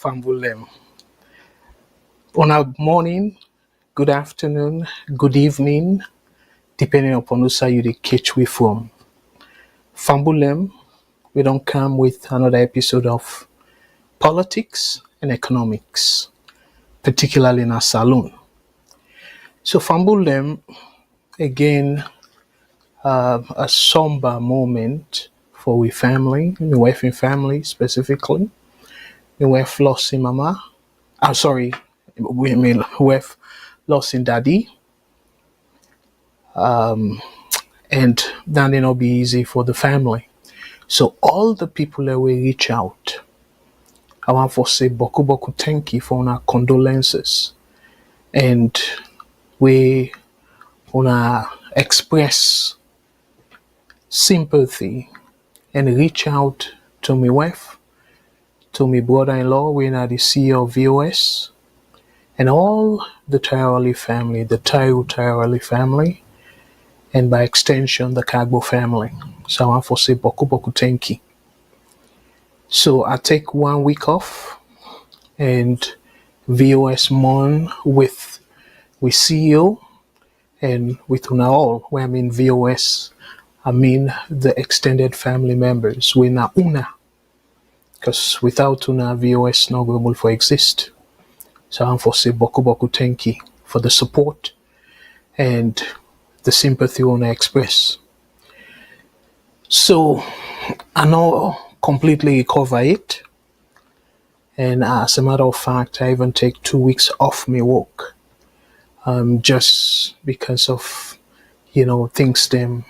Fambulem. On a morning, good afternoon, good evening, depending upon who side you dey catch we from. Fambulem, we don't come with another episode of Politics and Economics, particularly in our salon. So Fambulem, again, a somber moment for we family, my wife and family specifically. My wife lost in mama. I'm sorry, wife lost in daddy. And that may not be easy for the family. So all the people that we reach out, I want to say boku thank you for our condolences. And we wanna express sympathy and reach out to my wife, to my brother-in-law, we are the CEO of VOS, and all the Tyroli family, the Tyroli family, and by extension, the Kagbo family. So I want to say boku thank you. So I take 1 week off, and VOS mourn with CEO and with una all. When I mean VOS, I mean the extended family members. We na una, because without una, VOS not able to exist. So I want to say boku thank you for the support and the sympathy we wanna express. So I know completely recover it, and as a matter of fact, I even take 2 weeks off my work, just because of things them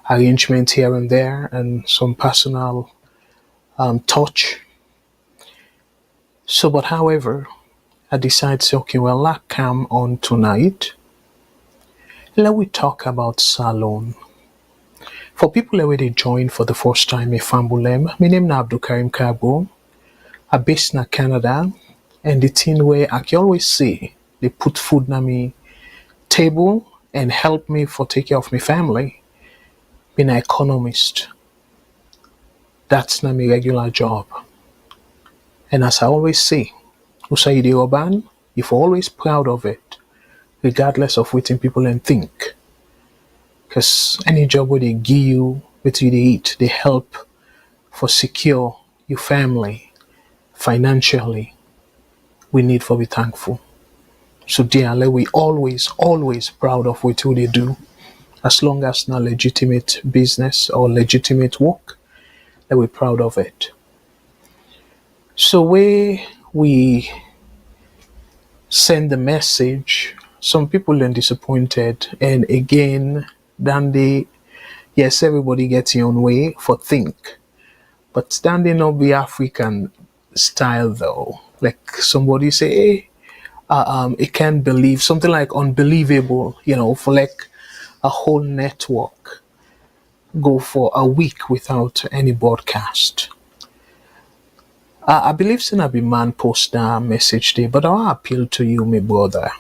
arrangement here and there and some personal touch. So, but however, I decided to say, okay, well, let's come on tonight. Let we talk about salon. For people that already joined for the first time in Fambulem, my name is Abdul Karim Kabo. I'm based in Canada, and the thing where I can always say they put food on me table and help me for take care of my family. Being an economist, that's not my regular job. And as I always say, Usaidi Oban, you're always proud of it, regardless of what people and think. Because any job where they give you, what you eat, they help for secure your family financially. We need for be thankful. So dearly, we always proud of what they do. As long as not legitimate business or legitimate work, that we're proud of it. So where we send the message, some people are disappointed, and again, then yes, everybody gets your own way for think, but then they not be African style though. Like somebody say, hey, it can't believe something like unbelievable, for like a whole network go for a week without any broadcast. I believe sin I be man post that message there, but I appeal to you, my brother.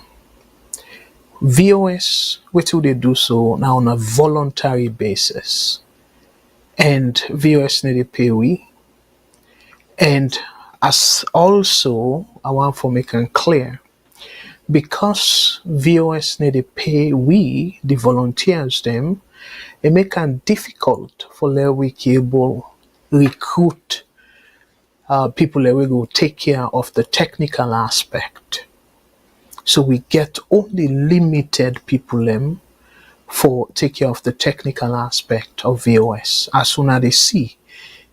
VOS, what do they do so now on a voluntary basis? And VOS need to pay we. And as also, I want to make it clear, because VOS need to pay we, the volunteers them, it make it difficult for them we able recruit people that will go take care of the technical aspect. So we get only limited people for take care of the technical aspect of VOS. As soon as they see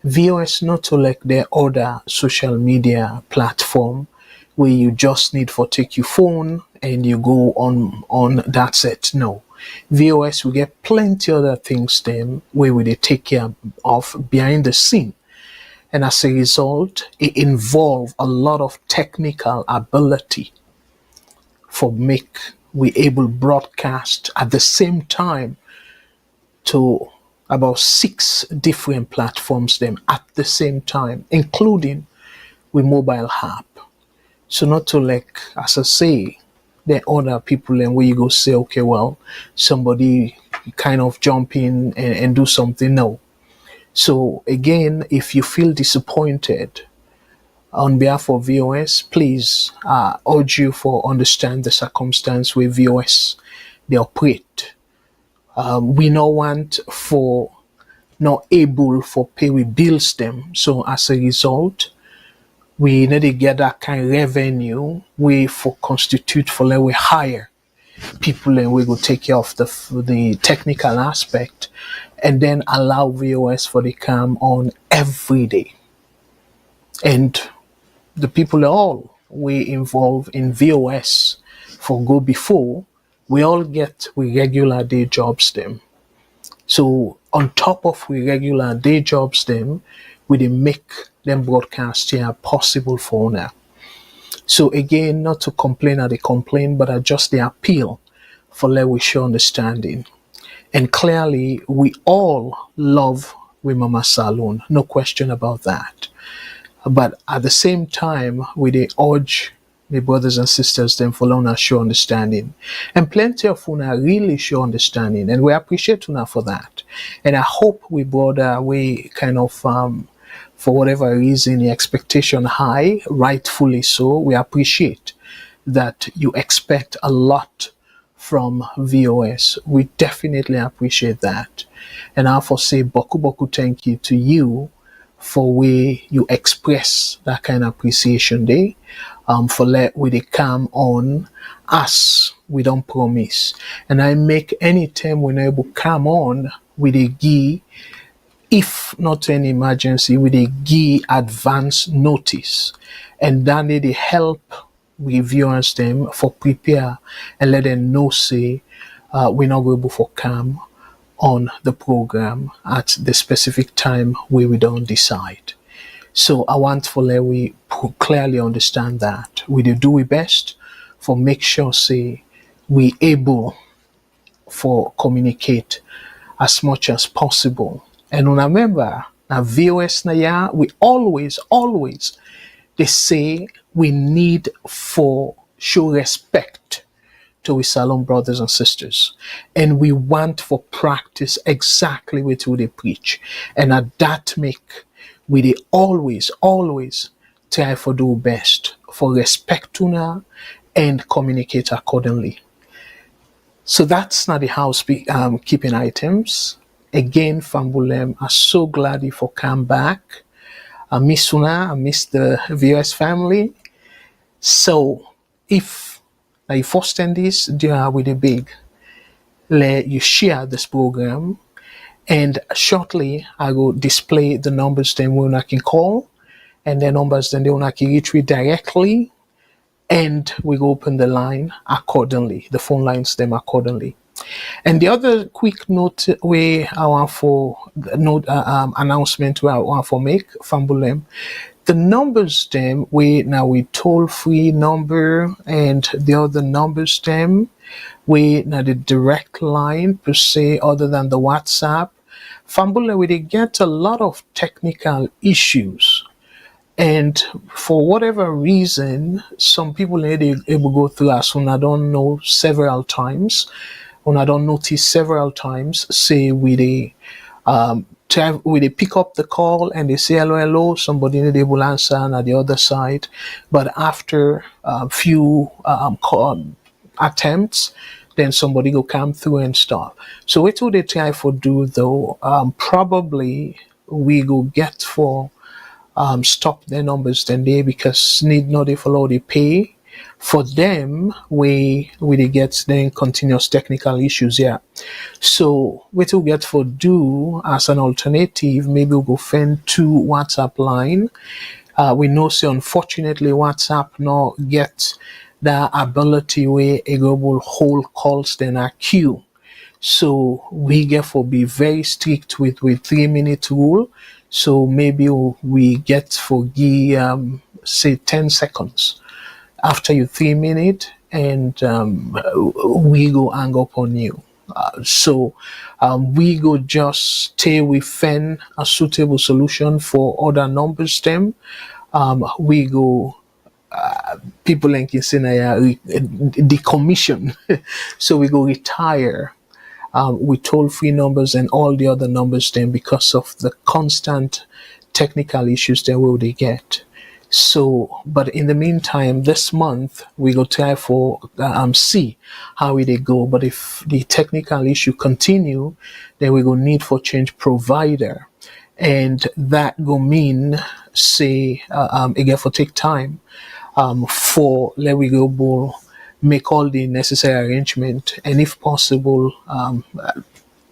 VOS not to like their other social media platform where you just need for take your phone and you go on that's it. No. VOS will get plenty other things them where they take care of behind the scene. And as a result, it involves a lot of technical ability for make we able broadcast at the same time to about 6 different platforms them at the same time, including with mobile app. So not to like, as I say, there are other people and where you go say, okay, well, somebody kind of jump in and do something. No. So again, if you feel disappointed, on behalf of VOS, please urge you for understand the circumstance where VOS they operate. We no want for not able for pay we bills them. So as a result, we need to get that kind of revenue we for constitute for like we hire people and we go take care of the technical aspect and then allow VOS for the come on every day. And the people all we involve in VOS for go before, we all get we regular day jobs them. So on top of we regular day jobs them, we dey make them broadcast here possible for now. So again, not to complain at the complaint, but just the appeal for let we show understanding. And clearly, we all love we Mama Saloon, no question about that. But at the same time, we they urge my brothers and sisters them for una show understanding. And plenty of una really show understanding. And we appreciate una for that. And I hope we brought we kind of for whatever reason the expectation high, rightfully so. We appreciate that you expect a lot from VOS. We definitely appreciate that. And I for say boku boku thank you to you for way you express that kind of appreciation day. For let we they come on us, we don't promise. And I make any time when I will come on with a give, if not an emergency, with a give advance notice. And then they help reviewers them for prepare and let them know say we're not able for come on the program at the specific time where we don't decide. So I want for let we clearly understand that we do our best for make sure say we able for communicate as much as possible. And remember, now VOS na ya, we always they say we need for show respect to we Salon brothers and sisters. And we want for practice exactly what they preach. And at that make we they always try for do best for respect to now and communicate accordingly. So that's not the housekeeping items. Again, Fambulem, I'm so glad you for come back. I miss Una, I miss the VOS family. So if you first this, dear with the big, let you share this program. And shortly I will display the numbers then when I can call and the numbers then they will can reach me directly and we will open the line accordingly, the phone lines them accordingly. And the other quick note we I want for note announcement where I want for make Fambulem. The numbers them we toll free number and the other numbers them we now the direct line per se other than the WhatsApp. Fambulem we they get a lot of technical issues. And for whatever reason, some people are able to go through us when I don't know several times. When I don't notice several times, say we they pick up the call and they say hello, somebody need able answer on the other side. But after a few attempts, then somebody will come through and stop. So what will they try for do though? Probably we go get for stop their numbers then they because need not they follow the pay. For them, we they get then continuous technical issues here. So what we'll get for do as an alternative, maybe we'll go find two WhatsApp line. We know say unfortunately WhatsApp not get the ability where a global whole calls then a queue. So we get for be very strict with 3-minute rule. So maybe we get for give say 10 seconds after you 3 minutes and we go hang up on you. So we go just stay within a suitable solution for other numbers them. We go people like decommission. So we go retire with toll-free numbers and all the other numbers then because of the constant technical issues that will they get. So, but in the meantime, this month we go try for see how it go. But if the technical issue continue, then we go need for change provider, and that go mean say again for take time for let we go bull make all the necessary arrangement, and if possible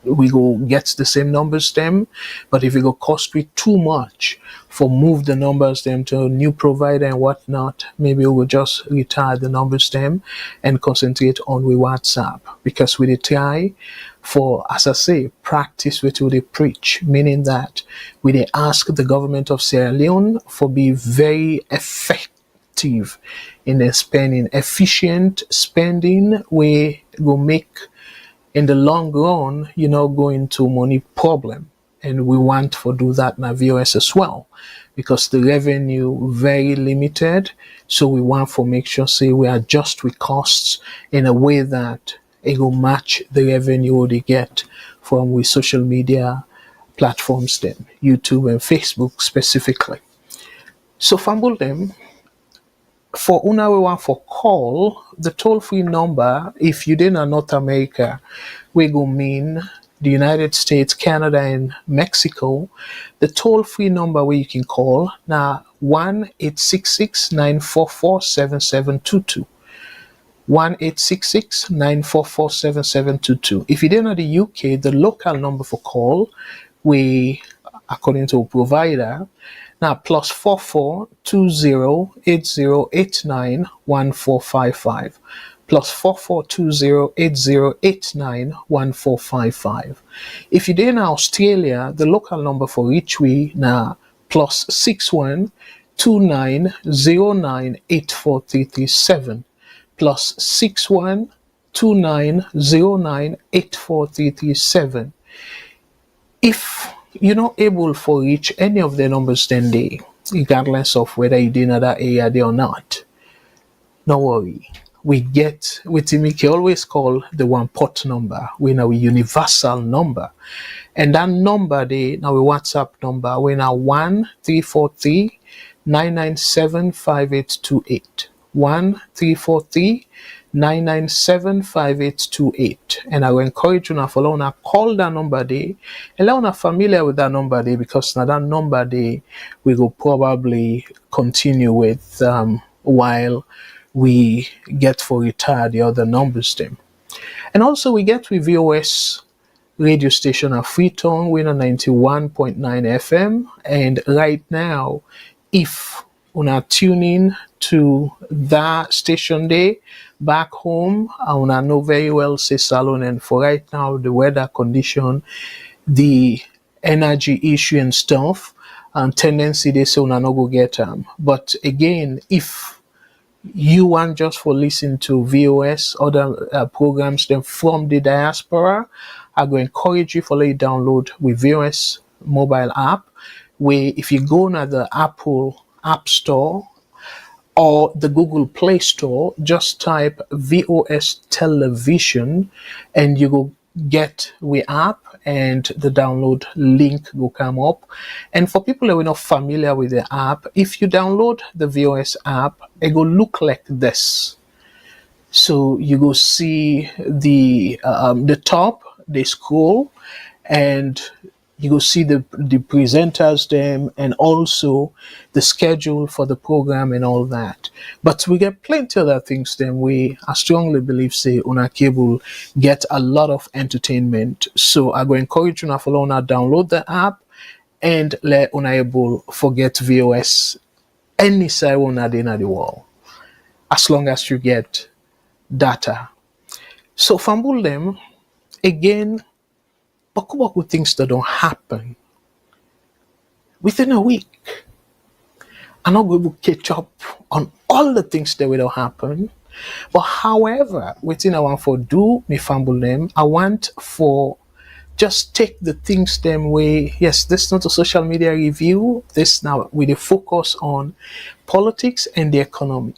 we go get the same numbers them, but if it go cost we too much for move the numbers them to a new provider and whatnot, maybe we will just retire the numbers them and concentrate on with WhatsApp, because we dey try for, as I say, practice what we dey preach, meaning that we dey ask the government of Sierra Leone for be very effective in their spending, efficient spending. We go make in the long run, go into money problem. And we want to do that in our VOS as well, because the revenue very limited. So we want to make sure, say, we adjust with costs in a way that it will match the revenue they get from with social media platforms, then YouTube and Facebook specifically. So fumble them. For una we want for call, the toll-free number, if you did in North America, we go mean the United States, Canada, and Mexico, the toll-free number where you can call now 1-866-944-7722. 1-866-944-7722. If you didn't know the UK, the local number for call, we, according to a provider, now +44 20 80 89 1455. +44 20 80 89 1455. If you're in Australia, the local number for each we now +61 29 09 84337. +61 29 09 84337. If you're not able to reach any of the numbers then day, regardless of whether you're in that area there or not, no worry. We get with Timiki always call the one port number, we know a universal number. And that number they now a WhatsApp number, we now 1343 997 5828. 1343 997 5828. And I will encourage you now follow now call that number day and let you familiar with that number day, because now that number day we will probably continue with while we get for retire the other numbers them. And also we get with VOS radio station at Freetown, we're on 91.9 FM, and right now if una tune in to that station day back home, una know very well say salon, and for right now the weather condition, the energy issue and stuff, and tendency they say una no go get them. But again, if you want just for listen to VOS other programs then from the diaspora, I go encourage you for let you download with VOS mobile app, where if you go to the Apple App Store or the Google Play Store, just type VOS Television and you go get the app and the download link will come up. And for people that are not familiar with the app, if you download the VOS app, it will look like this. So you go see the top, they scroll, and you go see the presenters them, and also the schedule for the program and all that. But we get plenty of other things then we I strongly believe say on our cable get a lot of entertainment. So I go encourage you now follow now download the app and let unable forget VOS any side on the world, as long as you get data. So fumble them again. Baku things that don't happen within a week. I'm not going to catch up on all the things that will happen. But however, within I want for do me fumble them, I want for just take the things them way. Yes, this is not a social media review. This now with a focus on politics and the economy.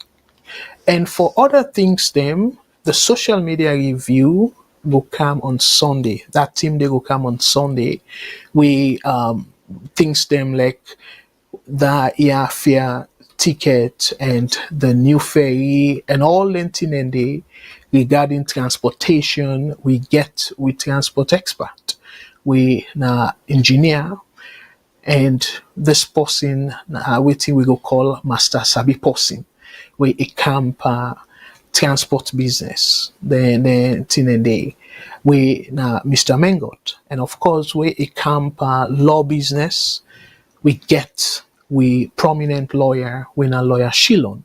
And for other things them, the social media review will come on Sunday. That team they will come on Sunday. We things them like the Iafia ticket and the new ferry and all anything and they regarding transportation, we transport expert, we engineer, and this person waiting we go call master sabi person, we a camp transport business, then thing and day we Mr. Mengot, and of course we a camp law business. We prominent lawyer, we a lawyer Shilon.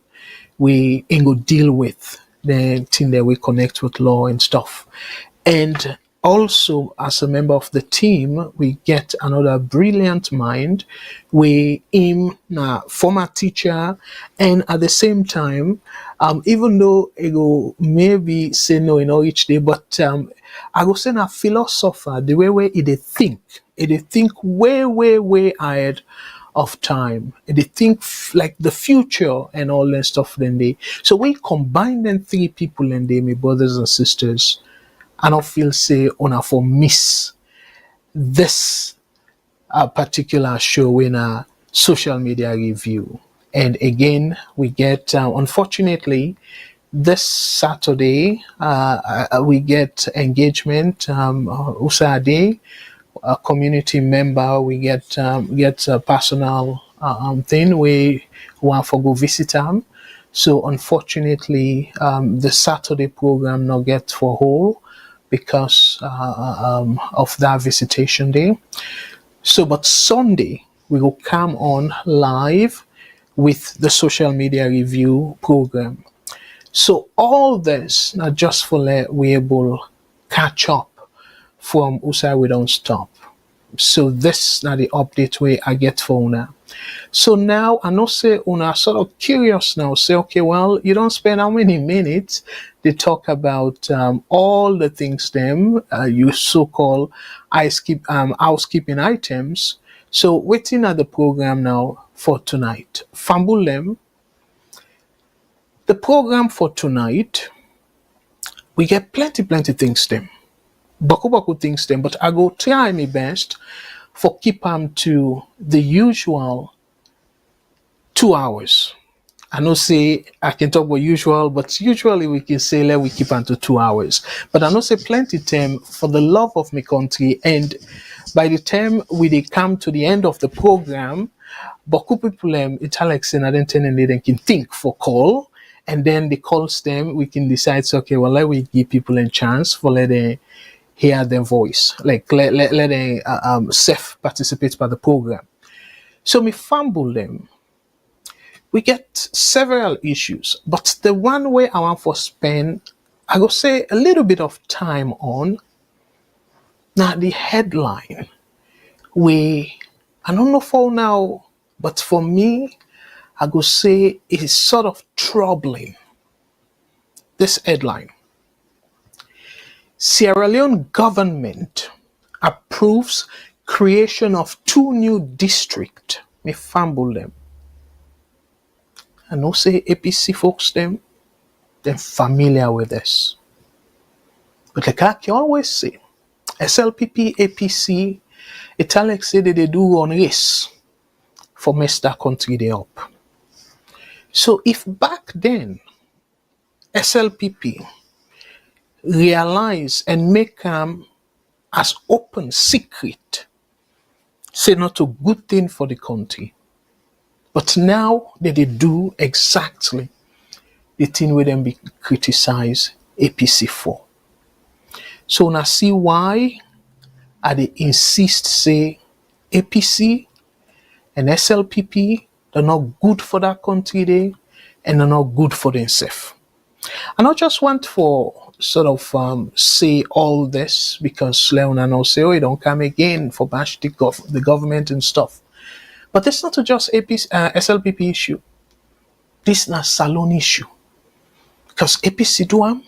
We go deal with the thing that we connect with law and stuff. And also as a member of the team, we get another brilliant mind. We him former teacher, and at the same time, even though I go maybe say no in all each day, but I go say a philosopher, the way they think way ahead of time. They think like the future and all that stuff. Then so we combine them three people and they, my brothers and sisters, and I feel say on for miss this particular show in a social media review. And again, we get unfortunately this Saturday we get engagement. Usade, a community member, we get a personal thing we want to go visit them. So unfortunately, the Saturday program not get for whole because of that visitation day. So, but Sunday we will come on live with the social media review program. So all this not just for let we able catch up from Usai We Don't Stop. So this now the update way I get for Una. So now I know say Una sort of curious now, say, okay, well, you don't spend how many minutes they talk about all the things them you so-called housekeeping items. So waiting at the program now for tonight. Fambulem, the program for tonight, we get plenty things them. Baku things them, but I go try my best for keep them to the usual 2 hours. I know say I can talk about usual, but usually we can say let we keep them to 2 hours. But I know say plenty time for the love of my country, and by the time we come to the end of the program, Baku people it's like saying I don't tell them they can think for call, and then the calls them we can decide so, okay, well let we give people a chance for let them hear their voice, like let them self participate by the program. So me fumble them. We get several issues, but the one way I want for spend, I go say a little bit of time on now the headline. I don't know for now, but for me, I go say it is sort of troubling. This headline. Sierra Leone government approves creation of 2 new districts. Me fumble them. I know say APC folks them, they're familiar with this. But like I can always say, SLPP, APC, it's like say that they do on race for mess that country they up. So if back then SLPP realize and make as open secret, say not a good thing for the country. But now that they do exactly the thing where them be criticized APC for. So now see why they insist say APC and SLPP they're not good for that country they, and they're not good for themselves. And I just want for sort of say all this because Leone and say, oh, you don't come again for bash the government and stuff. But it's not just APC, SLPP issue. This is a salon issue. Because APC do them,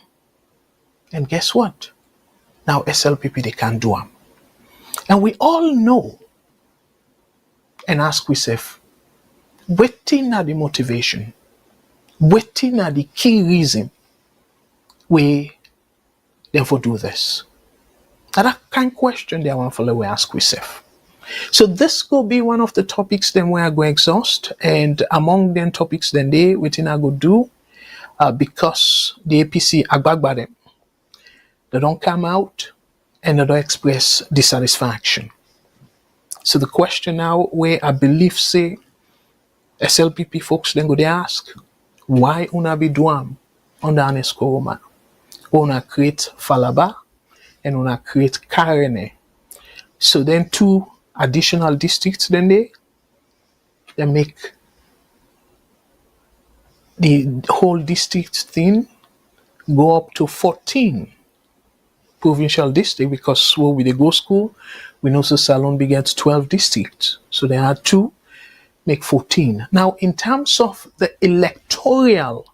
and guess what? Now SLPP, they can't do them. And we all know and ask ourselves, waiting at the motivation, waiting at the key reason we therefore do this. Now that kind of question they want to ask ourselves. So this could be one of the topics then we are going to exhaust, and among them topics then they within I go do because the APC agbagba them, they don't come out and they don't express dissatisfaction. So the question now where I believe say SLPP folks then go they ask, why una be duam under an eskoroma? Una create Falaba and una create Karene. So then 2 additional districts then they make the whole district thing go up to 14 provincial districts, because where we they go school, we know so Salon begins 12 districts. So there are 2, make 14. Now, in terms of the electoral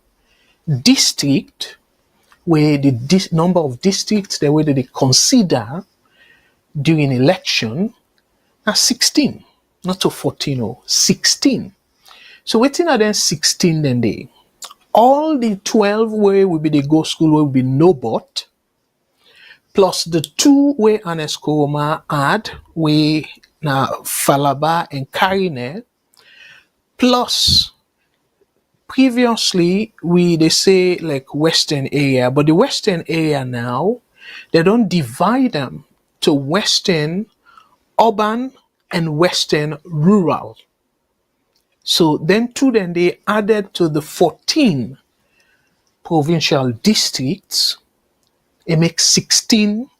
district, where the number of districts, the way that they consider during election, are 16, not to 14 or 16. So waiting at then 16 then they. All the 12 where will be the go school where will be no bot, plus the 2 where an eskoroma add, where na Falaba and Karine, plus previously they say like western area, but the western area now, they don't divide them to western urban and western rural. So then 2 then they added to the 14 provincial districts, it makes 16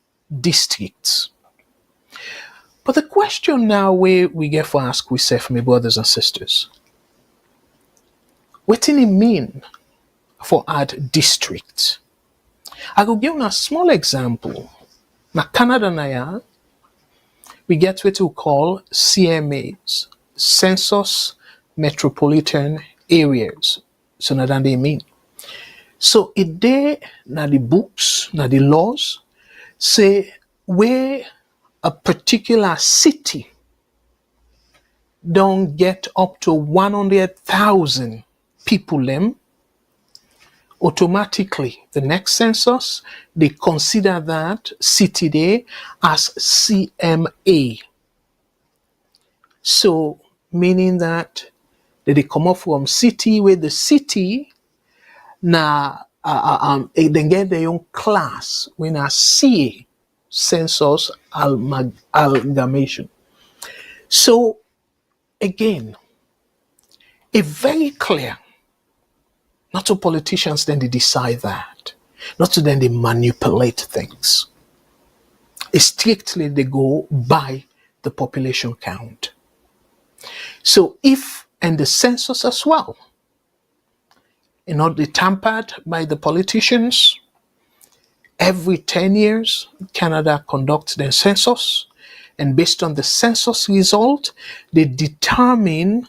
districts. But the question now where we get for ask ourselves, my brothers and sisters, what do it mean for add districts? I will give you a small example. Now Canada na we get what we call CMAs, Census Metropolitan Areas. So now that they mean. So it there na the books, na the laws say where a particular city don't get up to 100,000 people them, automatically the next census they consider that city there as CMA. So meaning that they come up from city where the city na they get their own class when I see census amalgamation. So again, a very clear, not to politicians then they decide that, not to then they manipulate things. Strictly they go by the population count. So if, and the census as well, not be tampered by the politicians. Every 10 years, Canada conducts their census, and based on the census result, they determine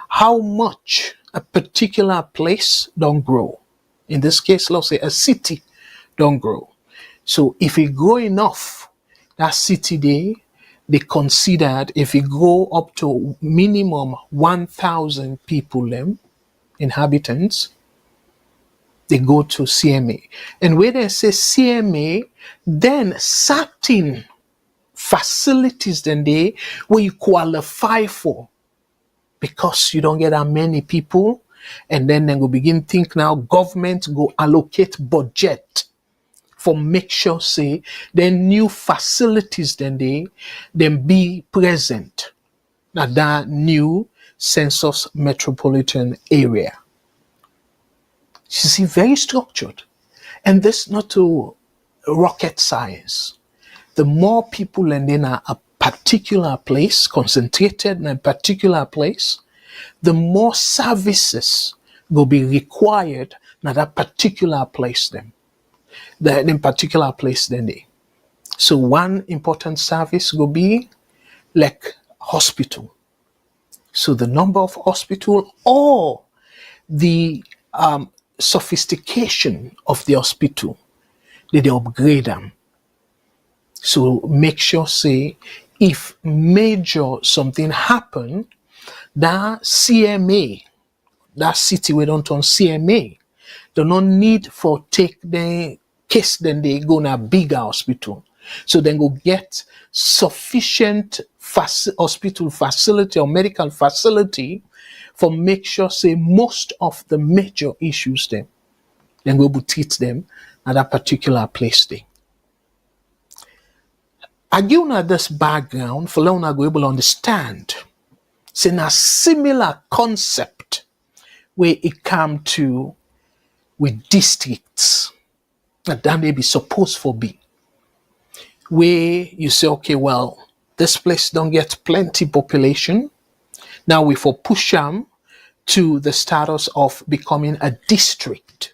how much a particular place don't grow. In this case, let's say a city don't grow. So if it grow enough, that city they considered if it grow up to minimum 1,000 people, inhabitants, they go to CMA. And when they say CMA, then certain facilities then they where you qualify for, because you don't get that many people, and then go begin think now government go allocate budget for make sure say then new facilities then they be present at that new census metropolitan area. You see, very structured. And this not to rocket science. The more people and in a particular place, concentrated in a particular place, the more services will be required in that particular place then. In particular place then they. So one important service will be like hospital. So the number of hospital or the sophistication of the hospital, they upgrade them. So make sure say if major something happen, that CMA, that city we don't turn CMA, they no need for take the case then they go in a bigger hospital. So then go get sufficient hospital facility or medical facility for make sure say most of the major issues them then we will treat them at that particular place there. I give you this background for let go able to understand. Say a similar concept where it come to with districts that may be supposed for be. Where you say, okay, well, this place don't get plenty population. Now we for push them to the status of becoming a district.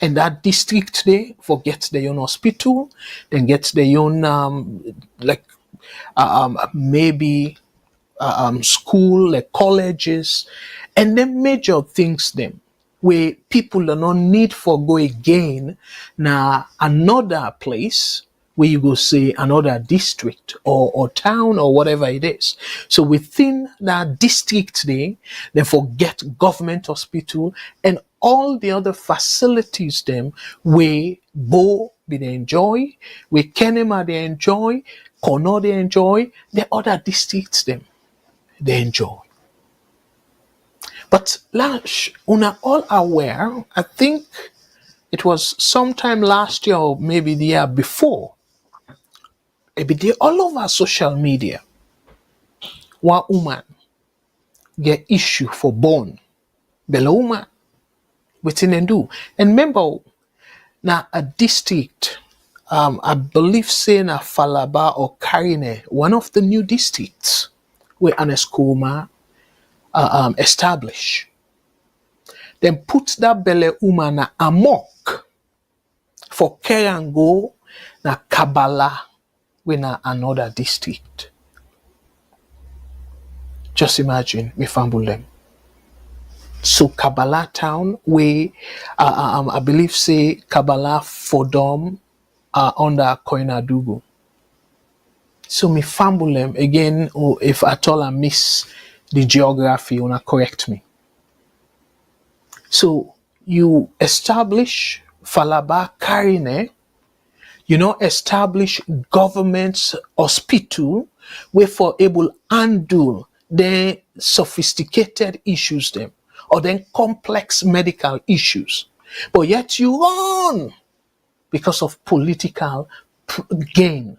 And that district they forget their own hospital, then get their own maybe school, like colleges, and then major things them where people do not need for go again now another place where you go say another district or town or whatever it is. So within that district they forget government hospital and all the other facilities them where Bo be they enjoy, where Kenema they enjoy, Kono they enjoy, the other districts them they enjoy. But Lash, una all aware, I think it was sometime last year or maybe the year before, maybe all over social media, one woman get issue for born, bella woman, waiting and do. And remember, now a district, I believe saying a Falaba or Karine, one of the new districts where Aneskoma establish. Then put that belle woman na amok for care and go na Kabbalah when another district. Just imagine me fumble them. So Kabbalah town where I believe say Kabbalah Fodom under Koinadugu. So me fumble them again, or if at all I miss the geography, wanna correct me. So you establish Falaba Karine, you know, establish government's hospital where for able handle the sophisticated issues them or then complex medical issues. But yet you run because of political gain.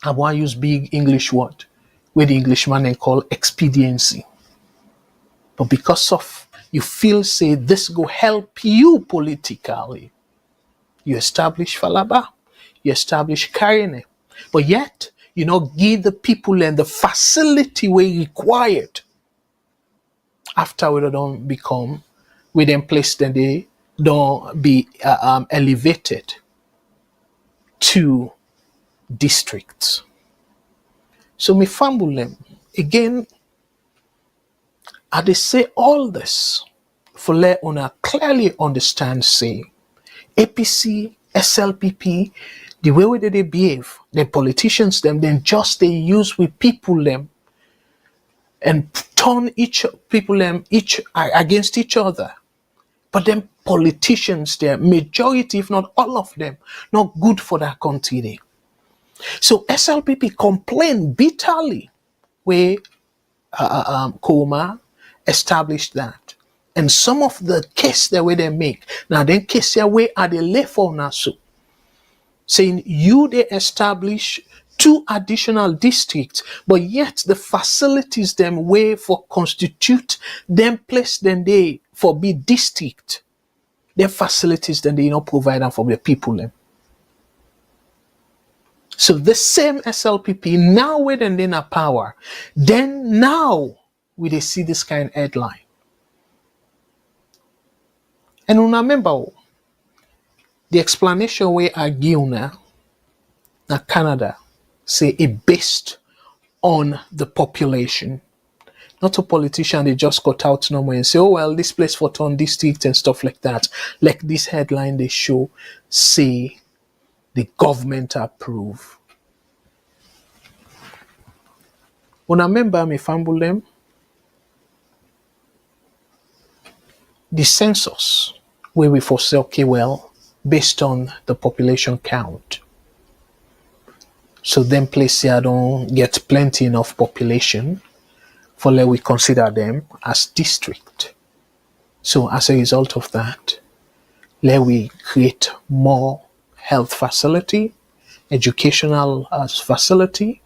I want to use big English word where the Englishman then call expediency. But because of you feel say this go help you politically, you establish Falaba, you establish Karine, but yet you not give the people and the facility where required. After we don't become, we then place then they don't be elevated to districts. So me fumble them again. I they say all this for let una clearly understand say APC, SLPP, the way they behave, the politicians them, then just they use with people them and turn each people them each against each other. But then politicians, their majority, if not all of them, not good for that country. So SLPP complained bitterly where Koma established that. And some of the case the way they make, now then case here where are they left for now so saying you they establish 2 additional districts, but yet the facilities them way for constitute them place then they for be district. Their facilities then they not provide them for the people them. So the same SLPP now when they in a power, then now we they see this kind of headline. And remember the explanation where I give now Canada say it based on the population. Not a politician they just cut out no more and say, oh well, this place for town district and stuff like that. Like this headline they show say the government approve. When I remember me fumble them, the census where we foresee okay well based on the population count. So them place here don't get plenty enough population for let we consider them as district. So as a result of that, let we create more health facility, educational facility,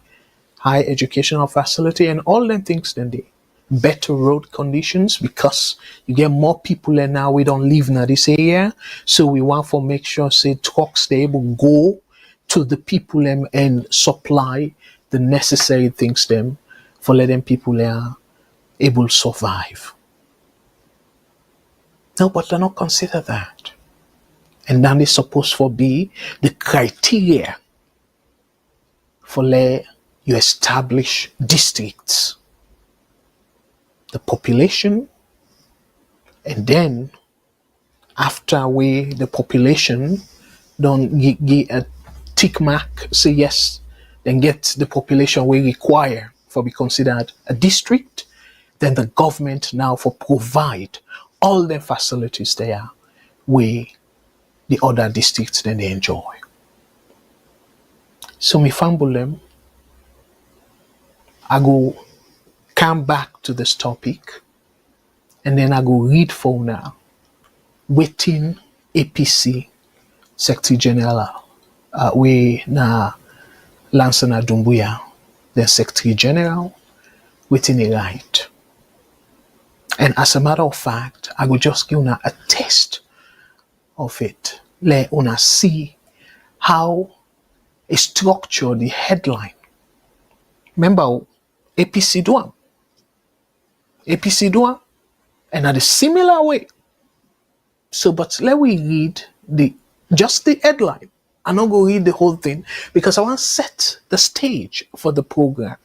high educational facility, and all them things then they better road conditions because you get more people and now we don't live in this area. So we want to make sure say trucks they able go to the people and supply the necessary things them for letting people able to survive. No, but they not consider that. And then it's supposed to be the criteria for let you establish districts. The population, and then after the population don't give a tick mark, say yes, then get the population we require for be considered a district, then the government now for provide all the facilities there where the other districts then they enjoy. So me fumble them, I go come back to this topic and then I go read for now waiting APC Secretary General we na Lansana Dumbuya, the Secretary General, waiting a right. And as a matter of fact, I will just give una a taste of it. Let una see how it structure the headline. Remember, APC do and at a similar way. So, but let we read just the headline. I'm not going to read the whole thing because I want to set the stage for the program.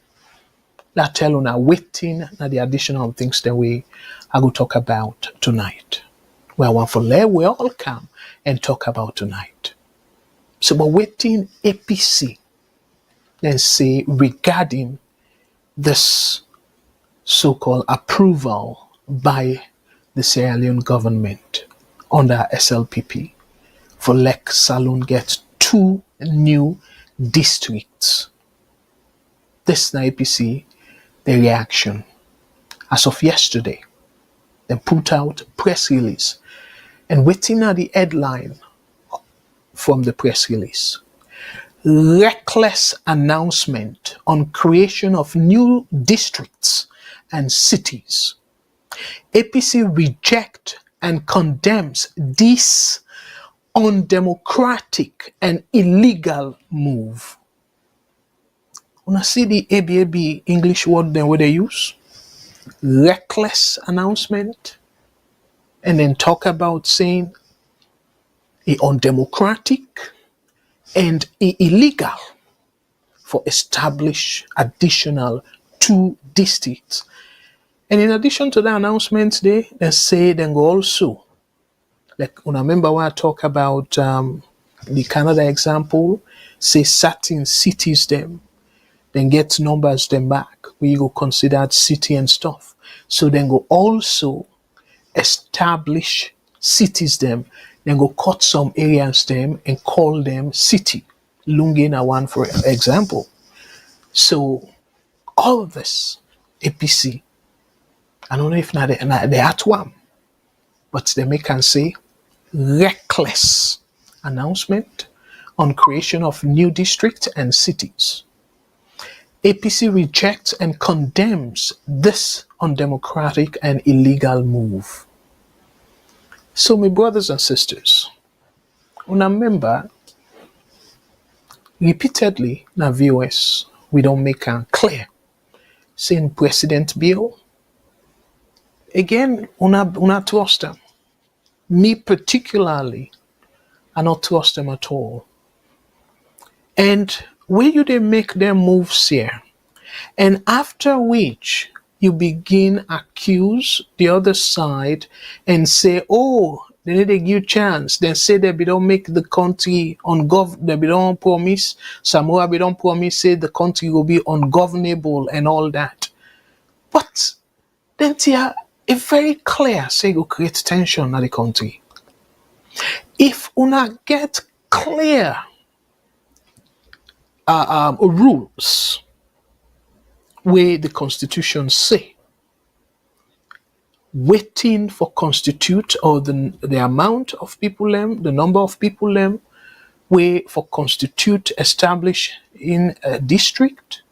That tell you now waiting na the additional things that I will talk about tonight. Well, I want for let we all come and talk about tonight. So, but waiting APC then say regarding this so-called approval by the Sierra Leone government under SLPP for Lek Saloon get 2 new districts. This na APC, the reaction. As of yesterday, they put out press release and waiting at the headline from the press release. Reckless announcement on creation of new districts and cities. APC reject and condemns this undemocratic and illegal move. Wanna see the ABAB English word then what they use? Reckless announcement. And then talk about saying undemocratic and illegal for establish additional 2 districts. And in addition to the announcement, they say then go also, like when I remember when I talk about the Canada example, say certain cities then get numbers them back, where you go considered city and stuff. So then go also establish cities them, then go cut some areas them and call them city. Lungena one for example. So all of this APC, I don't know if now they at one, but they make and say reckless announcement on creation of new districts and cities. APC rejects and condemns this undemocratic and illegal move. So my brothers and sisters, remember repeatedly na VOS we don't make it clear saying President Bio again una trust them. Me particularly, I not trust them at all. And when you they make their moves here, and after which you begin accuse the other side and say, oh, they need to give chance. Then say they don't make the country they don't promise. Samoa they don't promise say the country will be ungovernable and all that. But then it's very clear say go create tension in the country. If una get clear rules where the constitution say waiting for constitute or the amount of people the number of people where for constitute establish in a district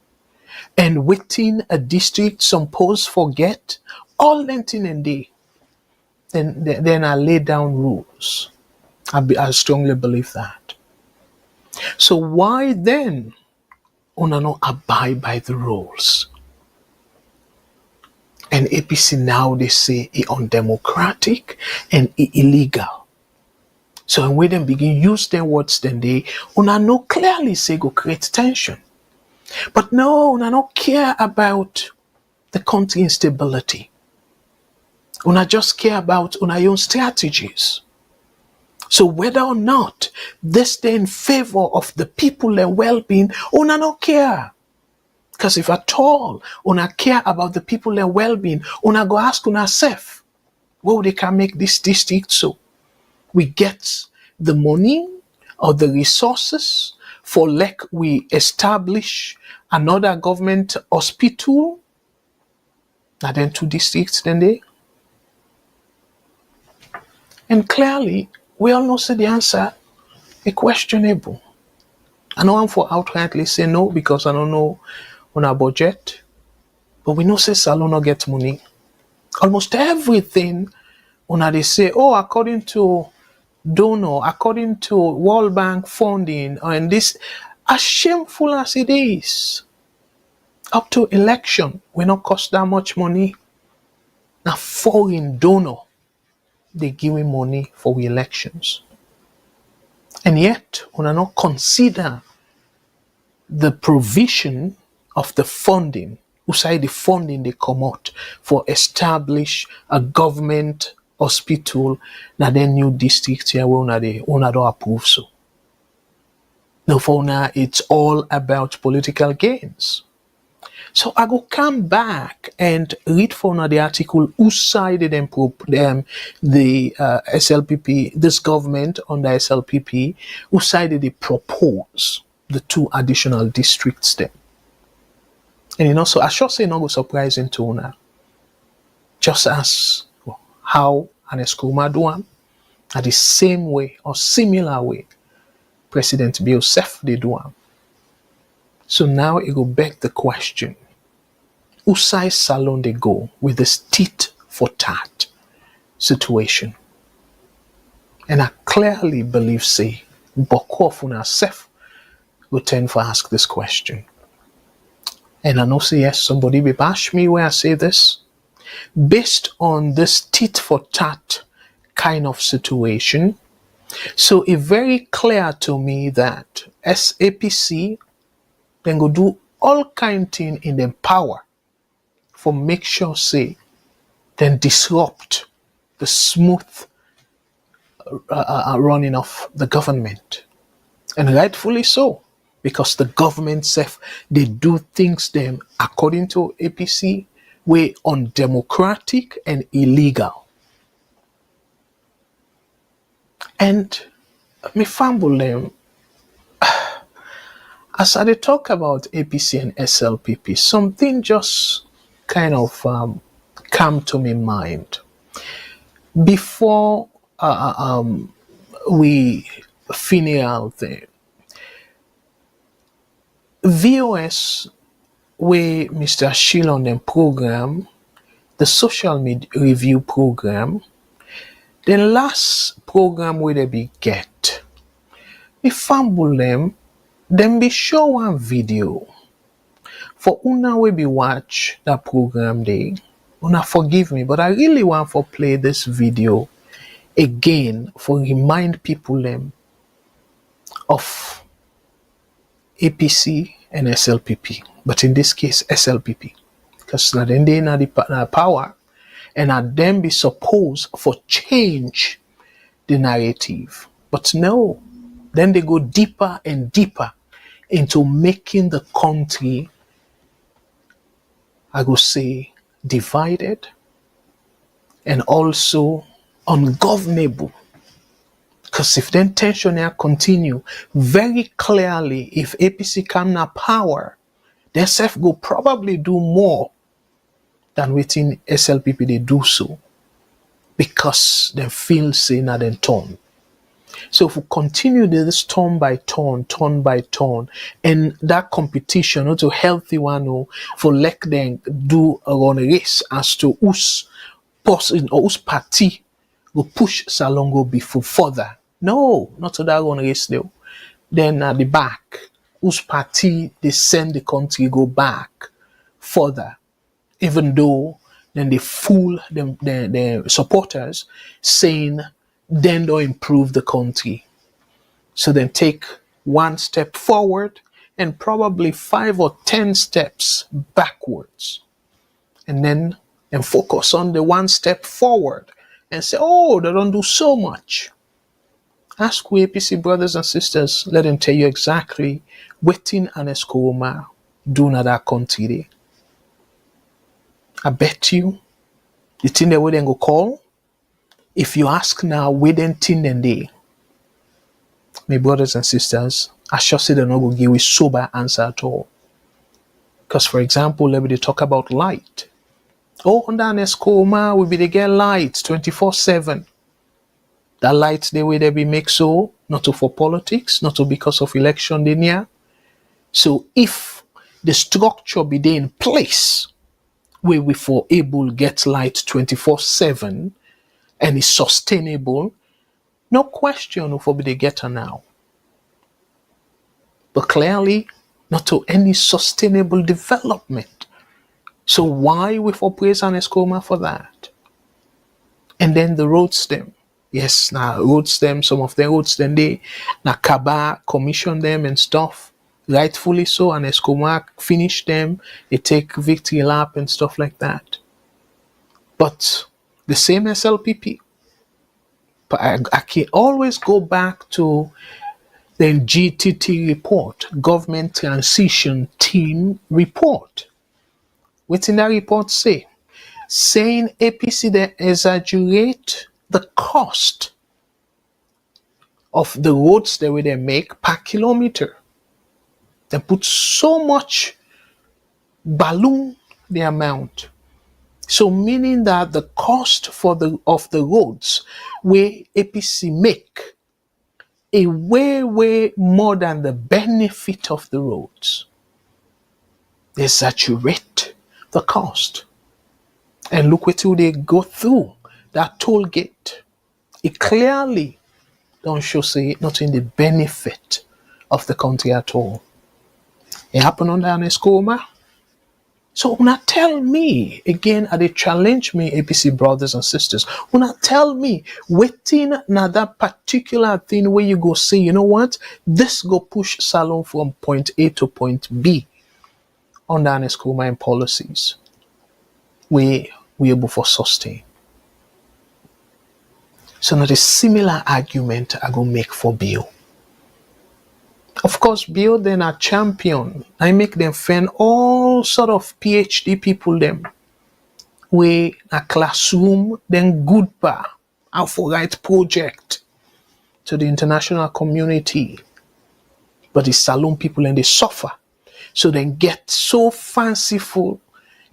and within a district suppose forget all lengthen and day then I lay down rules. I strongly believe that. So why then una not abide by the rules? And APC now they say it undemocratic and it illegal. So when them begin use their words, then they una no clearly say go create tension. But no, una not care about the country instability. Una just care about una own strategies. So whether or not this stay in favor of the people and well-being, una not care. Because if at all una care about the people and well-being, una go ask una self, well, they can make this district so we get the money or the resources for like we establish another government hospital, and then 2 districts then they. And clearly, we all know say the answer is questionable. I know I'm for outrightly say no because I don't know on our budget, but we know say Salon not get money. Almost everything on they say, oh, according to donor, according to World Bank funding, and this, as shameful as it is, up to election, we not cost that much money. Now foreign donor, they giving money for the elections. And yet, we not consider the provision of the funding, outside the funding they come out for establish a government hospital na then new district here where they don't approve so. Now for now it's all about political gains. So I go come back and read for now the article who sided them the SLPP, this government under SLPP, who sided they propose the 2 additional districts there. And so I should say not go surprising to now. Just as how an Eskruma do am, at the same way or similar way, President Biosef they do am. So now it go back the question. Whose side salon they go with this tit for tat situation? And I clearly believe say Boko Funa Sef will tend to ask this question. And I know say yes, somebody will bash me when I say this. Based on this tit for tat kind of situation, so it's very clear to me that SAPC then go do all kind thing in their power for make sure say then disrupt the smooth running of the government, and rightfully so, because the government self they do things them according to APC way undemocratic and illegal. And me fumble them as I talk about APC and SLPP, something just kind of come to my mind before we finish out there. VOS, where Mr. Shilon them program, the social media review program, the last program where they be get, we fumble them be show one video. For una we be watch that program day, una forgive me, but I really want to play this video again for remind people them of APC and SLPP, but in this case SLPP, because now then they na the power, and at them be supposed for change the narrative, but no, then they go deeper and deeper into making the country, I go say, divided and also ungovernable. Because if then tension here continue, very clearly, if APC come na power, they self go probably do more than within SLPP they do so. Because they feel say na then turn. So if we continue this turn by turn, and that competition, not a healthy one, for let them do a run race as to whose person or whose party will push Salongo before further. No, not to that run race though. Then at the back, whose party they send the country go back further, even though then they fool them their supporters saying then don't improve the country. So then take one step forward and probably 5 or 10 steps backwards. And then focus on the one step forward and say, oh, they don't do so much. Ask APC brothers and sisters, let them tell you exactly what in an Eskoroma do na that country there. I bet you the thing they wouldn't go call. If you ask now, where then thing then they, my brothers and sisters, I sure say they're not going to give you a sober answer at all. Because, for example, let me talk about light. Oh, under an Eskoroma, we be to get light 24/7. That light, the way they be make so, not to for politics, not to because of election they near. So if the structure be there in place, where we for able get light 24/7 and is sustainable, no question of what they get now. But clearly, not to any sustainable development. So why we for praise and Eskoroma for that? And then the roads them. Yes, now roads them, some of the roads then they now Kaba commission them and stuff. Rightfully so, and Eskoroma finish them, they take victory lap and stuff like that. But the same SLPP, but I can always go back to the GTT report, Government Transition Team report. What's in that report say? Saying APC they exaggerate the cost of the roads the way they make per kilometer. They put so much balloon the amount. So meaning that the cost of the roads where APC make a way more than the benefit of the roads. They saturate the cost. And look what they go through. That toll gate. It clearly don't show say not in the benefit of the country at all. It happened under an Eskoroma. So when tell me, again, they challenge me, APC brothers and sisters, when tell me, waiting na that particular thing where you go say, you know what, this go push Salon from point A to point B under an Eskoroma and policies, we able for sustain. So now the similar argument I go make for Bio. Of course, Bio then a champion. I make them find all sort of PhD people them. We a classroom, then good bar, and for right project to the international community. But the Salon people and they suffer. So then get so fanciful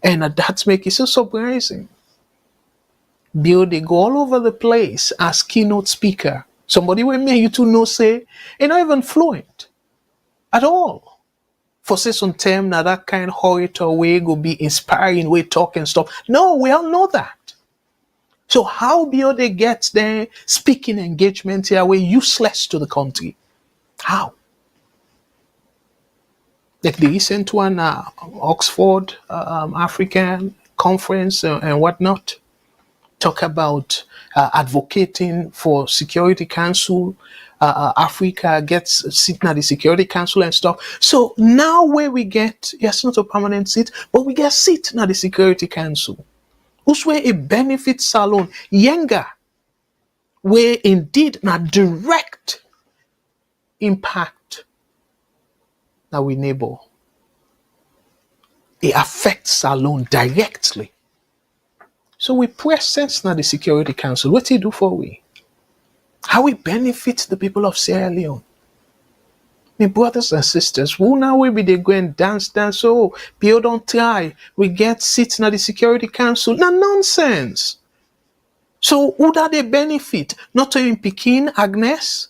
and that make it so surprising. Bio they go all over the place as keynote speaker. Somebody will make you to know say, you're not even fluent at all. For say some term now that kind of orator way go be inspiring way talk and stuff. No, we all know that. So how Bio they get their speaking engagement here way useless to the country? How? Like the recent one, Oxford African conference and whatnot, talk about advocating for Security Council. Africa gets sitting at the Security Council and stuff. So now where we get, yes, not a permanent seat, but we get seat at the Security Council. Who's where it benefits Salon younger, where indeed not direct impact that we neighbor. It affects Salon directly. So we press sense now the Security Council. What do you do for we? How it benefits the people of Sierra Leone. My brothers and sisters, who now will be they go and dance, oh, people don't try. We get seats in the Security Council. No nonsense. So who that they benefit? Not in Pekin, Agnes,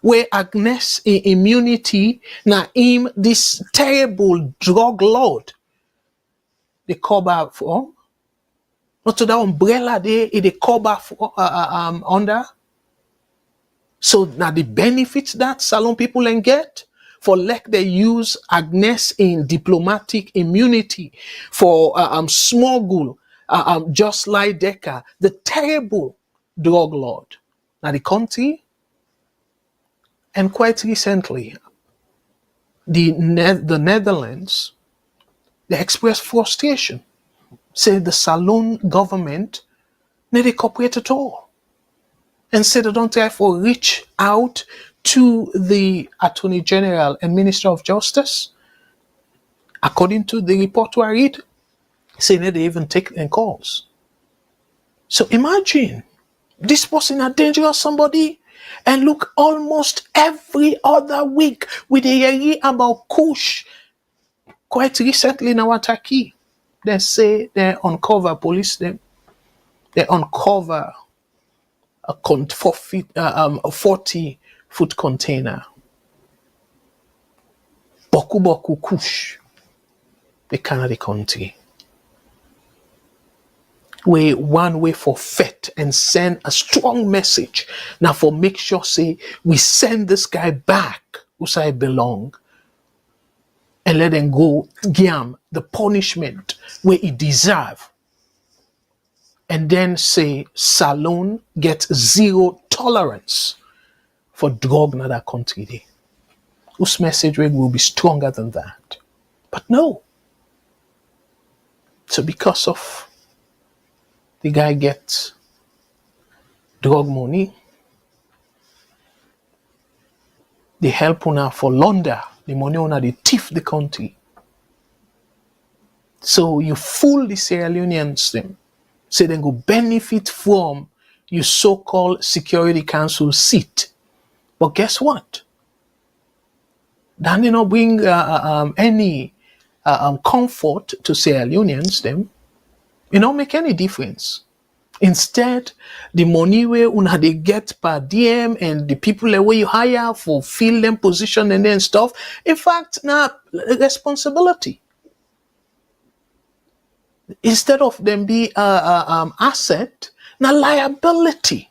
where Agnes in immunity, now him this terrible drug lord they cover for. Not to that umbrella they cover for under. So now the benefits that salon people can get for like they use Agnes in diplomatic immunity for smuggle just like Decker, the terrible drug lord. Now the country, and quite recently, the Netherlands, they expressed frustration, say the Salon government not cooperate at all. And said they don't therefore reach out to the Attorney General and Minister of Justice. According to the report I read, saying that they even take their calls. So imagine this person a dangerous somebody, and look, almost every other week we hear about Kush. Quite recently in our Turkey, they say they uncover police them. They uncover a 40-foot container. Boku Boku Kush, the Canada country. We one way for fet and send a strong message. Now for make sure say we send this guy back who say belong. And let them go give him the punishment where he deserve. And then say Salon gets zero tolerance for drug in that country day. Whose message will be stronger than that. But no. So because of the guy gets drug money, they help una for launder the money una they thief the country. So you fool the Sierra Leoneans them. Say they go benefit from your so-called Security Council seat. But guess what? That did not bring any comfort to Sierra Leoneans them. It don't make any difference. Instead, the money where una they get per DM and the people where you hire for fill them position and then stuff, in fact, now responsibility. Instead of them be asset, now liability.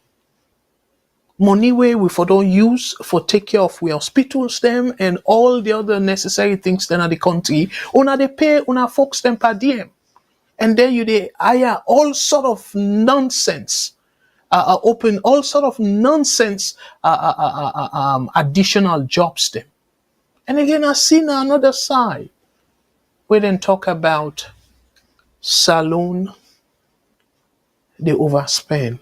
Money where we for don't use for take care of we hospitals them and all the other necessary things then at the country, una they pay una folks them per DM. And then you they hire all sort of nonsense, open all sort of nonsense additional jobs them. And again, I see now another side. We then talk about Salon, they overspend.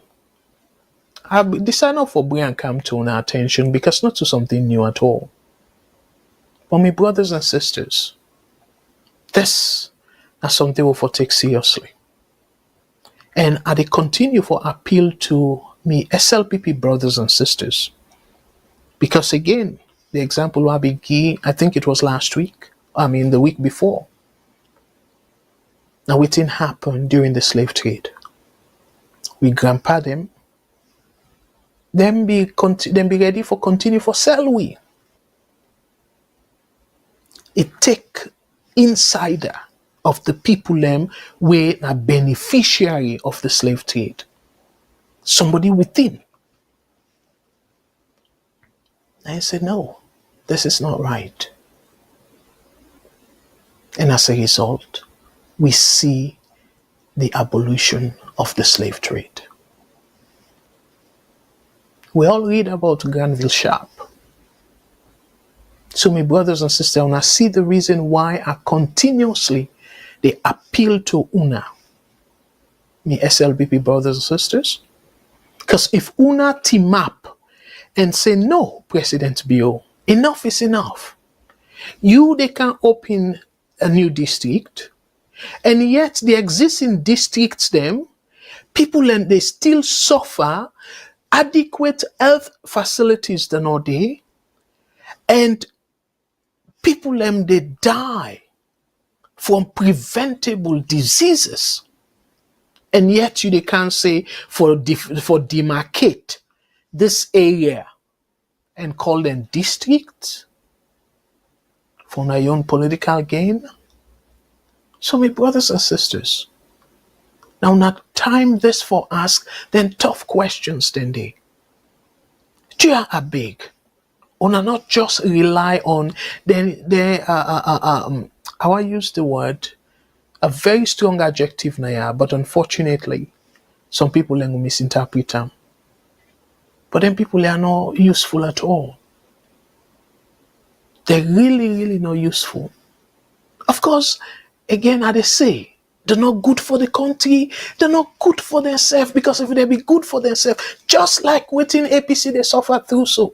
I decided not for bring and come to our attention because not to something new at all. But my brothers and sisters, this is something we for take seriously. And I continue for appeal to me SLPP brothers and sisters. Because again, the example I give, I think it was last week, the week before. Now, it didn't happen during the slave trade. We grandpa them, then be ready for continue for sell we. It take insider of the people them were a beneficiary of the slave trade. Somebody within. And I said, no, this is not right. And as a result, we see the abolition of the slave trade. We all read about Granville Sharp. So my brothers and sisters, when I see the reason why I continuously they appeal to UNA, me SLPP brothers and sisters, because if UNA team up and say, no, President Bio, enough is enough. They can open a new district, and yet the existing districts them, people and they still suffer adequate health facilities than all day, and people them they die from preventable diseases, and yet they can't say for demarcate this area and call them districts for my own political gain. So my brothers and sisters, now not time this for ask then tough questions then they. Jia are big. Una not just rely on how I use the word, a very strong adjective now, but unfortunately some people will misinterpret them. But then people are not useful at all. They're really, really not useful. Of course, again, as they say, they're not good for the country, they're not good for themselves, because if they be good for themselves, just like within APC they suffer through so.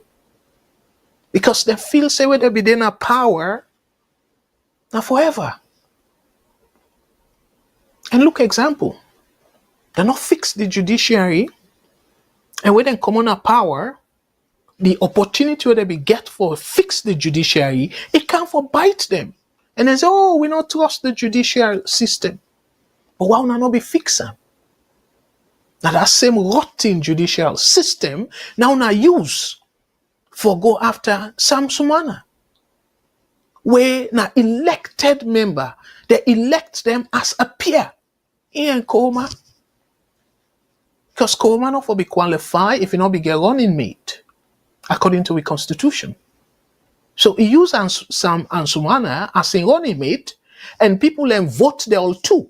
Because they feel say where they be in a power now forever. And look example. They not fix the judiciary, and when they come on a power, the opportunity where they be get for fix the judiciary, it can't for bite them. And they say, oh, we not trust the judicial system. But why would not be fixing? Now that same rotten judicial system now use for go after Sam Sumana, where now elected member, they elect them as a peer in Koma. Because Koma not for be qualified if you not be get running mate, according to the constitution. So he used Sam Sumana as a running mate, and people then vote they all two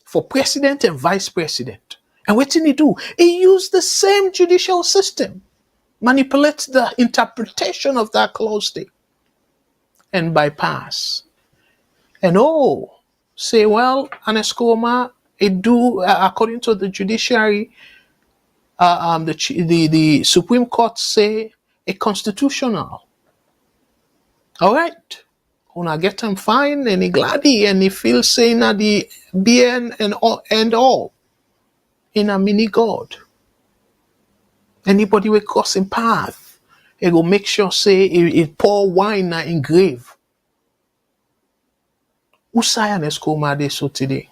for president and vice president. And what did he do? He used the same judicial system, manipulate the interpretation of that clause there, and bypass. And say, well, Aneskoma, it do, according to the judiciary, the Supreme Court say a constitutional. All right. Una get him fine and he gladdy and he feels saying that the BN and all in a mini God. Anybody will cross him path, he will make sure say it pour wine in grave. Usaya Neskoma de so today.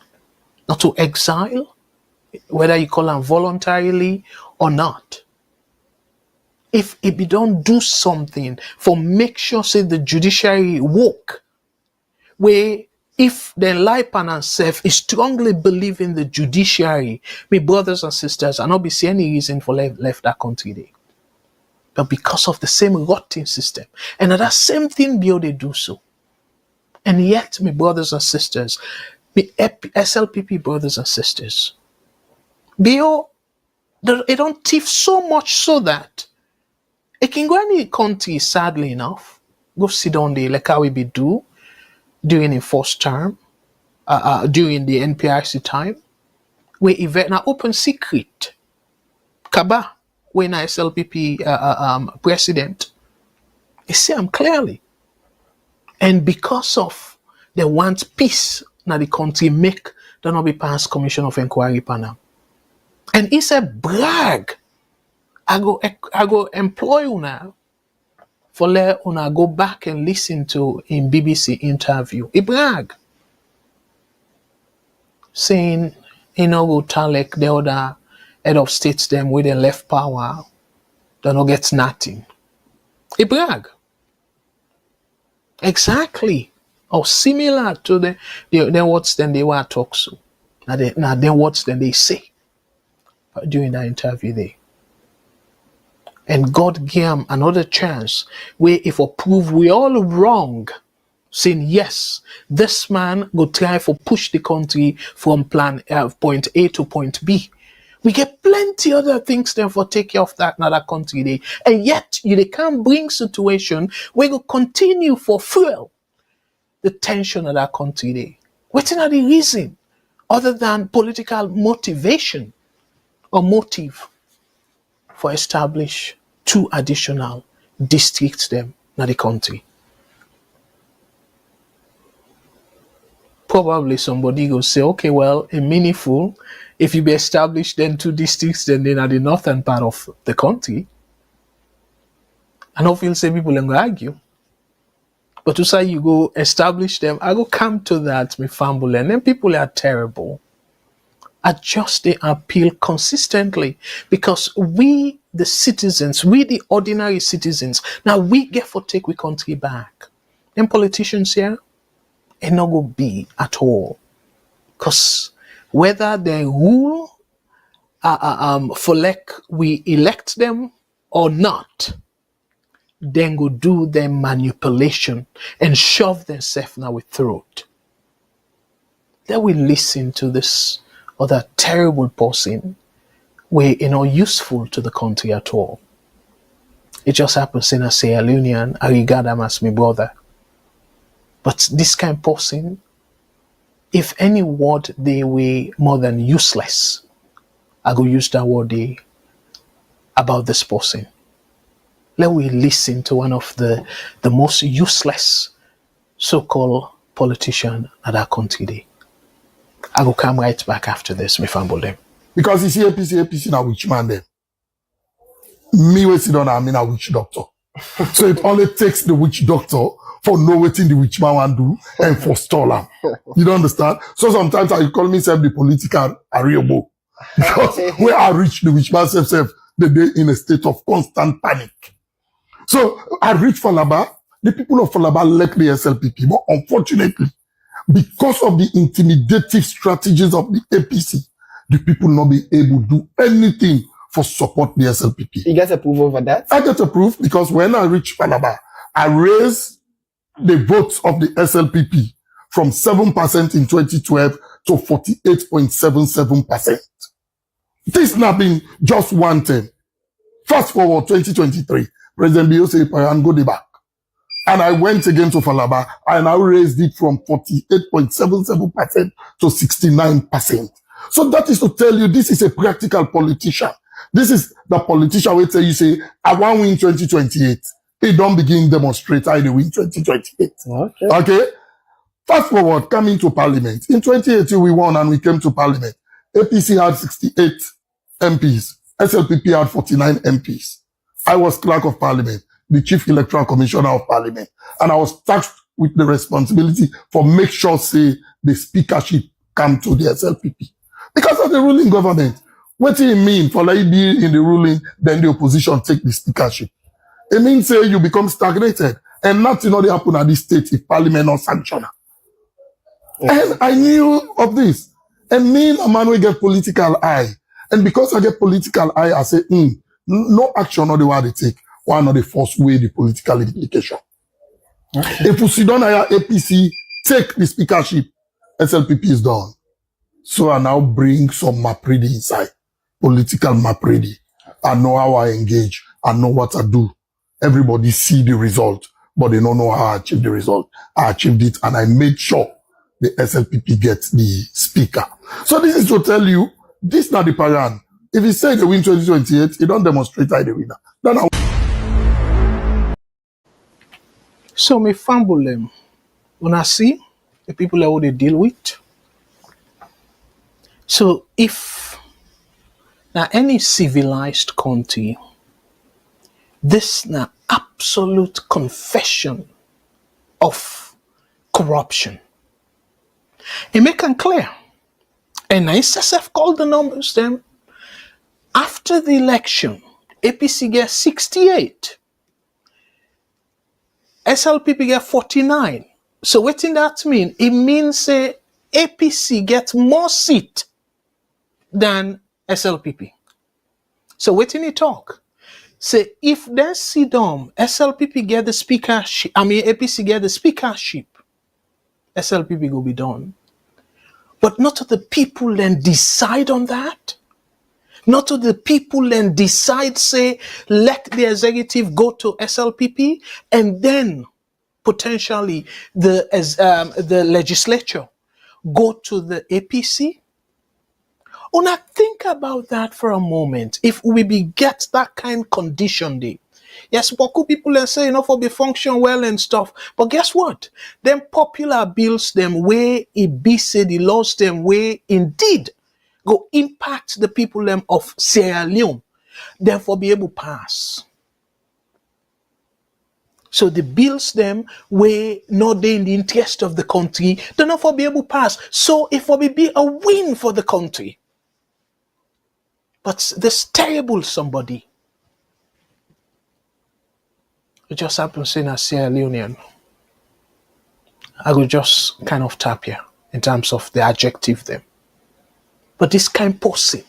Not to exile, whether you call them voluntarily or not. If it be don't do something for make sure say the judiciary work, where if the Lipan and self is strongly believe in the judiciary, my brothers and sisters, I not be see any reason for left that country there. But because of the same rotten system, and that same thing Bio they do so. And yet, my brothers and sisters, my SLPP brothers and sisters, Bio, they don't thief so much so that it can go any country, sadly enough, go sit down there like how we be do during the first term, during the NPRC time, where event na open secret, Kaba, when I SLPP president, you see them clearly. And because of they want peace, now the country make there not be pass commission of inquiry panel. And it's a brag. I go employ una for let una go back and listen to in BBC interview. He brag. Saying he no go tell like the other head of states them with the left power, they no get nothing. He brag. Exactly. Or similar to the words then they were talk so. Now then words then they say during that interview there. And God gave him another chance where if we prove we all wrong, saying yes, this man go try for push the country from point A to point B. We get plenty other things then for take care of that another country there. And yet they can't bring situation where go continue for fuel the tension of that country there. What's not the reason other than political motivation or motive for establish 2 additional districts them in the country? Probably somebody will say, okay, well, a meaningful, If you be established then 2 districts, then they are the northern part of the country. I don't feel say people are going to argue. But to say you go establish them, I go come to that, me fumble, and then people are terrible. Adjust the appeal consistently, because we, the citizens, we, the ordinary citizens, now we get for take we country back. Them politicians here, it not go be at all. Because whether they rule for like we elect them or not, then go do their manipulation and shove themselves now with throat. Then we listen to this other terrible person where useful to the country at all. It just happens in a Sierra Leone, I regard him as my brother. But this kind of person, if any word they were more than useless, I go use that word they about this person. Let we listen to one of the most useless so-called politician at our country day. I will come right back after this, me fumble them. Because you see APC na witch man them. Me we sit down I mean a witch doctor. So it only takes the witch doctor for know what the witch man want do and forestall him. You don't understand? So sometimes I call myself the political ariabo. Because where I reach the witch man self, they in a state of constant panic. So I reach Falaba, the people of Falaba elect the SLPP, but unfortunately, because of the intimidative strategies of the APC, the people not be able to do anything for support the SLPP. You get approval for that? I get approved because when I reach Falaba, I raise the votes of the SLPP from 7% in 2012 to 48.77%. This not been just one thing. Fast forward 2023, President Bio said, and go the back. And I went again to Falaba, and I raised it from 48.77% to 69%. So that is to tell you, this is a practical politician. This is the politician who tell you, say, I want win 2028. He don't begin demonstrate how they win 2028. Okay? Fast forward, coming to parliament. In 2018, we won and we came to parliament. APC had 68 MPs. SLPP had 49 MPs. I was clerk of parliament, the chief electoral commissioner of parliament, and I was tasked with the responsibility for make sure, say, the speakership come to the SLPP. Because of the ruling government. What do you mean for like be in the ruling, then the opposition take the speakership? It means, say, you become stagnated, and nothing only happen at this state if parliament not sanction. And I knew of this. And me, a man will get political eye. And because I get political eye, I say, no action not the way they take. Why not the first way the political implication? If we sit down at APC, take the speakership, SLPP is done. So I now bring some MAPREDI inside. Political MAPREDI. I know how I engage. I know what I do. Everybody see the result, but they don't know how I achieve the result. I achieved it and I made sure the SLPP gets the speaker. So this is to tell you, this is not the pattern. If you say they win 2028, you don't demonstrate how they winner. So me fumble them. When I see the people that they deal with. So if now any civilized country, this now absolute confession of corruption. It make it clear. And ISSF called the numbers then. After the election, APC get 68. SLPP get 49. So what does that mean? It means APC get more seat than SLPP. So what did he talk? Say if they sit down, SLPP get the speakership, APC get the speakership, SLPP will be done. But not to the people then decide on that. Not to the people then decide, say, let the executive go to SLPP and then potentially the legislature go to the APC. Oh, now think about that for a moment. If we get that kind of condition there. Yes, Boku people are saying, for be function well and stuff. But guess what? Them popular bills, them way it be said, the laws, them way indeed go impact the people them of Sierra Leone, therefore be able to pass. So the bills them were not in the interest of the country, they're not for be able to pass. So it will be a win for the country. But this terrible somebody, it just happens in a Sierra Leonean. I will just kind of tap here in terms of the adjective them. But this kind of person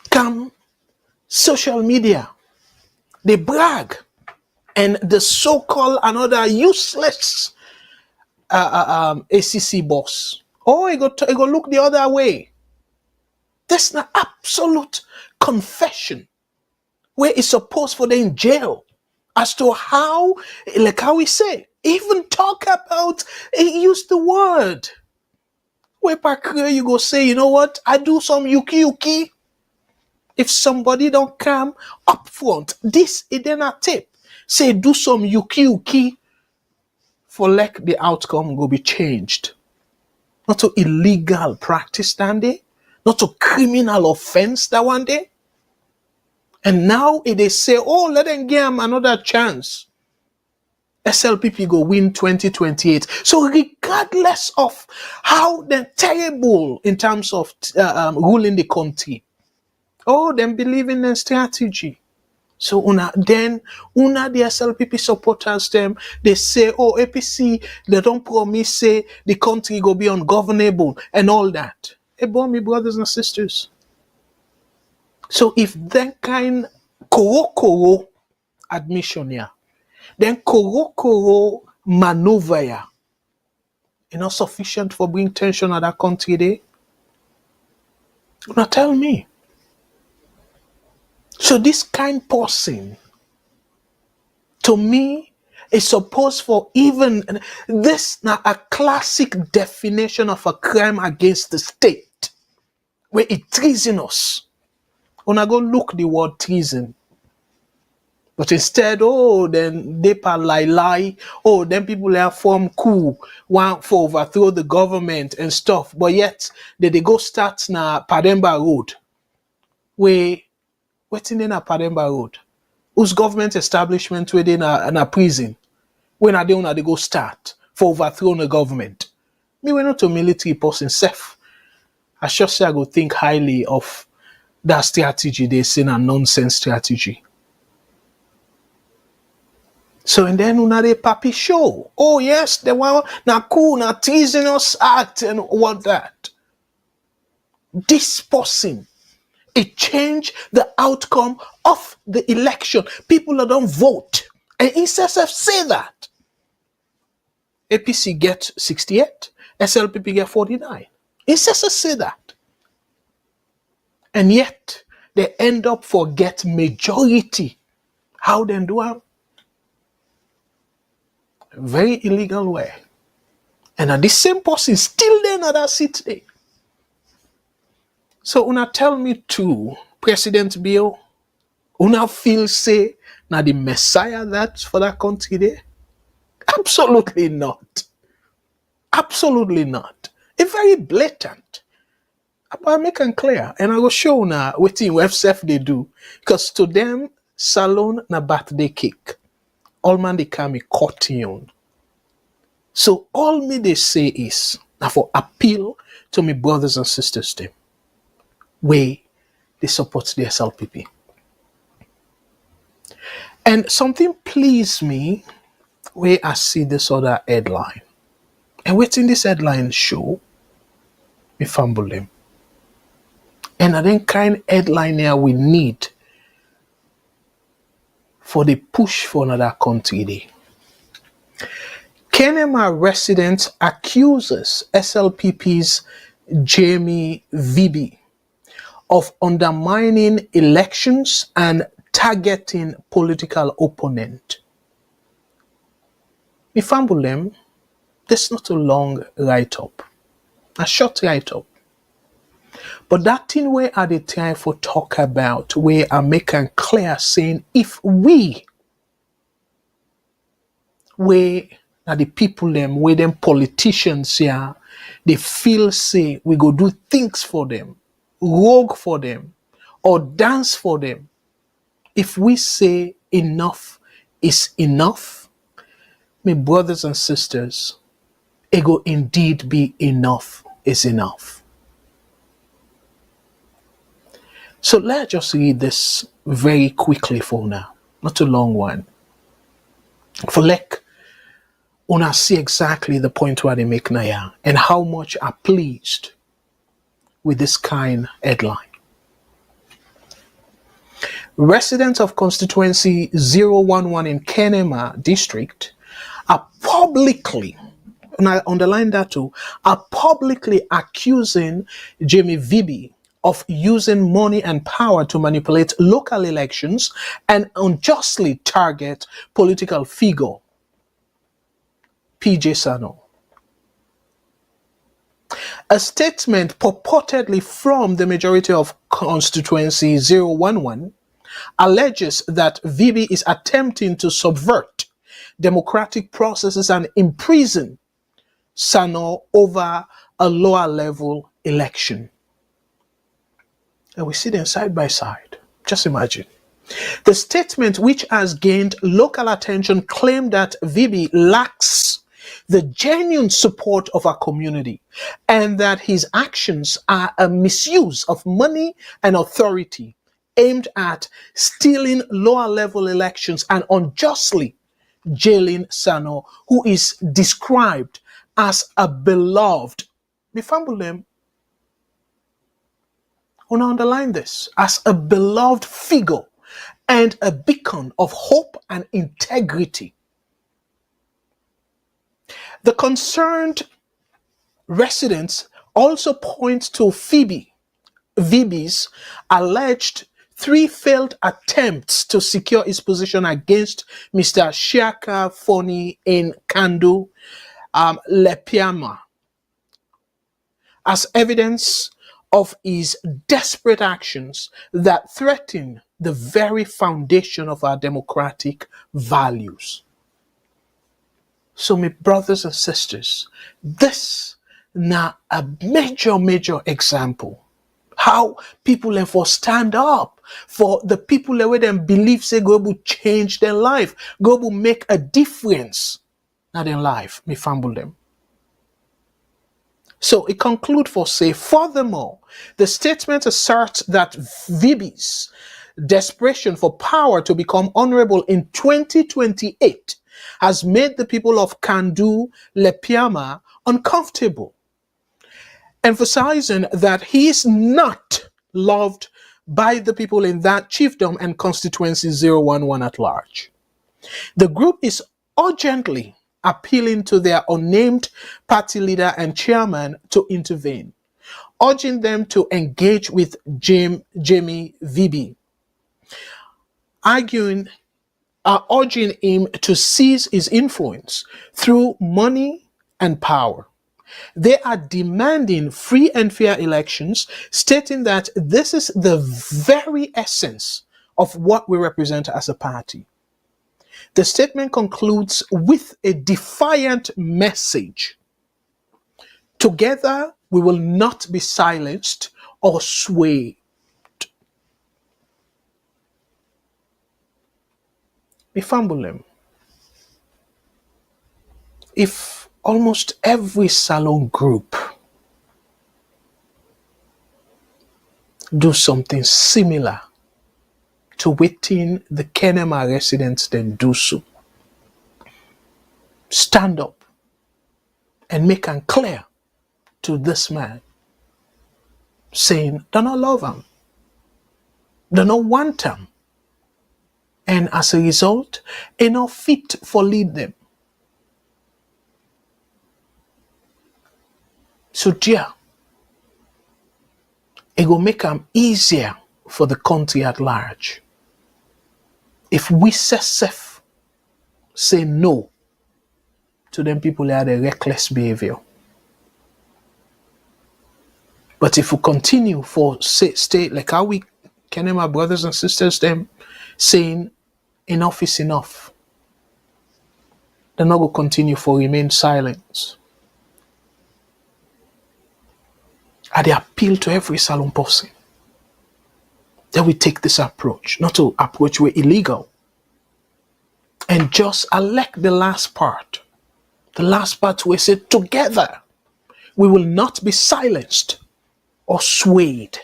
come social media, they brag, and the so-called another useless ACC boss, oh, he go look the other way. That's an absolute confession where it's supposed for them in jail as to how, like how we say, even talk about, use the word. Where you go say, you know what, I do some yuki. If somebody don't come up front, this is then a tip. Say do some yuki for like the outcome will be changed. Not to illegal practice that day, not to criminal offense that one day. And now they say, oh, let them give them another chance. SLPP go win 2028. So regardless of how they're terrible in terms of ruling the country, oh, them believe in their strategy. So the SLPP supporters them, they say, oh, APC, they don't promise say the country go be ungovernable and all that. Hey, me brothers and sisters. So if that kind koro admission here, then koro maneuver here, not sufficient for bring tension at that country there? Now tell me. So this kind person, to me, is supposed for even this now a classic definition of a crime against the state, where it's treasonous. When I go look the word treason, but instead, oh, then they lie. Oh, then people have formed coup, want for overthrow the government and stuff. But yet, they go start na Pademba Road, where what's in a Pademba Road? Whose government establishment within a prison? When are they go start for overthrowing the government? Me, we're not a military person, self. I sure say I go think highly of that strategy they say a nonsense strategy. So and then they papi show. Oh yes, they want na cool, na treasonous act and all that. This person, it changed the outcome of the election. People that don't vote. And ECSL say that. APC get 68, SLPP get 49. ECSL say that. And yet, they end up forget majority. How they do it? Very illegal way. And this same person still there in that seat there. So una tell me too, President Bio, una feel say na the Messiah that's for that country there? Absolutely not. Absolutely not. It's very blatant. I make it clear. And I will show now what WebSF they do. Because to them, salon na birthday cake. All man they come a cartoon. So all me they say is now for appeal to my brothers and sisters them. Where they support the SLPP. And something pleased me where I see this other headline. And waiting this headline show, me fumble them. And I think kind headline here we need for the push for another country there. Kenema resident accuses SLPP's Jame Vibbi of undermining elections and targeting political opponent. Me fumble them. This is not a long write-up, a short write-up. But that thing where are the time for talk about, where I make it clear saying if we, where na the people them, where them politicians here, they feel say we go do things for them, rogue for them, or dance for them. If we say enough is enough, my brothers and sisters, it will indeed be enough is enough. So let's just read this very quickly for now, not a long one. For like, una see exactly the point where they make now and how much are pleased with this kind headline. Residents of constituency 011 in Kenema district are publicly, and I underline that too, are publicly accusing Jame Vibbi of using money and power to manipulate local elections and unjustly target political figure PJ Sano. A statement purportedly from the majority of constituency 011 alleges that Vibbi is attempting to subvert democratic processes and imprison Sano over a lower level election. And we see them side by side. Just imagine. The statement, which has gained local attention, claimed that Vibbi lacks the genuine support of our community and that his actions are a misuse of money and authority aimed at stealing lower level elections and unjustly jailing Sano, who is described as a beloved, I want to underline this, as a beloved figure and a beacon of hope and integrity. The concerned residents also point to Vibbi's alleged 3 failed attempts to secure his position against Mr. Shiaka Foni in Kandu, Lepiama, as evidence of his desperate actions that threaten the very foundation of our democratic values. So, my brothers and sisters, this now a major example how people and for stand up for the people where them believe say God will change their life, God will make a difference in their life. Me fumble them. So it concludes for say, furthermore, the statement asserts that Vibbi's desperation for power to become honorable in 2028 has made the people of Kandu Lepiama uncomfortable, emphasizing that he is not loved by the people in that chiefdom and constituency 011 at large. The group is urgently appealing to their unnamed party leader and chairman to intervene, urging them to engage with Jame Vibbi, urging him to seize his influence through money and power. They are demanding free and fair elections, stating that this is the very essence of what we represent as a party. The statement concludes with a defiant message. Together, we will not be silenced or swayed. If almost every salon group do something similar to within the Kenema residents then do so, stand up and make it clear to this man, saying, do not love him, do not want him, and as a result, are not fit for lead them. So dear, it will make them easier for the country at large if we say no to them people that have a reckless behavior. But if we continue for stay like how we can my brothers and sisters them saying enough is enough, they're not going to continue for remain silent. And they appeal to every salon person that we take this approach, not to approach we're illegal. And just elect the last part. The last part we say together, we will not be silenced or swayed.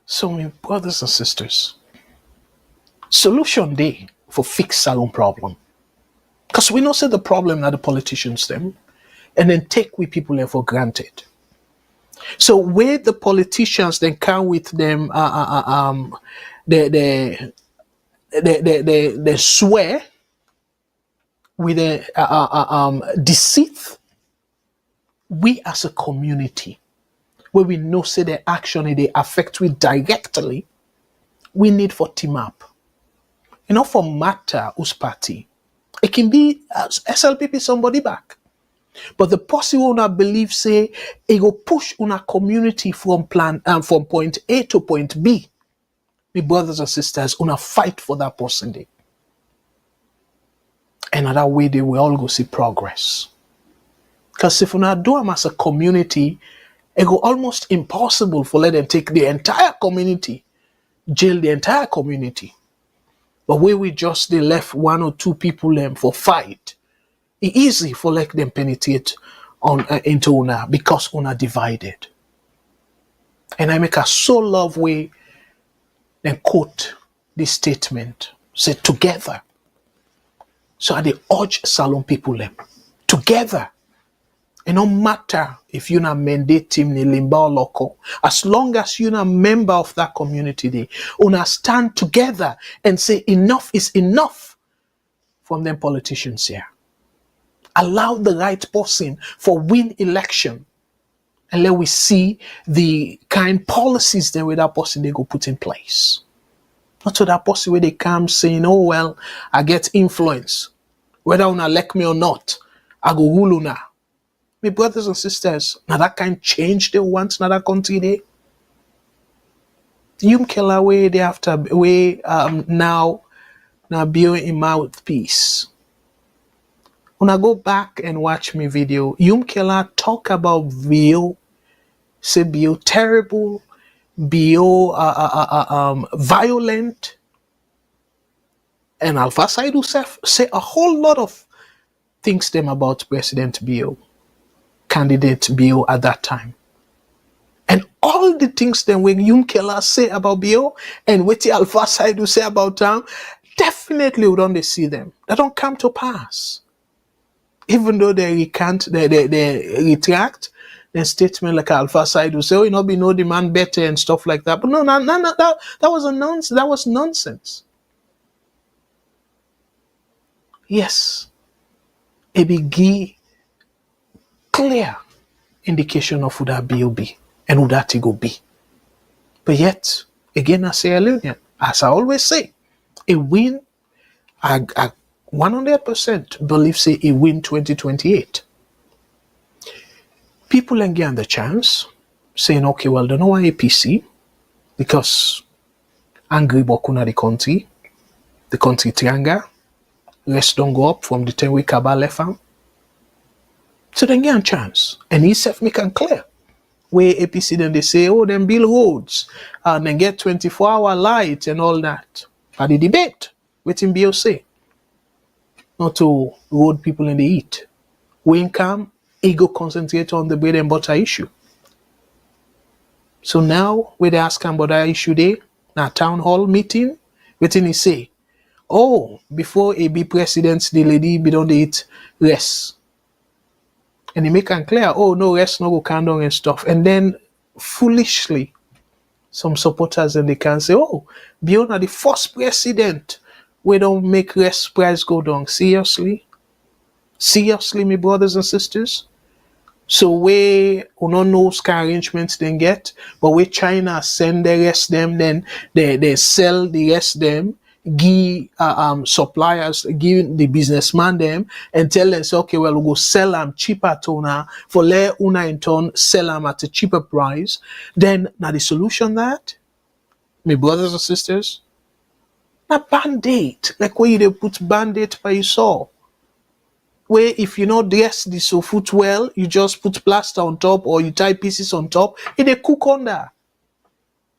So, my brothers and sisters, solution day for fix salon problem. Because we know say the problem that the politicians them, and then take we people there for granted. So where the politicians then come with them, they swear with a deceit. We as a community, where we know say the action they affect we directly, we need for team up. You know, for matter whose party, it can be SLPP somebody back. But the person who not believe say it go push on a community from from point A to point B. My brothers and sisters, una fight for that person day. And that way they will all go see progress. Because if we not do them as a community, it go almost impossible for let them take the entire community, jail the entire community. But where we just they left one or two people them for fight, it's easy for like them penetrate on into una because una divided. And I make a so love way then quote this statement, say together. So I they urge salon people them together. It no matter if you're not mandate team ni limba or local, as long as you're a member of that community, they una stand together and say enough is enough from them politicians here. Allow the right person for win election, and let we see the kind policies that with that person they go put in place. Not to that person where they come saying, oh well, I get influence. Whether una elect me or not, I go rule una. My brothers and sisters, now that kind change they want in that country they. You kill away they after way now build a mouthpiece. When I go back and watch my video, Yum Killer talk about Bio, say Bio terrible, Bio violent, and Alpha Saidu say a whole lot of things them about President Bio, candidate Bio at that time. And all the things then when Yum Killer say about Bio and what the Alpha Saidu say about them, definitely we don't see them. They don't come to pass. Even though they recant, they retract their statement like Alpha Side will say, oh, you know, be no demand better and stuff like that. But no, that was a nonsense. That was nonsense. Yes, it be clear indication of who that bill be and who that it go be. But yet, again, I say, as I always say, a win, I 100% believe say he win 2028. People ain't getting the chance saying, okay, well, they don't want APC because angry bokuna the country triangle, rest don't go up from the 10-week Kaba left arm. So they get a chance. And he self make it clear. Where APC then they say, oh, then build roads and then get 24-hour light and all that. But the debate, waiting BO say. Not to road people in the heat. When come, ego concentrate on the bread and butter issue. So now, when they ask him about that issue there, now town hall meeting, waiting he say, oh, before a be president, the lady be don't eat rest. And he make it clear, oh no, rest no go count down and stuff. And then foolishly, some supporters and they can say, oh, beyond the first president, we don't make rest price go down. Seriously? Seriously, my brothers and sisters? So we don't know kind arrangements they get, but we China send the rest them, then they sell the rest them, give suppliers, give the businessman them, and tell them, say, okay, well, we'll go sell them cheaper to una, for let una in turn sell them at a cheaper price. Then now the solution that My brothers and sisters. Na band-aid, like where you dey put band-aid by your saw. Where if you not dress the so foot well, you just put plaster on top or you tie pieces on top, it dey cook under.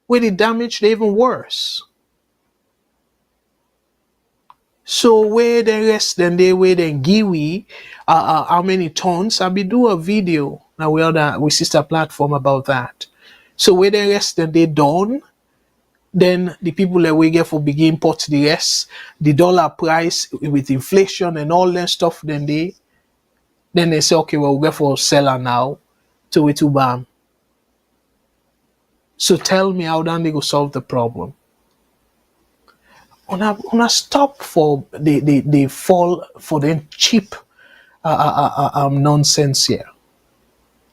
Where the damage they even worse. So where the rest then they where then give we how many tons? I be do a video now we sister platform about that. So where the rest then they done, then the people that we get for begin put the rest, the dollar price with inflation and all that stuff, then they say, okay, well, we get for seller now to we to bam. So tell me how then they go solve the problem. On a stop for they fall for them cheap nonsense here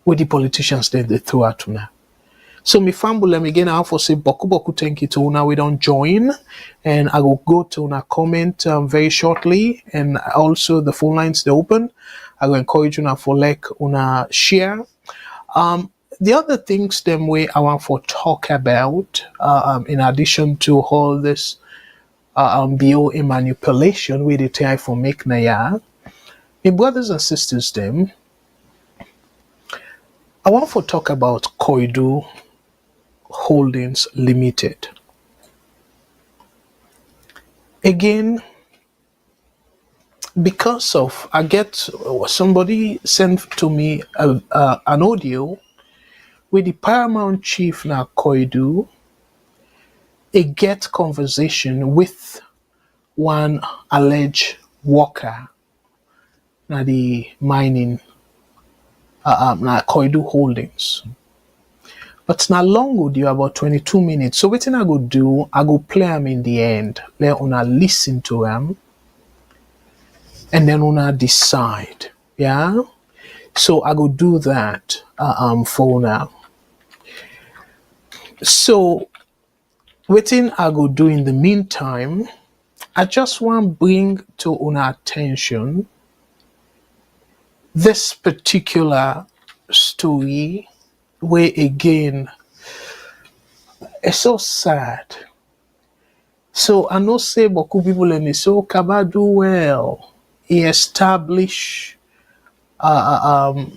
with the politicians then they throw out now. So me family me again I for say boku thank you to una we don't join, and I will go to una comment very shortly, and also the phone lines they open. I will encourage una for like una share. The other things them way I want for talk about in addition to all this BOA manipulation we they try for make na ya. My brothers and sisters them, I want to talk about Koidu Holdings Limited. Again, because of I get somebody sent to me an audio with the paramount chief now Koidu, a get conversation with one alleged worker na the mining na Koidu Holdings. But now long audio about 22 minutes. So what I go do, I go play them in the end. Let una listen to them. And then una decide. Yeah? So I go do that for now. So what I go do in the meantime, I just want to bring to una attention this particular story where again it's so sad. So I know say boku people and so Kaba do well. He establish the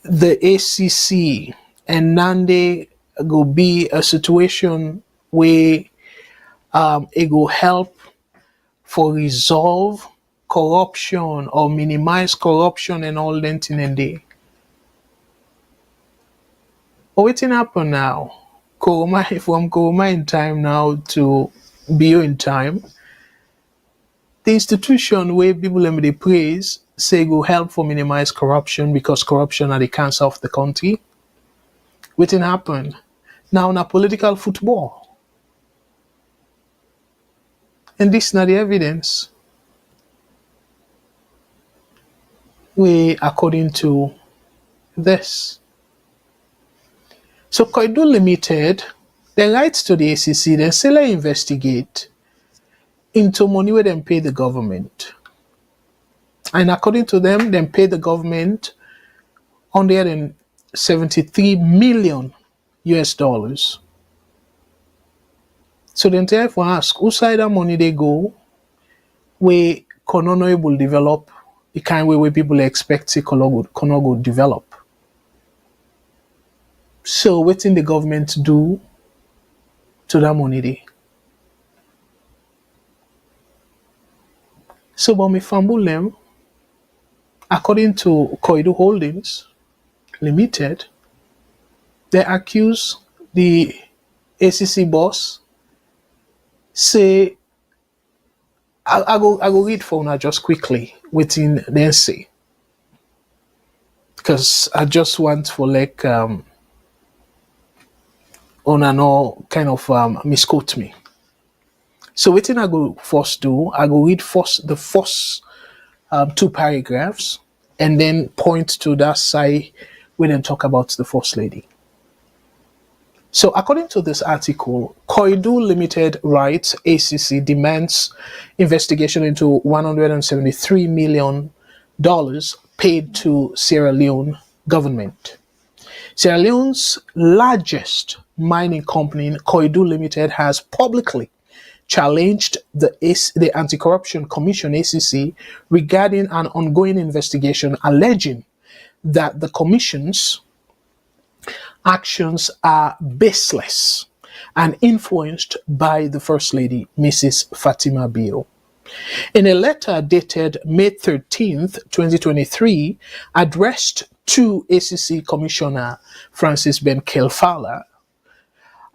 ACC, and Nande go be a situation where it go help for resolve corruption or minimize corruption and all that thing and day. But what's happen now? Koroma, from Koroma in time now to BO in time, the institution where people let me they praise say go help for minimize corruption because corruption are the cancer of the country. What's happen? Now na political football. And this is not the evidence. We according to this. So Koidu Limited, the rights to the ACC, then still investigate into money where they pay the government. And according to them, they pay the government $173 million US dollars. So then they for ask, whose side that money they go, where Konono will develop the kind way where people expect Kono will develop. So what in the government do to that money there? So when we fumble them, according to Koidu Holdings Limited, they accuse the ACC boss, say, I go read for now just quickly within the NC. Because I just want for like on and all kind of misquote me. So what I go first do, I go read the first 2 paragraphs and then point to that side where then talk about the First Lady. So according to this article, Koidu Limited writes ACC demands investigation into $173 million paid to Sierra Leone Government. Sierra Leone's largest mining company, Koidu Limited, has publicly challenged the Anti-Corruption Commission (ACC) regarding an ongoing investigation alleging that the Commission's actions are baseless and influenced by the First Lady, Mrs. Fatima Bio. In a letter dated May 13th, 2023, addressed to ACC Commissioner Francis Ben Kelfala,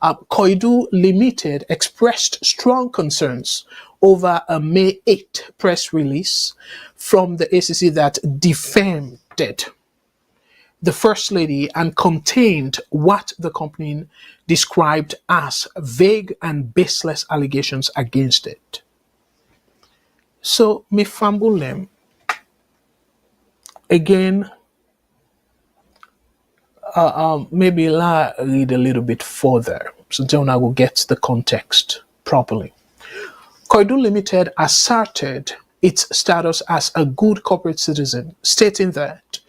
Koidu Limited expressed strong concerns over a May 8 press release from the ACC that defended the First Lady and contained what the company described as vague and baseless allegations against it. So, me fambulem, again, maybe I'll read a little bit further, so then I will get the context properly. Koidu Limited asserted its status as a good corporate citizen, stating that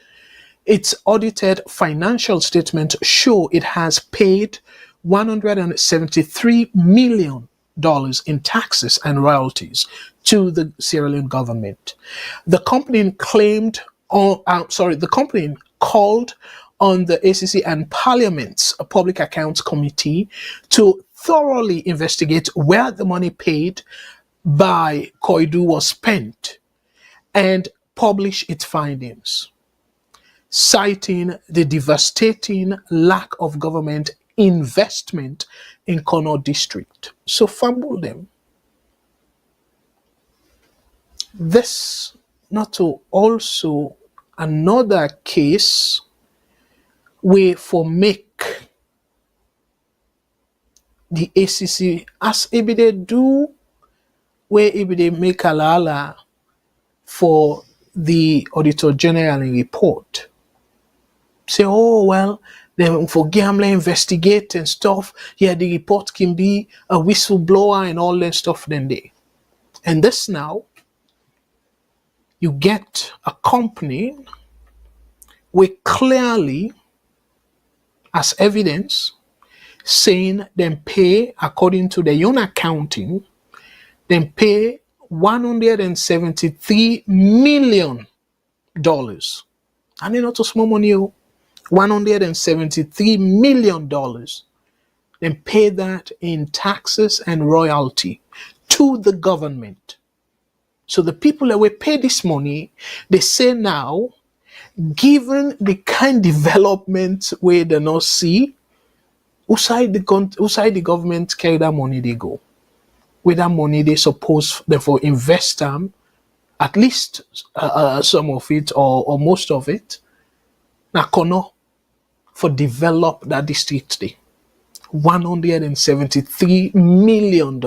its audited financial statements show it has paid $173 million in taxes and royalties to the Sierra Leone government. The company called on the ACC and Parliament's Public Accounts Committee to thoroughly investigate where the money paid by Koidu was spent and publish its findings, citing the devastating lack of government investment in Kono district. So fumble them. This not to also another case where for make the ACC as maybe they do, where maybe they make a lala for the Auditor General report. Say, oh, well, then for gambling investigate and stuff, yeah, the report can be a whistleblower and all that stuff then they. And this now, you get a company with clearly, as evidence, saying them pay, according to their own accounting, them pay $173 million. And not a small money, $173 million. Then pay that in taxes and royalty to the government. So the people that will pay this money, they say now, given the kind development where they not see, outside the government carry that money they go. With that money they suppose therefore invest them, at least some of it or most of it, na kono for develop that district day. $173 million.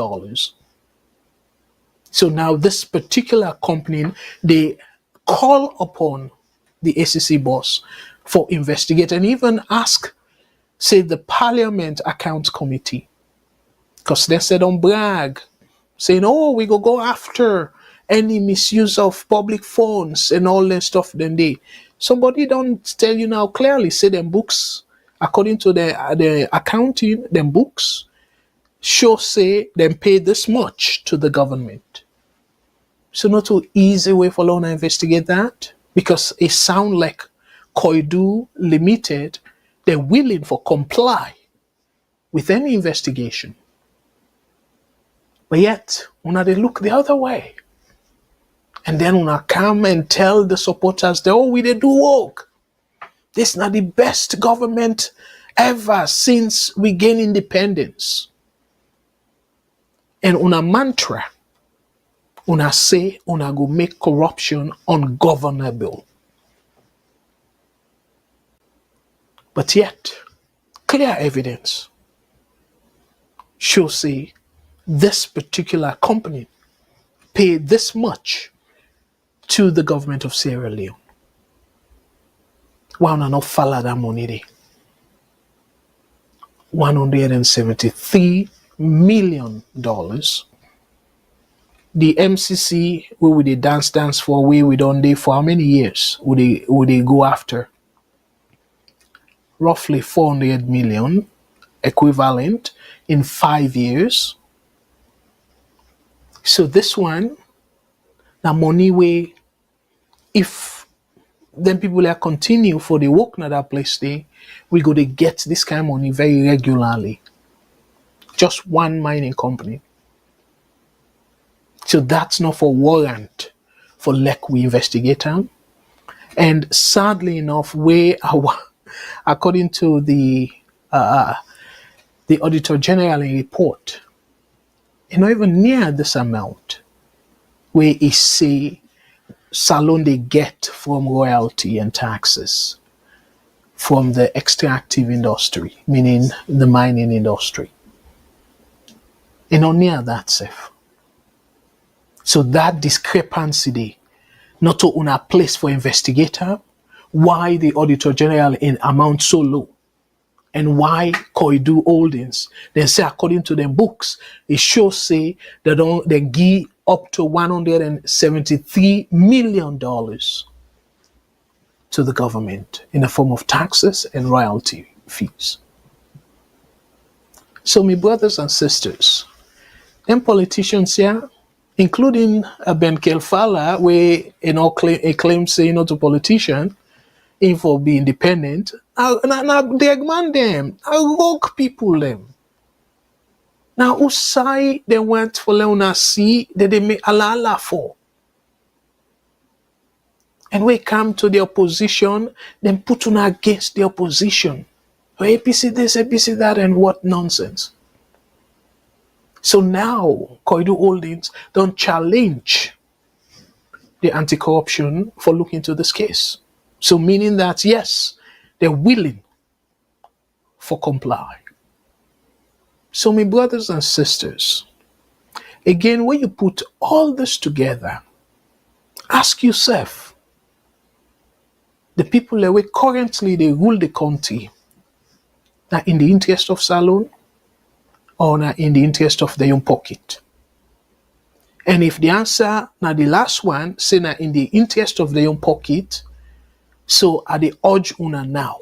So now this particular company, they call upon the ACC boss for investigate and even ask, say, the Parliament Accounts Committee, because they said don't brag, saying, oh, we go after any misuse of public funds and all that stuff. Then somebody don't tell you now clearly, say them books, according to the accounting, them books show say them pay this much to the government. So not too easy way for Lona investigate that, because it sound like Koidu Limited, they're willing for comply with any investigation. But yet, when they look the other way, and then when I come and tell the supporters, we they do work. This is not the best government ever since we gain independence. And una mantra, una say, una go make corruption ungovernable. But yet, clear evidence shows say this particular company paid this much to the government of Sierra Leone. Why not follow that money there? $173 million. The MCC, where would they dance for, where we don't day for how many years would they go after? roughly 400 million equivalent in 5 years. So this one, the money way, if then people will continue for the work na that place there, we go to get this kind of money very regularly. Just one mining company. So that's not for warrant for like we investigate them. And sadly enough, according to the Auditor General report, not even near this amount where he say Salone they get from royalty and taxes from the extractive industry, meaning the mining industry. Not near that safe. So that discrepancy there, not to own a place for investigator, why the Auditor General in amount so low, and why Koidu Holdings, they say according to their books, it shows say they give up to $173 million to the government in the form of taxes and royalty fees. So my brothers and sisters, them politicians here, including Ben Kelfala, where he claims say not a politician, for be independent, they man them, rogue people them. Now Usai they went for Leona C, they make Allah for. And when it come to the opposition, then put on against the opposition. APC this, APC that, and what nonsense. So now Koidu Holdings don't challenge the anti-corruption for looking into this case. So meaning that yes, they're willing for comply. So my brothers and sisters, again, when you put all this together, ask yourself, the people that currently they rule the country, are in the interest of Salone or not in the interest of their own pocket? And if the answer, now the last one, say not in the interest of their own pocket, so I the urge una now,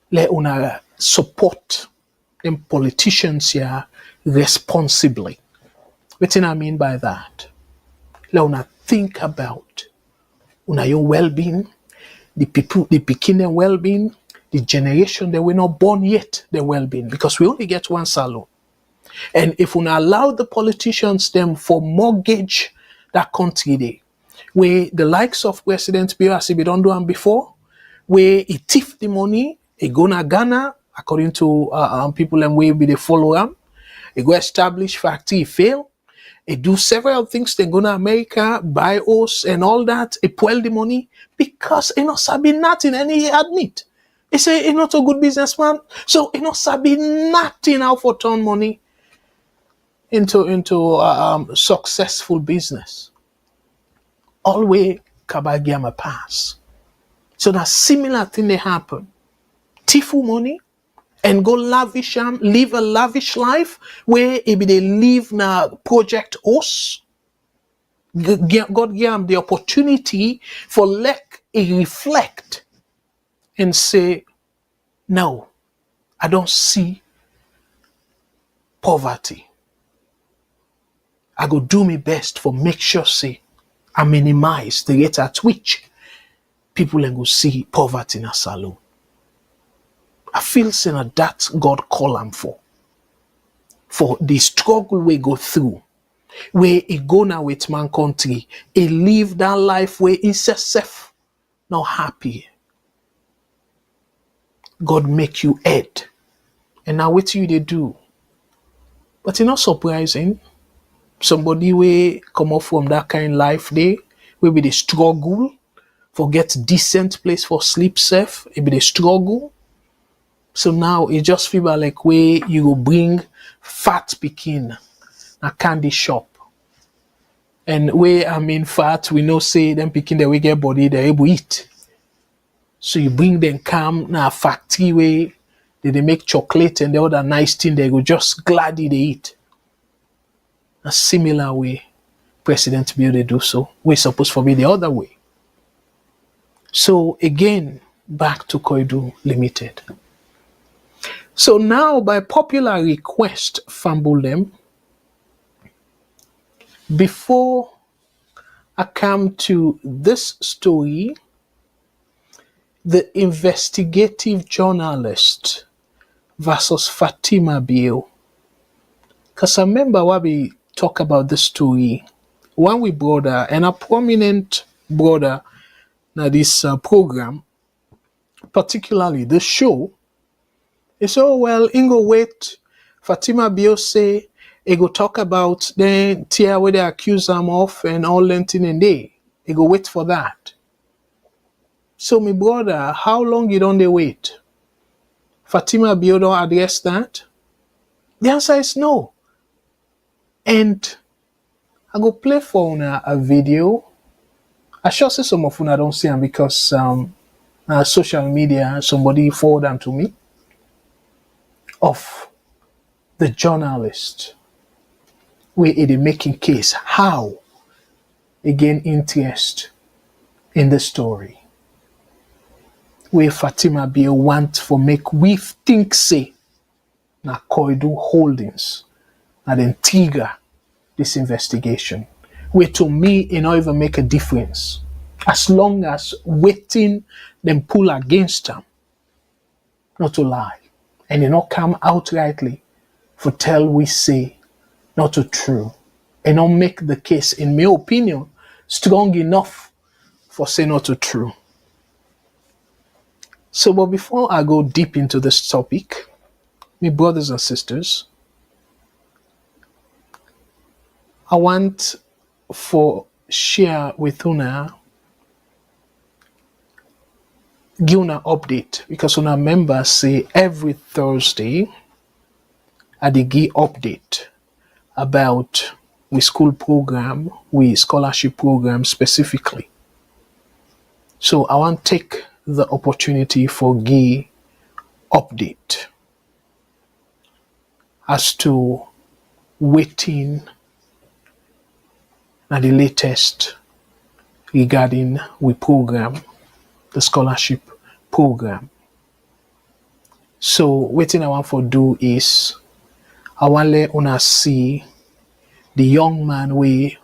let una support them politicians here responsibly. What I mean by that? Let una think about una your well-being, the people, the picking well-being, the generation that were not born yet, their well-being, because we only get one Salone. And if we allow the politicians them for mortgage that country there, where the likes of President Bio as we don't do them before, where he thief the money, he go to Ghana, according to people and where they follow him, he go establish factory, fail, he do several things, they go to America, buy us and all that, he pull the money, because he not sabi nothing, and he admit. He say he not a good businessman, so he not sabi nothing how for turn money into successful business. Always Kabagiyama pass. So that similar thing they happen. Tifu money and go lavish live a lavish life where if they live na project us. God give them the opportunity for let it reflect and say, no, I don't see poverty. I go do my best for make sure say I minimize the rate at which people go see poverty in a Salone. I feel saying that God call them for the struggle we go through, where he go now with man country, he live that life where he safe, not happy. God make you head, and now what you they do? But it's not surprising. Somebody will come up from that kind of life there, will be the struggle, for get decent place for sleep safe, it be the struggle. So now it just feel like where you go bring fat pikin a candy shop. And where I mean fat, we know say them pikin they will get body, they able eat. So you bring them come na factory where they make chocolate and the other nice thing, they go just gladly they eat. A similar way, President Bio they do so. We're supposed to be the other way. So again, back to Koidu Limited. So now, by popular request, Fambulem, before I come to this story, the investigative journalist versus Fatima Bio. Because I remember when we talk about this story, one we brother and a prominent brother now this program, particularly the show, he said, oh well, Ingo wait, Fatima Bio say, he go talk about the tear where they accuse him of and all that thing and day. He go wait for that. So my brother, how long you don't they wait? Fatima Bio don't address that? The answer is no. And I go play for una a video. I sure say some of una don't see them because social media, somebody forward them to me, of the journalist where it is making case how again interest in the story. Where Fatima Bio want for make we think say na Koidu Holdings na then trigger this investigation. Where to me it not even make a difference. As long as waiting them pull against them, not to lie. And it not come outrightly for tell we say not to true. And not make the case, in my opinion, strong enough for say not to true. So, but before I go deep into this topic, my brothers and sisters, I want for share with una, give una update, because una members say every Thursday I dey give update about we school program, we scholarship program specifically. So I want to take the opportunity for give update as to waiting at the latest regarding we program, the scholarship program. So waiting I want for do is I want let una see the young man we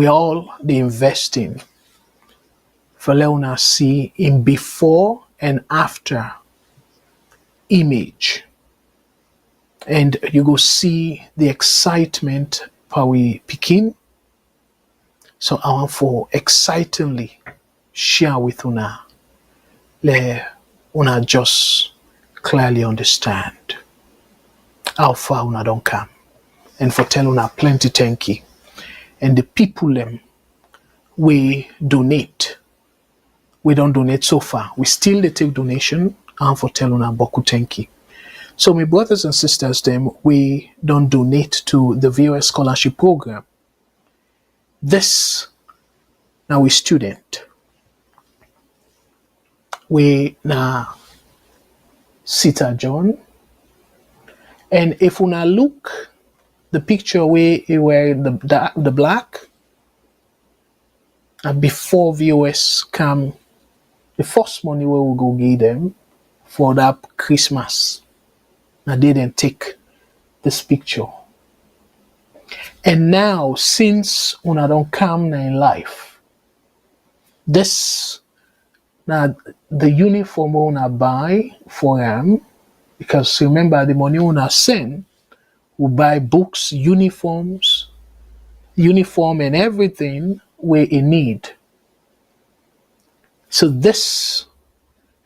all the investing for let una see in before and after image. And you go see the excitement for we picking. So I want for excitingly share with una. Let una just clearly understand how far una don't come. And for tell una plenty thank you. And the people them we donate. We don't donate so far. We still they take donation and for tell una boku thank you. So my brothers and sisters them we don't donate to the VOS scholarship program. This now we student. We now Sita John. And if una look the picture where he wear the black, and before VOS come, the first money we will go give them for that Christmas. Now they didn't take this picture. And now since una don't come in life, this now the uniform una buy for them, because remember the money una send will buy books, uniform and everything where in need. So this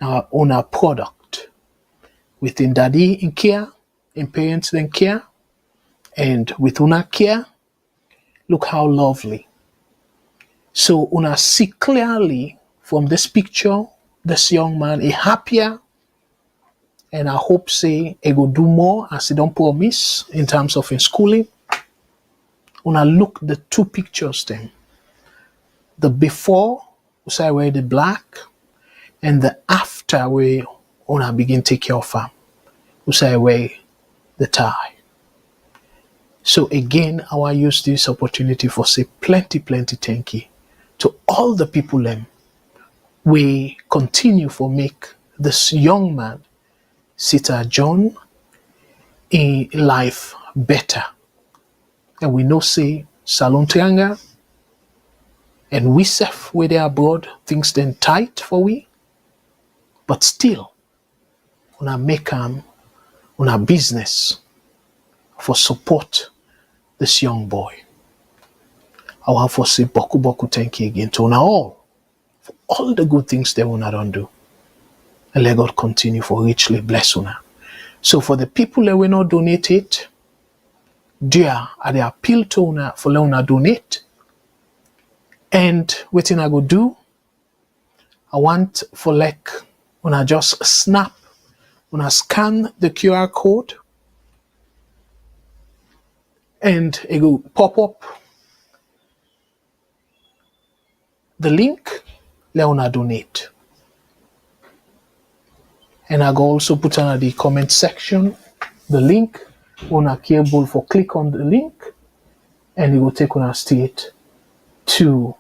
on our product within daddy in care, in parents in care, and with una care. Look how lovely. So una see clearly from this picture, this young man is happier, and I hope say he go do more as he don't promise in terms of in schooling. Una look the two pictures then. The before, we say where the black, and the after where una begin take care of him. We say where the tie. So again, I want to use this opportunity for say plenty thank you to all the people them we continue for make this young man Sita John in life better. And we know say Salon Trianga and we self where they abroad things then tight for we, but still una make una business for support this young boy. I want for say boku boku thank you again to una all the good things they una don't do. And let God continue for richly bless una. So for the people that will not donate it, dear, I dey appeal to una for let una donate. And wetin I go do, I want for like una just snap, una scan the QR code, and it go pop up the link, let una donate. And I go also put on the comment section the link, una cable for click on the link, and it will take una straight to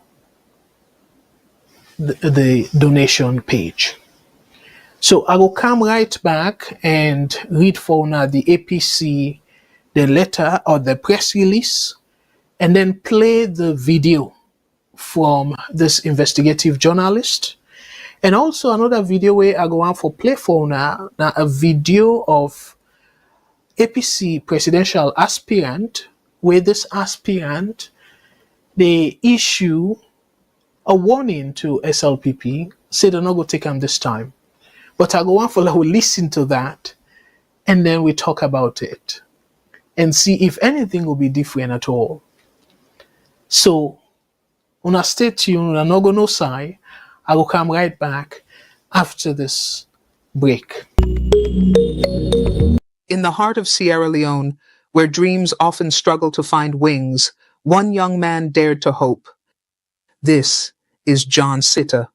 the donation page. So I will come right back and read for una the APC, the letter or the press release, and then play the video from this investigative journalist. And also another video where I go on for play for now a video of APC presidential aspirant, where this aspirant they issue a warning to SLPP, say they're not going to take them this time. But I go on for like we listen to that and then we talk about it and see if anything will be different at all. So una stay tuned, una no go no side. I will come right back after this break. In the heart of Sierra Leone, where dreams often struggle to find wings, one young man dared to hope. This is John Sitta.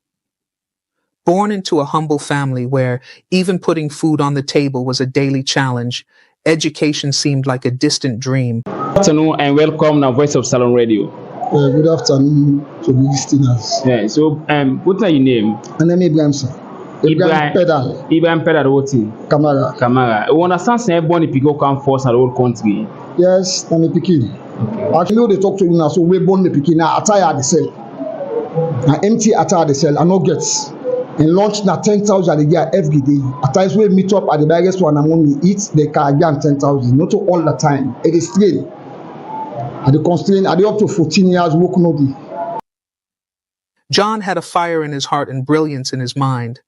Born into a humble family where even putting food on the table was a daily challenge, education seemed like a distant dream. Good afternoon and welcome to Voice of Salon Radio. Good afternoon to the listeners. Yeah, so what's your name? My name is Ibrahim, sir. Ibrahim Pedal. Ibrahim Pedal, what thing? Kamara. Kamara. You understand say born in Pico come first in the whole country? Yes, I'm a Pekin. Okay. Actually, they talk to you now, so we born in Pekin. Now, attire the cell. Now, empty attire the cell. I no gets. And launch na 10,000 a year every day. At times we meet up at the biggest one and when we eat, they can get 10,000. Not all the time. It is strain. At the constraint, at the up to 14 years, work no be. John had a fire in his heart and brilliance in his mind.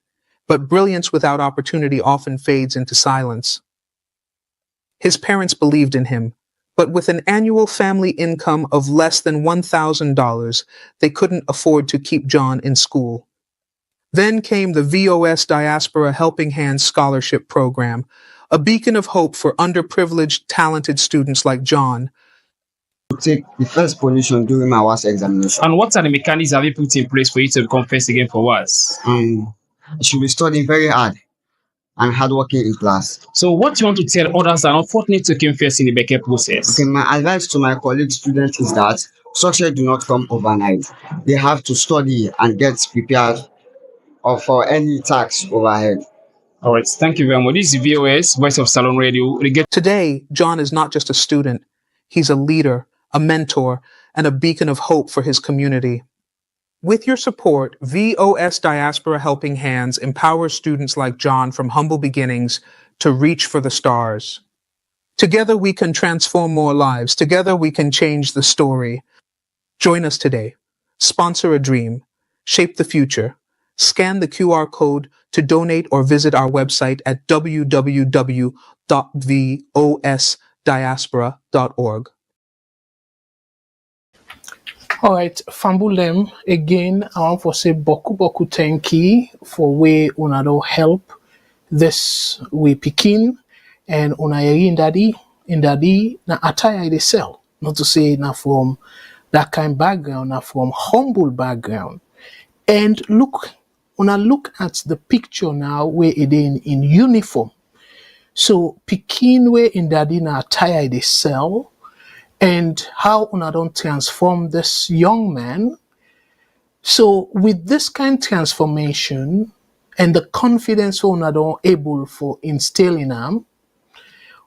But brilliance without opportunity often fades into silence. His parents believed in him, but with an annual family income of less than $1,000, they couldn't afford to keep John in school. Then came the VOS Diaspora Helping Hands Scholarship Program, a beacon of hope for underprivileged, talented students like John. Take the first position during my WAS examination. And what are the mechanisms have you put in place for you to become first again for WAS? I should be studying very hard and hardworking in class. So what do you want to tell others that are unfortunate to come first in the Becker process? Okay, my advice to my colleague students is that success do not come overnight. They have to study and get prepared for any task overhead. All right, thank you very much. This is VOS, Voice of Salon Radio. Today, John is not just a student. He's a leader, a mentor, and a beacon of hope for his community. With your support, VOS Diaspora Helping Hands empowers students like John from humble beginnings to reach for the stars. Together we can transform more lives. Together we can change the story. Join us today. Sponsor a dream. Shape the future. Scan the QR code to donate or visit our website at www.vosdiaspora.org. All right, Fambulem, again, I want to say boku thank you for way una do help this we Pekin and una yeri in daddy na attire they sell. Not to say na from that kind background, na from humble background. And look at the picture now where it in uniform. So Pekin where in daddy na attire they sell. And how una don't transform this young man So with this kind of transformation and the confidence una don able for instilling am,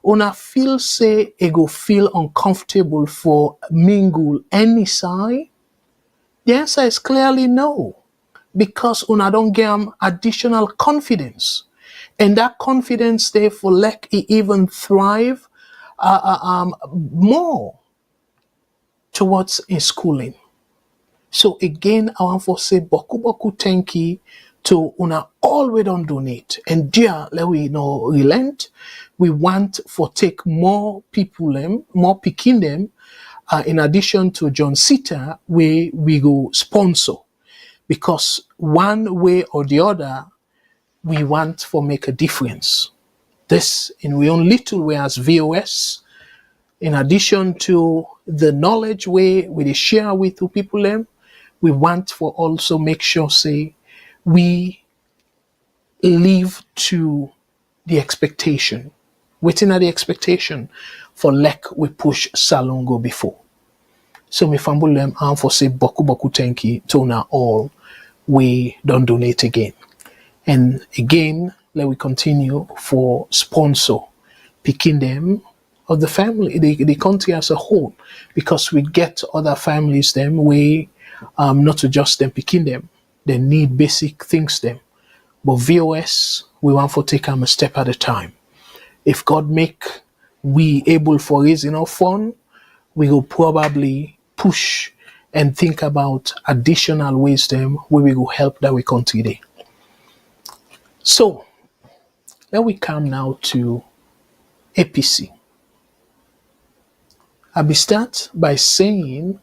una feel say e go feel uncomfortable for mingle any side? The answer is clearly no, because una don't get additional confidence, and that confidence therefore let it even thrive more towards in schooling. So again, I want to say boku boku thank you to una all we don't donate. And dear, let we know relent. We want for take more people them, more picking them, in addition to John Sita, where we go sponsor. Because one way or the other, we want for make a difference. This in we own little way as VOS, in addition to the knowledge way we share with the people them, we want for also make sure say we live to the expectation. Waiting at the expectation for like we push Salongo before. So me famble them and for say boku boku thank you to now all we don't donate again. And again, let we continue for sponsor picking them of the family, the country as a whole, because we get other families them way not to just them picking them, they need basic things them. But VOS, we want to take them a step at a time. If God make we able for raise enough fund, we will probably push and think about additional ways them where we will help that we country there. So let we come now to APC. I will start by saying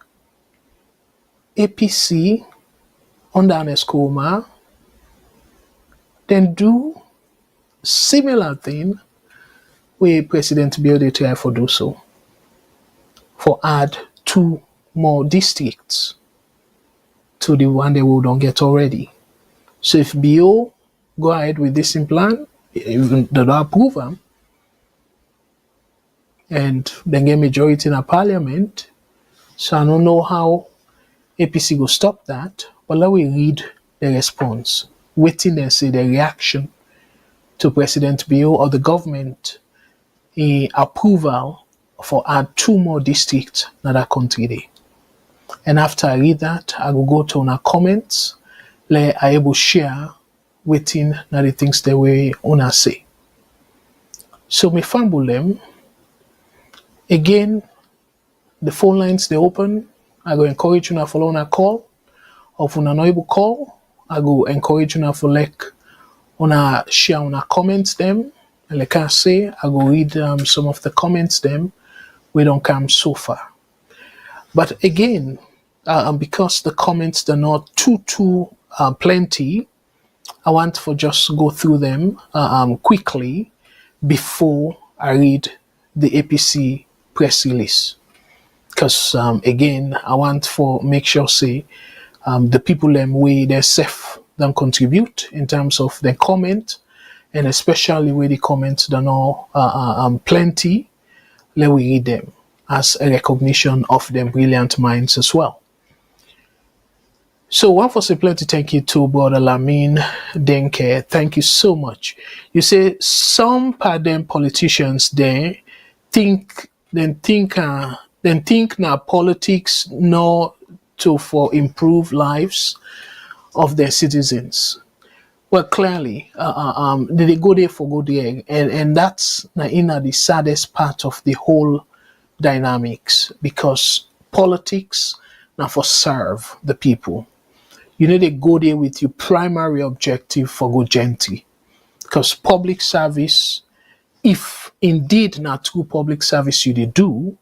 APC under Aneskoma then do similar thing where President Bio try for do so. For add 2 more districts to the one they will don't get already. So if BO go ahead with this plan, even they don't approve them, and then get majority in a parliament. So I don't know how APC will stop that, but let me read the response. Waiting and see the reaction to President BO or the government in approval for add 2 more districts in that country there. And after I read that, I will go to our comments, let I able share waiting na the things the way una say. So me fumble them. Again, the phone lines they open. I go encourage you to follow on a call. Or if una not able call, I go encourage you to like una share una comments them. And like I say, I go read some of the comments them we don't come so far. But again, because the comments are not too plenty, I want for just go through them quickly before I read the APC press release. Because again, I want for make sure say the people them way they self don't contribute in terms of the comment, and especially where the comments don't know plenty, let we read them as a recognition of them brilliant minds as well. So one for say plenty thank you to Brother Lamin Denke. Thank you so much. You say some part them politicians there think now politics not to for improve lives of their citizens. Well, clearly, they go there for go there, and that's the saddest part of the whole dynamics, because politics now for serve the people. You need to go there with your primary objective for go gently, because public service, if indeed not true public service you do,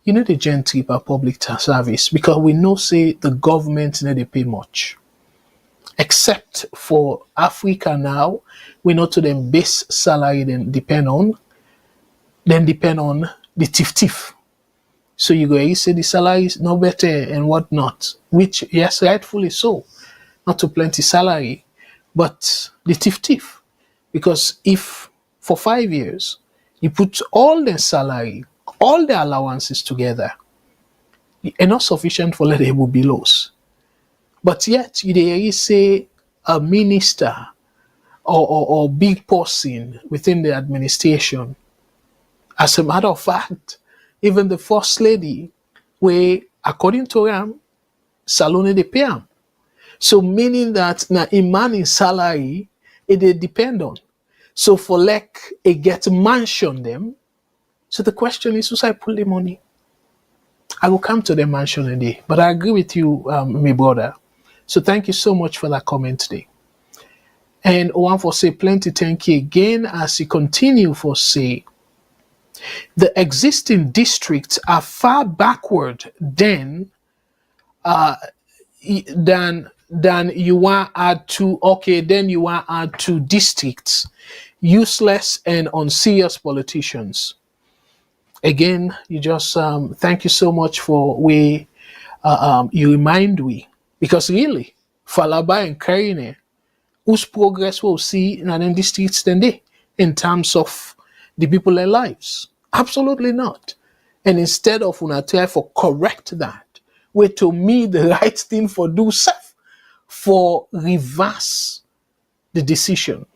you need to gently by public service, because we know say the government need to pay much. Except for Africa now, we know to them base salary then depend on the tiff. So you go, you say the salary is no better and whatnot, which yes, rightfully so, not to plenty salary, but the tiff. Because if for 5 years you put all the salary, all the allowances together, it's not sufficient for let able billows. But yet, you dey say a minister or big person within the administration. As a matter of fact, even the First Lady, where according to him, Salone they pay am. So meaning that na a man in salary, it dey depend on. So for like a get mansion them. So the question is, who's I pull the money? I will come to the mansion a day. But I agree with you, my brother. So thank you so much for that comment today. And one for say plenty thank you again as you continue for say the existing districts are far backward than you want add to then you want add two districts, useless and unserious politicians. Again, you just thank you so much for we you remind we, because really Falaba and Karine, whose progress we'll see in an districts then they in terms of the people their lives. Absolutely not. And instead of una try for correct that, way to me the right thing for do self for reverse the decision.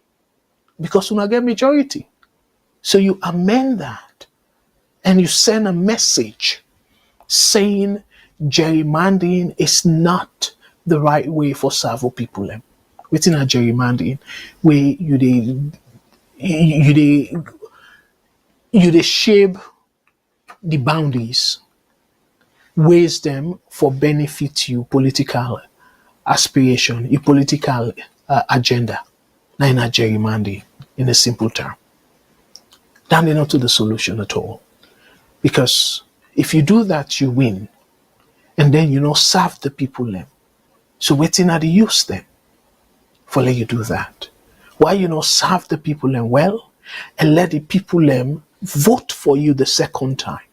Because una get majority. So you amend that and you send a message saying gerrymandering is not the right way for Savo people. Within a gerrymandering, where you shape the boundaries, ways them for benefit you political aspiration, your political agenda. Not in a gerrymandering, in a simple term. That is not to the solution at all. Because if you do that, you win. And then you know serve the people them. So waiting at the use them for let you do that. Why you know serve the people them well and let the people them vote for you the second time?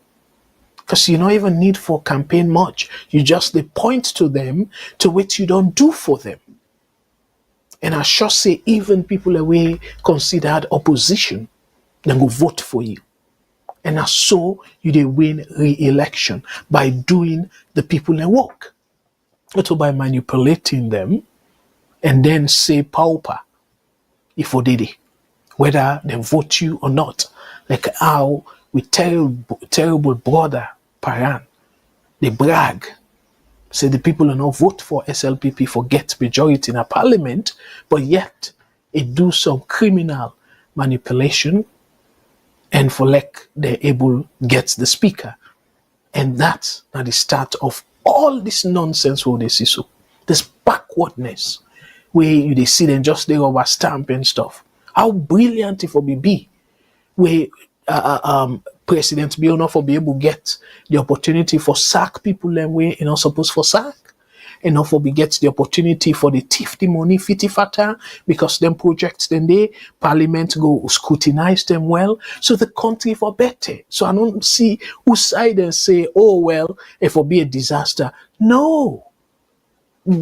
Because you don't even need for campaign much. You just they point to them to which you don't do for them. And I sure say even people away considered opposition, then go vote for you. And as so you they win re-election by doing the people their work. Not by manipulating them and then say pauper if they did it, whether they vote you or not. Like how with terrible brother Paran, they brag, say the people will not vote for SLPP for get majority in a parliament, but yet it do some criminal manipulation and for like they're able get the speaker. And that's now the start of all this nonsense where they see so. This backwardness where you they see them just they over stamp and stuff. How brilliant it will be where President Bio for be able to get the opportunity for sack people them way you're not supposed for sack. And not for be get the opportunity for the thief the money fitty fatter because them projects then they parliament go scrutinize them well so the country for better. So I don't see who side and say, oh well, it will be a disaster. No.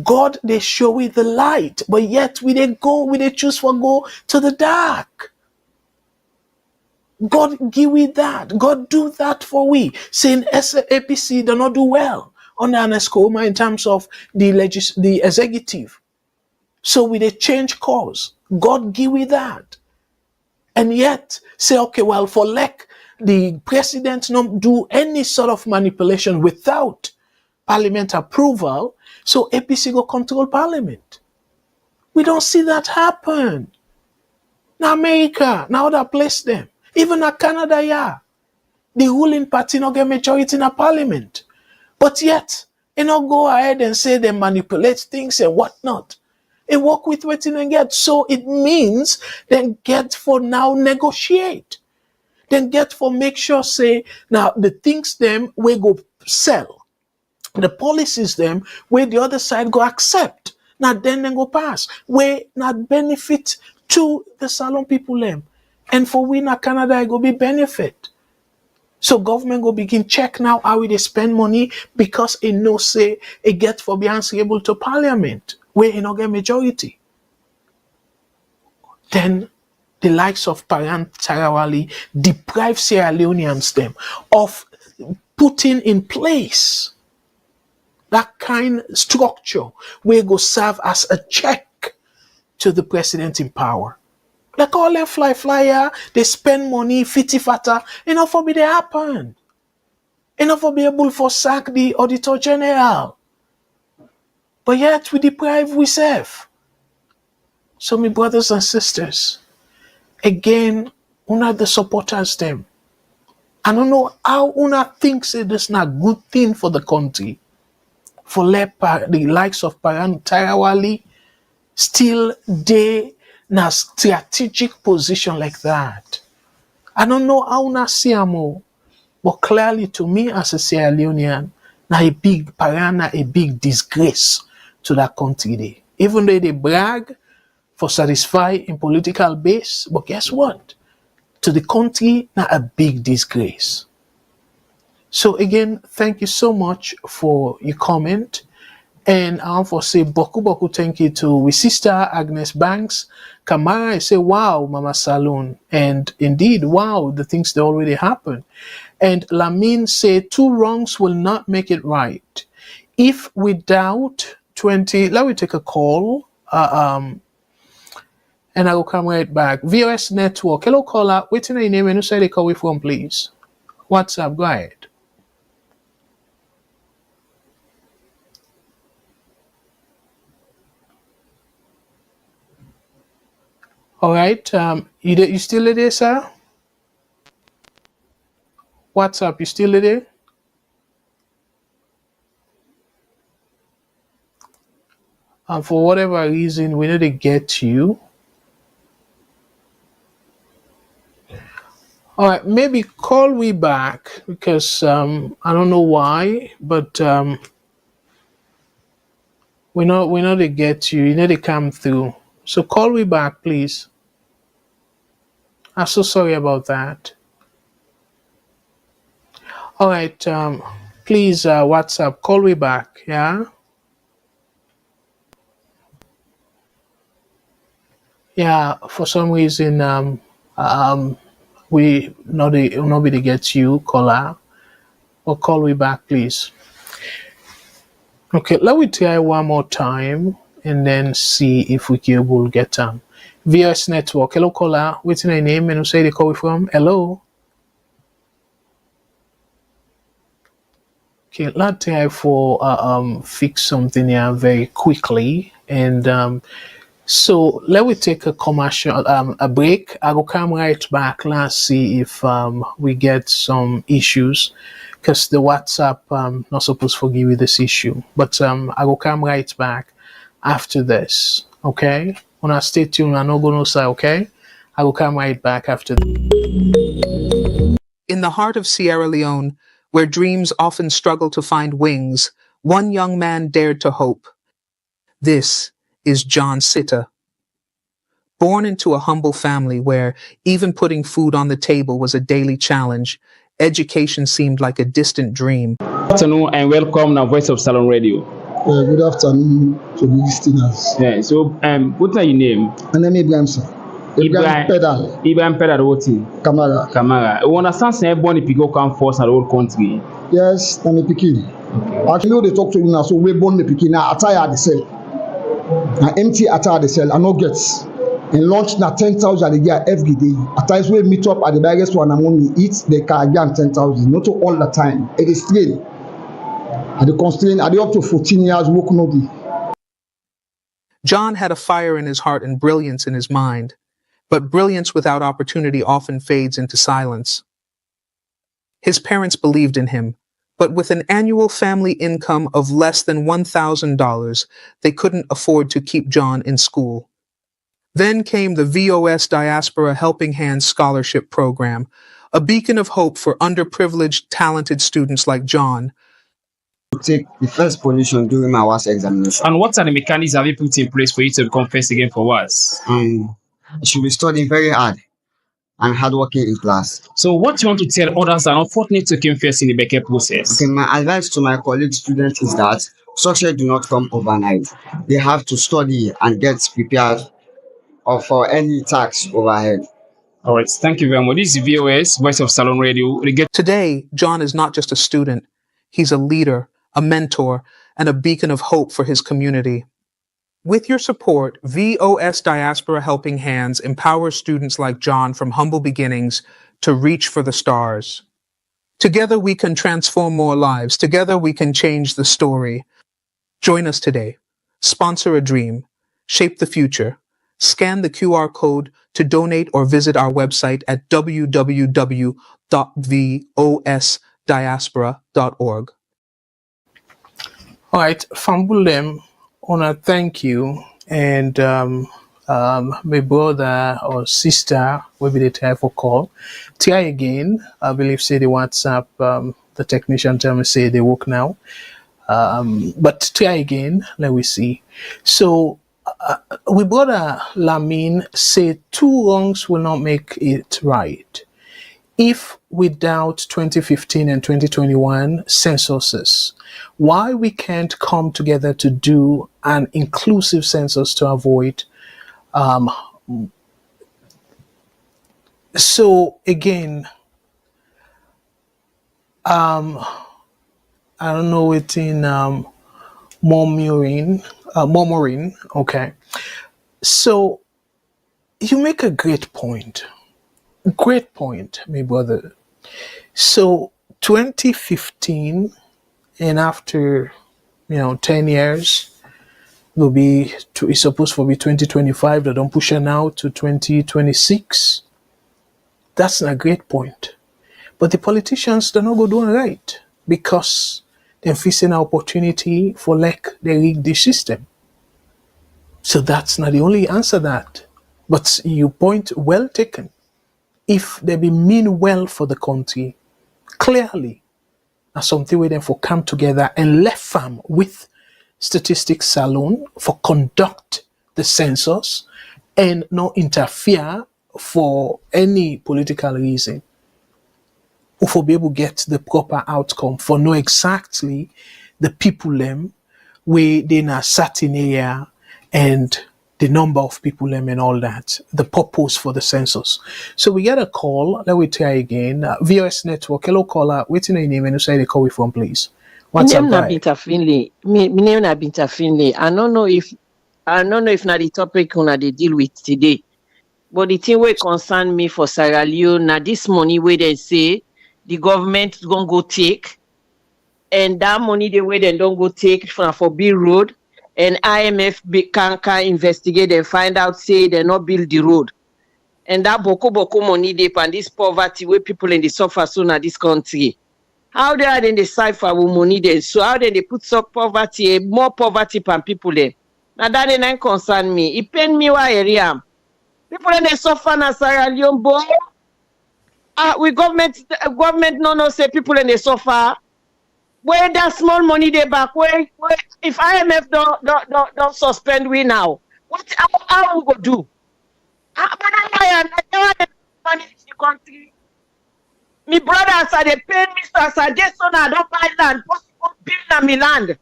God they show with the light, but yet we they choose for go to the dark. God give we that. God do that for we. Saying APC do not do well on an escoma in terms of the executive. So we they change course. God give we that. And yet say, okay, well, for like the president not do any sort of manipulation without parliament approval, so APC go control parliament. We don't see that happen. Now America, now other place them. Even in Canada, yeah. The ruling party not get majority in a parliament. But yet, they not go ahead and say they manipulate things and whatnot. They work with waiting and get. So it means then get for now negotiate. Then get for make sure say now the things them we go sell. The policies them where the other side go accept. Now then go pass. Where not benefit to the Salon people them. And for we in Canada, it go be benefit. So government go begin check now how they spend money because it no say it get for be answerable to parliament where it not get majority. Then the likes of Paran Tarawali deprive Sierra Leoneans them of putting in place that kind of structure where go serve as a check to the president in power. Like all them flyer, they spend money, fitty fatter, enough for me they happen. Enough for be able for sack the auditor general. But yet we deprive we serve. So my brothers and sisters, again, una the supporters them. I don't know how una thinks this not a good thing for the country. For the likes of Paran Tarawali still they in a strategic position like that. I don't know how una see amo, but clearly to me as a Sierra Leonean, na a big Paran, a big disgrace to that country there. Even though they brag for satisfy in political base, but guess what? To the country, na a big disgrace. So again, thank you so much for your comment. And I want to say boku thank you to we sister Agnes Banks. Kamara, I say wow, Mama Saloon. And indeed, wow, the things that already happened. And Lamine say 2 wrongs will not make it right. If without 20, let me take a call. And I will come right back. VOS Network. Hello, caller. What's your name and who say they call you from, please? What's up? Go ahead. All right. You still there, sir? What's up? You still there? For whatever reason, we need to get you. All right, maybe call we back because I don't know why, but we know to get you. You need to come through. So call we back, please. I'm so sorry about that. All right, please WhatsApp call we back. Yeah. Yeah. For some reason, we not nobody gets you caller. Or call we back, please. Okay, let me try one more time and then see if we can able get VOS Network. Hello, caller. What's your name and who say they call from? Hello. Okay, let's try for fix something here very quickly. And so let me take a commercial a break. I will come right back. Let's see if we get some issues. Because the WhatsApp not supposed to forgive you this issue. But I will come right back after this. Okay? When I stay tuned, I'm not going to say, okay? I will come right back after this. In the heart of Sierra Leone, where dreams often struggle to find wings, one young man dared to hope. This is John Sitta. Born into a humble family where even putting food on the table was a daily challenge, education seemed like a distant dream. Good afternoon and welcome to Voice of Salon Radio. Good afternoon to the listeners. Yeah, so what are your name? My name is Ibrahim, sir. Ibrahim Pedal. Ibrahim Pedal, what is Kamara. Kamara. You understand say born people come first in the whole country? Yes, I'm a pikin. Actually, they talk to you now, so we born the pikin. Now, attire the cell. Now, empty attire the cell. I no gets. And launch na 10,000 a year every day. At times we meet up at the biggest one and when we eat, they can get 10,000. Not all the time. It is strain. At the constraint, at the up to 14 years, work no day. John had a fire in his heart and brilliance in his mind. But brilliance without opportunity often fades into silence. His parents believed in him, but with an annual family income of less than $1,000, they couldn't afford to keep John in school. Then came the VOS Diaspora Helping Hands Scholarship Program, a beacon of hope for underprivileged, talented students like John. To take the first position during my WAS examination. And what are the mechanisms have you put in place for you to become first again for WAS? I should be studying very hard and hardworking in class. So what you want to tell others that are unfortunate to come first in the Becker process? Okay, my advice to my colleague students is that success do not come overnight. They have to study and get prepared for any tax overhead. All right, thank you very much. This is VOS, Voice of Salon Radio. Today, John is not just a student. He's a leader, a mentor, and a beacon of hope for his community. With your support, VOS Diaspora Helping Hands empowers students like John from humble beginnings to reach for the stars. Together we can transform more lives. Together we can change the story. Join us today. Sponsor a dream. Shape the future. Scan the QR code to donate or visit our website at www.vosdiaspora.org. All right, Fambulem, Ona, thank you. And my brother or sister will be the time for call. Try again. I believe say the WhatsApp, the technician tell me say they work now. But try again. Let me see. So we brother Lamin say two wrongs will not make it right. If without 2015 and 2021 censuses, why we can't come together to do an inclusive census to avoid so again I don't know it in murmuring, okay. So you make a great point, my brother. So 2015 and after 10 years will be it's supposed to be 2025. They don't push it now to 2026. That's a great point. But the politicians they're not go doing right because they're facing an opportunity for like they rig the system. So that's not the only answer that. But you point well taken. If they be mean well for the country, clearly that's something where them for come together and left farm with statistics salon for conduct the census and not interfere for any political reason or for be able to get the proper outcome for know exactly the people them where they in a certain area and the number of people them and all that, the purpose for the census. So we get a call. Let me try again. VOS Network. Hello caller. Waiting your name and you say they call you from, please. What's up, guy? Binta Finley. My name na Binta Finley. I don't know if na the topic una dey deal with today. But the thing wey concern me for Sierra Leone na this money wey they say the government gonna go take, and that money the way they don't go take for build road, and IMF can investigate and find out say they not build the road, and that boko money they and this poverty where people in the suffer so na this country. How they are in the cipher with money then? So how they put some poverty, more poverty than people there? Now that ain't concern me. It pain me why area. People in the suffer na Sierra Leone boy. We government no say people in the suffer. Where that small money they back? Where if IMF don't suspend we now? How we go do? How money in the country? Me brothers are they pay me as I just so I don't buy land. Possible build na me land.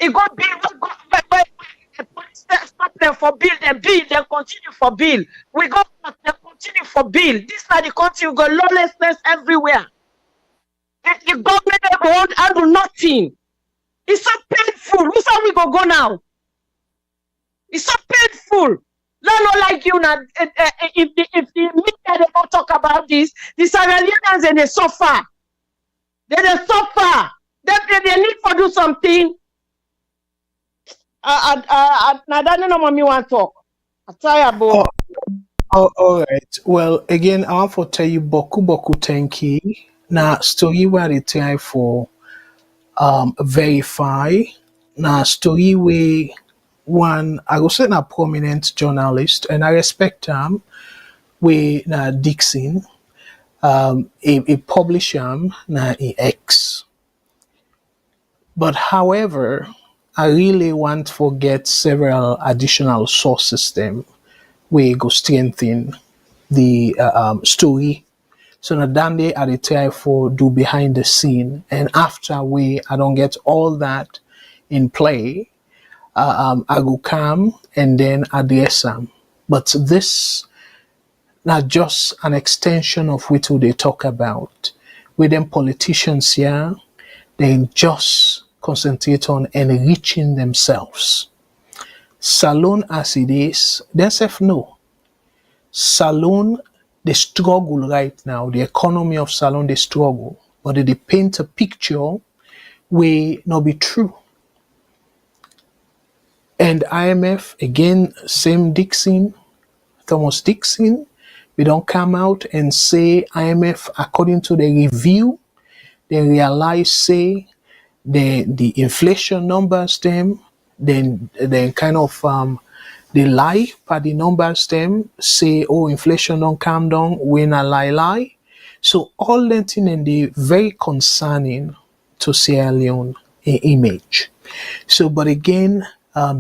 It go build the police stop them for build them continue for build. We go them continue for build. This is the country we got lawlessness everywhere. If the government won't handle nothing. It's so painful. Who's how we go now? It's so painful. No, like you now. If the media they don't talk about this, the Sierra Leoneans and they suffer. They suffer. They need to do something. I don't know what me want to talk. I tell you about. All right. Well, again, I want to tell you boku thank you. Now, story where they try for verify. Now, story where one I was a prominent journalist and I respect him. We na Dixon, a publisher na in X. But however, I really want to get several additional sources them we go strengthen the story. So na dande I try for do behind the scene, and after I don't get all that in play, I go come and then address them. But this not just an extension of what they talk about. With them politicians here, they just concentrate on enriching themselves. Salone as it is, themselves know. Salone, they struggle right now. The economy of Salone, they struggle. But they paint a picture where not be true. And IMF, again, same Dixon, Thomas Dixon, we don't come out and say IMF, according to the review, they realize, say, the inflation numbers them, then kind of they lie by the numbers them, say, oh, inflation don't come down, when a lie. So all that thing and they very concerning to Sierra Leone image. So, but again,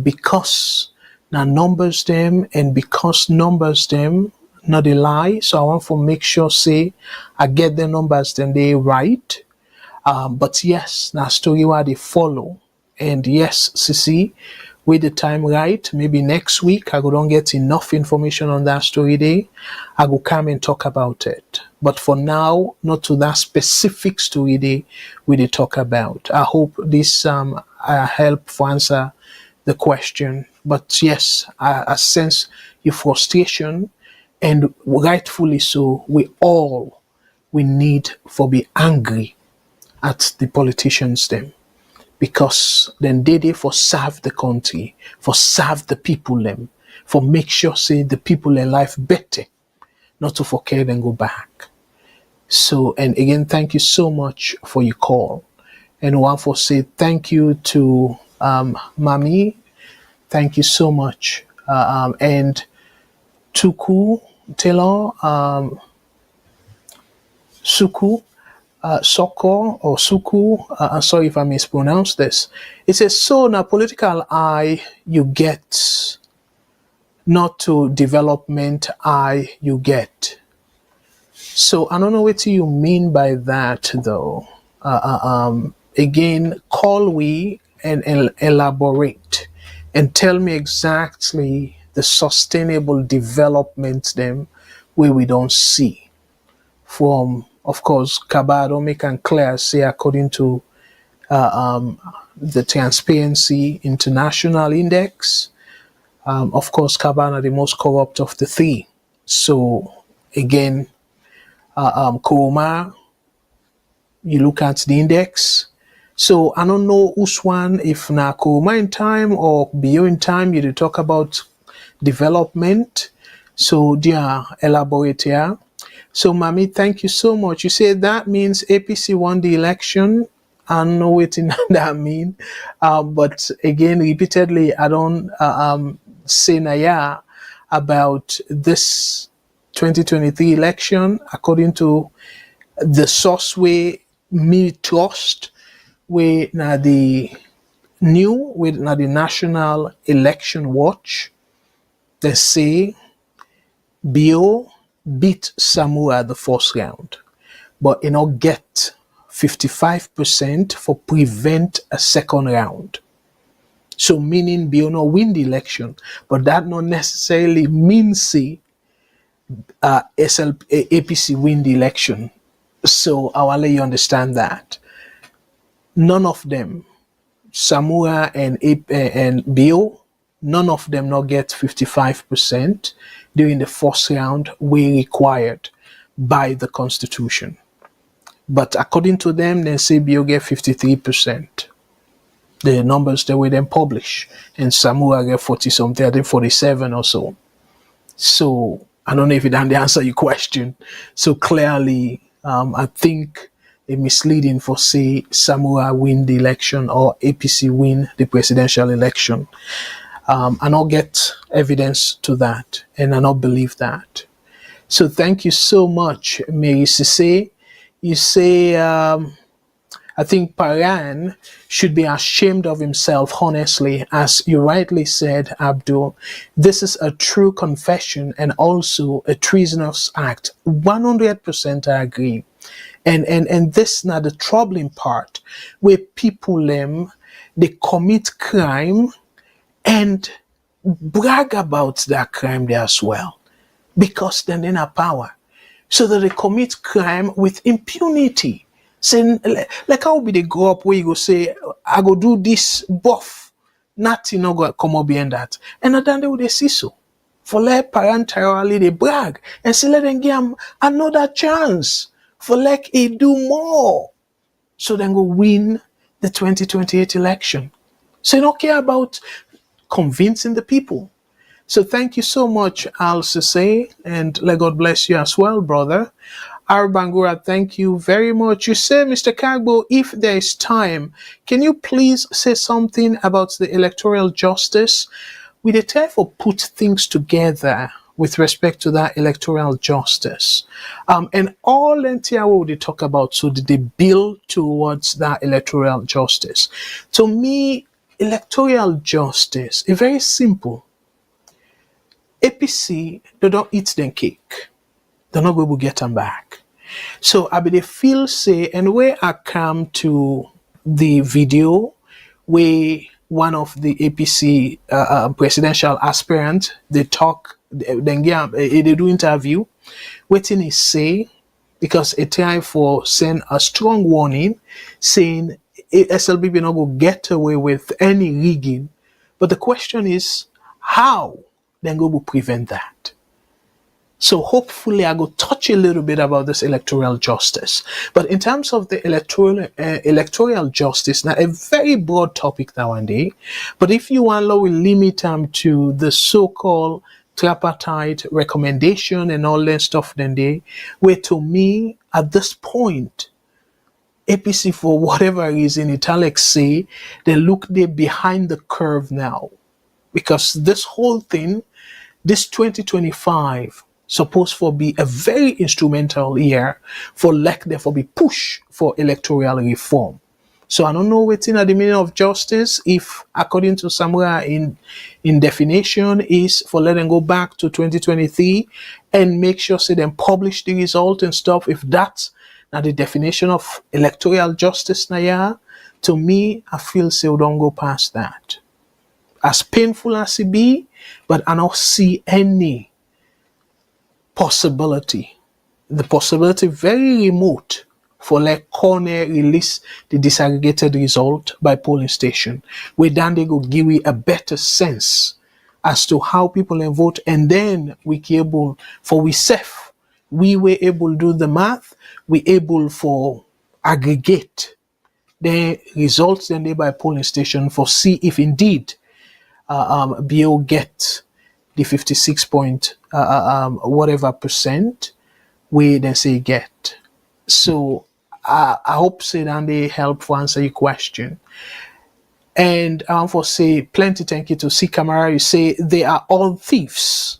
because now numbers them and because numbers them, not a lie. So I want to make sure, say, I get the numbers then they right. But yes, now story where they follow. And yes, Sisi, with the time right, maybe next week, I go don't get enough information on that story day. I go come and talk about it. But for now, not to that specific story day we they talk about. I hope this help for answer the question. But yes, I sense your frustration, and rightfully so. We need for be angry at the politicians them, because then they for serve the country, for serve the people them, for make sure say the people in life better, not to forget and go back. So, and again, thank you so much for your call. And one for say thank you to Mami. Thank you so much. And Tuku Taylor, Suku, Soko or Suku, I'm sorry if I mispronounced this. It says, so now political eye you get, not to development eye you get. So I don't know what you mean by that though. Again, call we and elaborate and tell me exactly the sustainable development them where we don't see. From, of course, Kaba don't make and clear, say according to the Transparency International Index, of course, Kaba are the most corrupt of the three. So again, Kuruma, you look at the index. So I don't know which one, if na Kuruma in time or Bio in time, you talk about development. So dear, elaborate here. So, Mami, thank you so much. You say that means APC won the election. I don't know what that mean. But again, repeatedly, I don't say naya about this 2023 election according to the source way me trust, where now the new with now the National Election Watch, they say Bio beat Samoa the first round, but get 55% for prevent a second round. So meaning Bio no win the election, but that not necessarily means say APC win the election. So I'll let you understand that. None of them, Samoa and Bio, none of them not get 55% during the first round were required by the Constitution. But according to them, they say Bio get 53%. The numbers they will then publish. And Samoa get 40 something, I think 47 or so. So I don't know if it didn't answer your question. So clearly, I think it's misleading for say Samoa win the election or APC win the presidential election. I don't get evidence to that, and I don't believe that. So thank you so much, Mary Sisse. You say, I think Paran should be ashamed of himself, honestly, as you rightly said, Abdul. This is a true confession and also a treasonous act. 100% I agree. And this now the troubling part, where people they commit crime and brag about that crime there as well, because then they have power. So that they commit crime with impunity. Saying like how be they grow up where you go say, I go do this buff, nothing not go come up behind that. And then they would see so. For like parentarily they brag and say let them give him another chance. For like he do more. So then go win the 2028 election. So you don't care about convincing the people. So thank you so much, Al Sise, and let God bless you as well, brother. Arbangura, thank you very much. You say, Mr. Kagbo, if there is time, can you please say something about the electoral justice? We therefore put things together with respect to that electoral justice. And all NTR what they talk about, so did they build towards that electoral justice? To me, electoral justice is very simple. APC, they don't eat them cake. They're not going to get them back. So I be they feel say, and where I come to the video where one of the APC presidential aspirant, they talk, they do interview, waiting is say, because a time for send a strong warning saying SLPP not go get away with any rigging. But the question is, how then go to prevent that? So hopefully I go touch a little bit about this electoral justice. But in terms of the electoral justice, now a very broad topic nowadays. But if you want to limit them to the so-called tripartite recommendation and all that stuff, then they, where to me at this point, APC for whatever reason, italics say they look there behind the curve now, because this whole thing, this 2025. Supposed for be a very instrumental year for therefore be push for electoral reform. So I don't know what's in the meaning of justice, if according to somewhere in definition is for letting go back to 2023 and make sure say them publish the result and stuff. If that's not the definition of electoral justice now, to me I feel say we don't go past that. As painful as it be, but I don't see any possibility, the possibility very remote for like Konteh release the disaggregated result by polling station, where then they go give we a better sense as to how people vote, and then we able for we safe, we were able to do the math, we able for aggregate the results then they by polling station for see if indeed BO get the 56 point whatever percent we then say get. So I hope say that they help for answer your question. And I want for say plenty thank you to C Camara. You say they are all thieves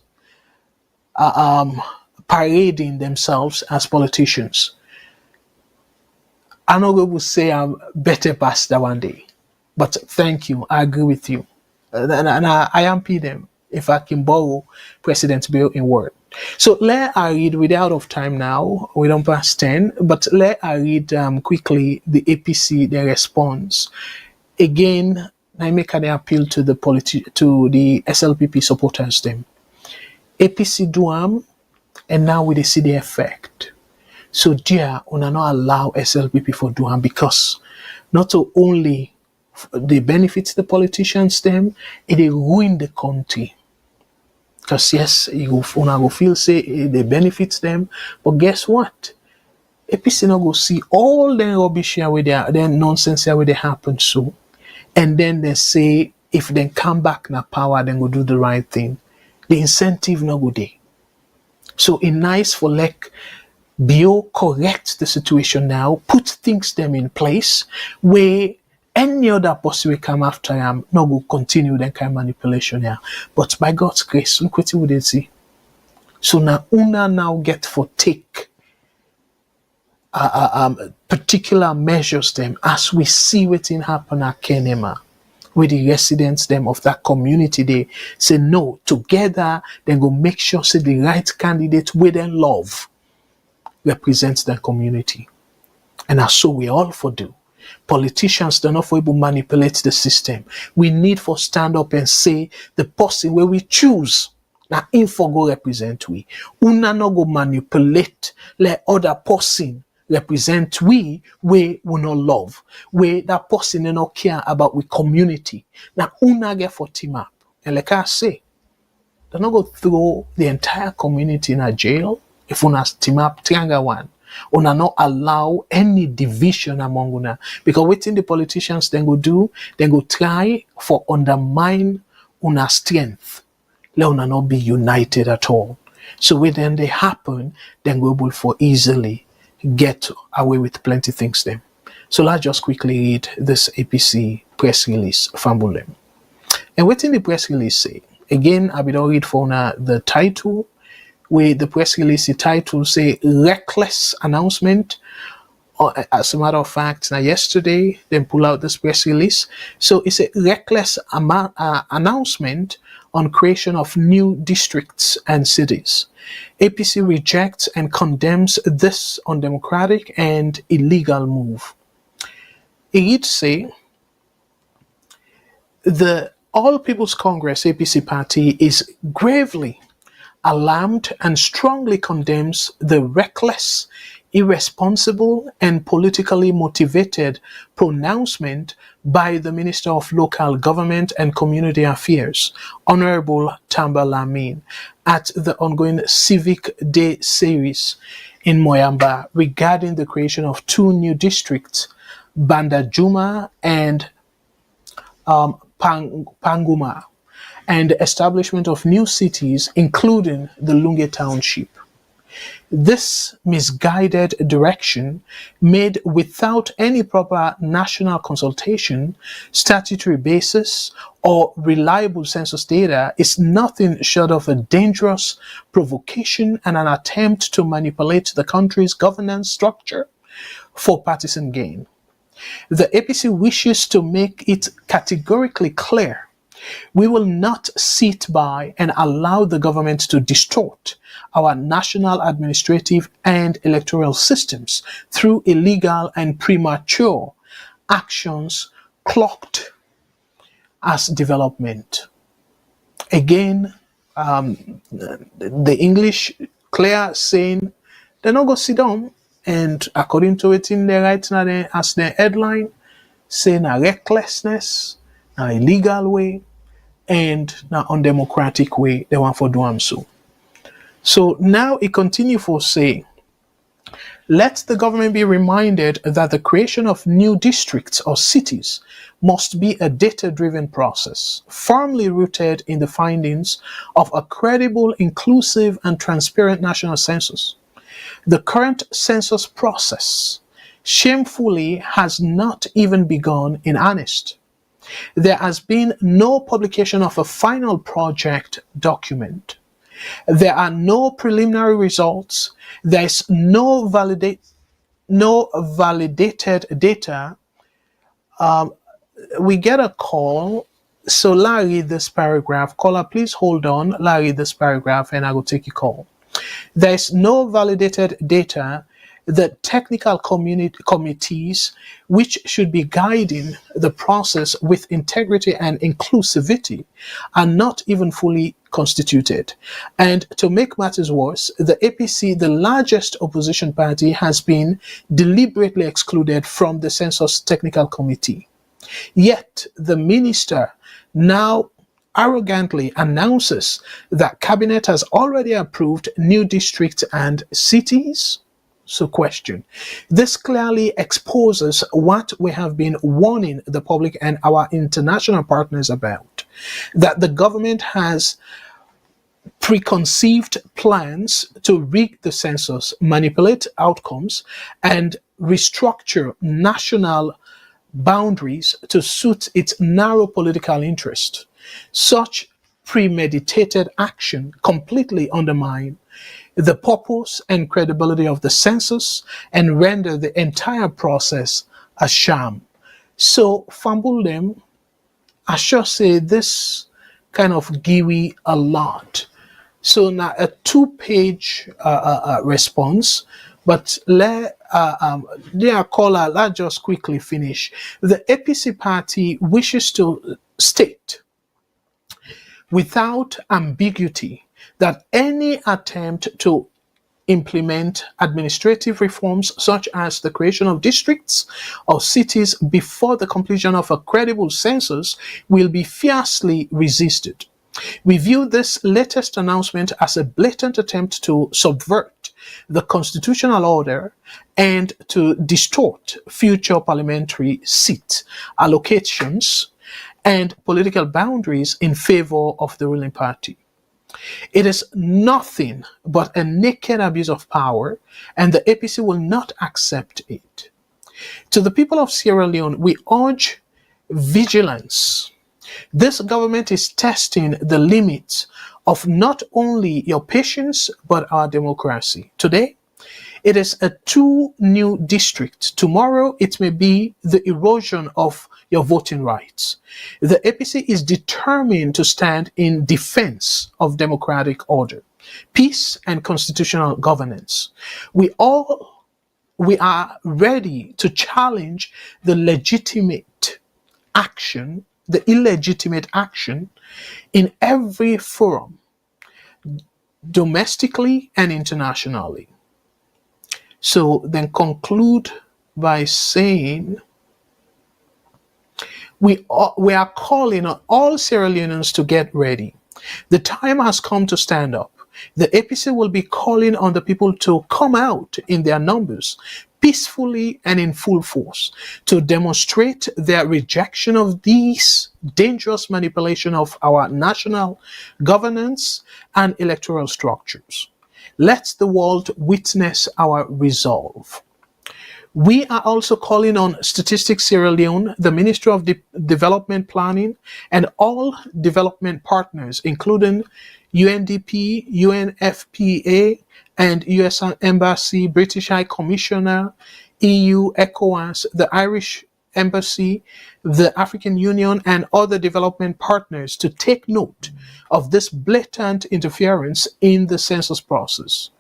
parading themselves as politicians. I'm not going to say I'm better past that one day, but thank you. I agree with you. And I am them if I can borrow President Bill in word. So let I read, we're out of time now, we don't pass 10, but let I read quickly the APC, their response. Again, I make an appeal to the SLPP supporters them. APC do and now we see the effect. So dear, we not allow SLPP for do because not only they benefit the politicians them, it they ruin the country. Because yes, you go feel say they benefit them, but guess what? APC not go see all the rubbish here with their nonsense here where they happen so, and then they say if they come back na power, then go do the right thing. The incentive no go there. So it's nice for like BO correct the situation now, put things them in place where any other person will come after him, not go continue that kind of manipulation here. But by God's grace, look what you would see. So now una now get for take particular measures them as we see what in happen at Kenema, where the residents them of that community they say no, together then go make sure say the right candidate with them love represents that community. And that's so we all for do. Politicians do not for able to manipulate the system. We need for stand up and say the person where we choose now info go represent we. Una no go manipulate let other person represent we will not love, we that person no care about we community. Now una get for team up. And like I say, they're not go throw the entire community in a jail if una team up triangle one. Una not allow any division among una. Because waiting the politicians then go do, then go try for undermine una strength. Let una not be united at all. So when then they happen, then we're able for easily get away with plenty things then. So let's just quickly read this APC press release from Bulem. And what in the press release say? Again, I will read for now the title, where the press release the title say reckless announcement. As a matter of fact, now yesterday they pull out this press release. So it's a reckless announcement on creation of new districts and cities. APC rejects and condemns this undemocratic and illegal move. It say the All People's Congress APC party is gravely alarmed and strongly condemns the reckless, irresponsible, and politically motivated pronouncement by the Minister of Local Government and Community Affairs, Honorable Tamba Lamin, at the ongoing Civic Day series in Moyamba regarding the creation of two new districts, Banda Juma and Panguma, and the establishment of new cities, including the Lunge Township. This misguided direction, made without any proper national consultation, statutory basis, or reliable census data, is nothing short of a dangerous provocation and an attempt to manipulate the country's governance structure for partisan gain. The APC wishes to make it categorically clear: we will not sit by and allow the government to distort our national administrative and electoral systems through illegal and premature actions clocked as development. Again, the English clear saying they're not going to sit down, and according to it in the right now as the headline, saying a recklessness, an illegal way, and now undemocratic way they want for doing so. So now it continue for say, let the government be reminded that the creation of new districts or cities must be a data-driven process, firmly rooted in the findings of a credible, inclusive, and transparent national census. The current census process shamefully has not even begun in earnest. There has been no publication of a final project document. There are no preliminary results. There is no validated data. We get a call. So Larry, this paragraph. Caller, please hold on. Larry, this paragraph, and I will take your call. There is no validated data. The technical committees, which should be guiding the process with integrity and inclusivity, are not even fully constituted. And to make matters worse, the APC, the largest opposition party, has been deliberately excluded from the Census Technical Committee. Yet the minister now arrogantly announces that cabinet has already approved new districts and cities. So question, this clearly exposes what we have been warning the public and our international partners about, that the government has preconceived plans to rig the census, manipulate outcomes, and restructure national boundaries to suit its narrow political interest. Such premeditated action completely undermines the purpose and credibility of the census and render the entire process a sham. So, fumble them, I should say this kind of give a lot. So now a 2-page response, but dear caller, let's just quickly finish. The APC party wishes to state without ambiguity that any attempt to implement administrative reforms such as the creation of districts or cities before the completion of a credible census will be fiercely resisted. We view this latest announcement as a blatant attempt to subvert the constitutional order and to distort future parliamentary seat allocations and political boundaries in favor of the ruling party. It is nothing but a naked abuse of power, and the APC will not accept it. To the people of Sierra Leone, we urge vigilance. This government is testing the limits of not only your patience, but our democracy. Today, it is a 2 new districts. Tomorrow, it may be the erosion of your voting rights. The APC is determined to stand in defense of democratic order, peace, and constitutional governance. We are ready to challenge the illegitimate action in every forum, domestically and internationally. So then conclude by saying we are calling on all Sierra Leoneans to get ready. The time has come to stand up. The APC will be calling on the people to come out in their numbers, peacefully and in full force, to demonstrate their rejection of these dangerous manipulation of our national governance and electoral structures. Let the world witness our resolve. We are also calling on Statistics Sierra Leone, the Ministry of Development Planning, and all development partners, including UNDP, UNFPA, and US Embassy, British High Commissioner, EU, ECOWAS, the Irish Embassy, the African Union, and other development partners to take note of this blatant interference in the census process.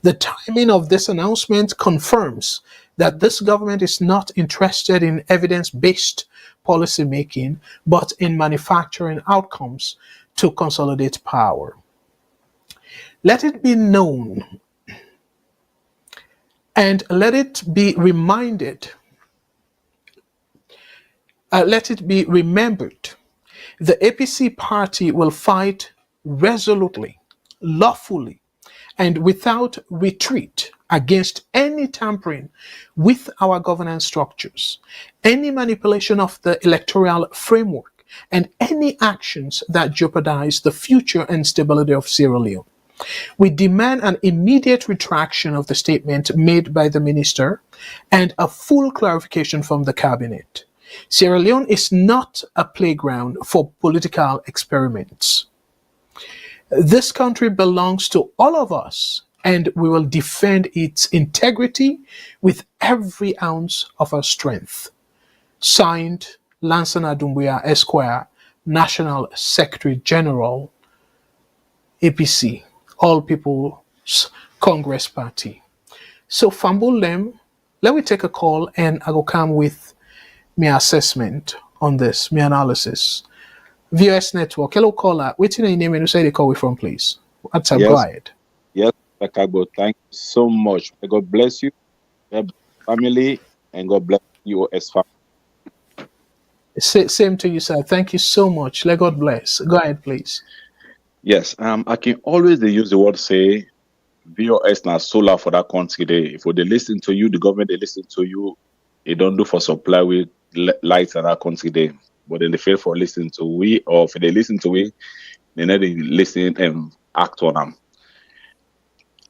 The timing of this announcement confirms that this government is not interested in evidence-based policy making, but in manufacturing outcomes to consolidate power. Let it be known and let it be remembered, the APC party will fight resolutely, lawfully, and without retreat against any tampering with our governance structures, any manipulation of the electoral framework, and any actions that jeopardize the future and stability of Sierra Leone. We demand an immediate retraction of the statement made by the minister and a full clarification from the cabinet. Sierra Leone is not a playground for political experiments. This country belongs to all of us, and we will defend its integrity with every ounce of our strength. Signed, Lansana Doumbouya Esquire, National Secretary General, APC, All People's Congress Party. So, Fambulem, let me take a call and I will come with my assessment on this, my analysis. VOS Network, hello caller. What's your name and you say they call we from, please? What's up? Go ahead. Yes, Kagbo, thank you so much. May God bless you, family, and God bless you as family. Same to you, sir. Thank you so much. Let God bless. Go ahead, please. Yes, I can always use the word say VOS na solar for that country. If they listen to you, the government they listen to you, they don't do for supply with lights in that country day. But then they fail for listening to we, or if they listen to we, they need to listen and act on them.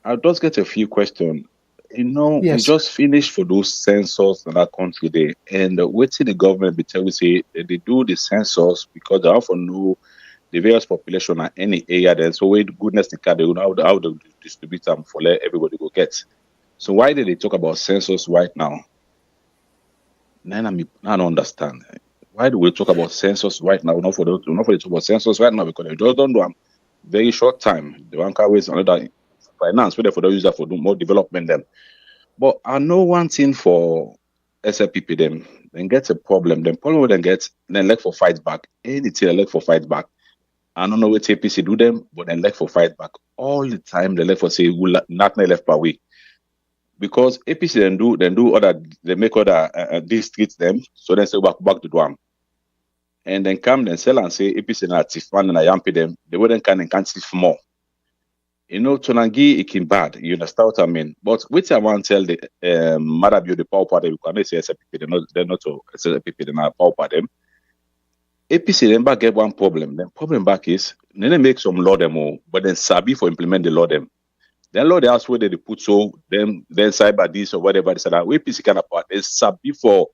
I'll just get a few questions. Yes. We just finished for those census in that country day, and waiting the government be tell we say they do the census because they have to know the various population at any area there. So wait, goodness the car, they know how to distribute them for let everybody go get. So why did they talk about census right now? Then I don't understand. Why do we talk about census right now? Not for the talk about census right now because they just don't do a very short time. The one can waste another finance, whether for the user for do more development them. But I know one thing for SLPP them, then get a problem. Then problem will then get then let for fight back. Anything let for fight back. I don't know what APC do them, but they left for fight back all the time. They left for say not left per way because APC then do other they make other districts them so then say back to Duam and then come then sell and say APC na thief man and I yampi them they wouldn't can't thief more. You know, Tonangi it can bad. You understand what I mean? But which I want to tell the Marabio the power party you can say SLPP they're not SLPP they're not power party. APC then back get one problem. The problem back is they make some law them all, but then sabi for implement the law them. Then law they ask where they put so then cyber this or whatever they said that APC kind of part is sabi for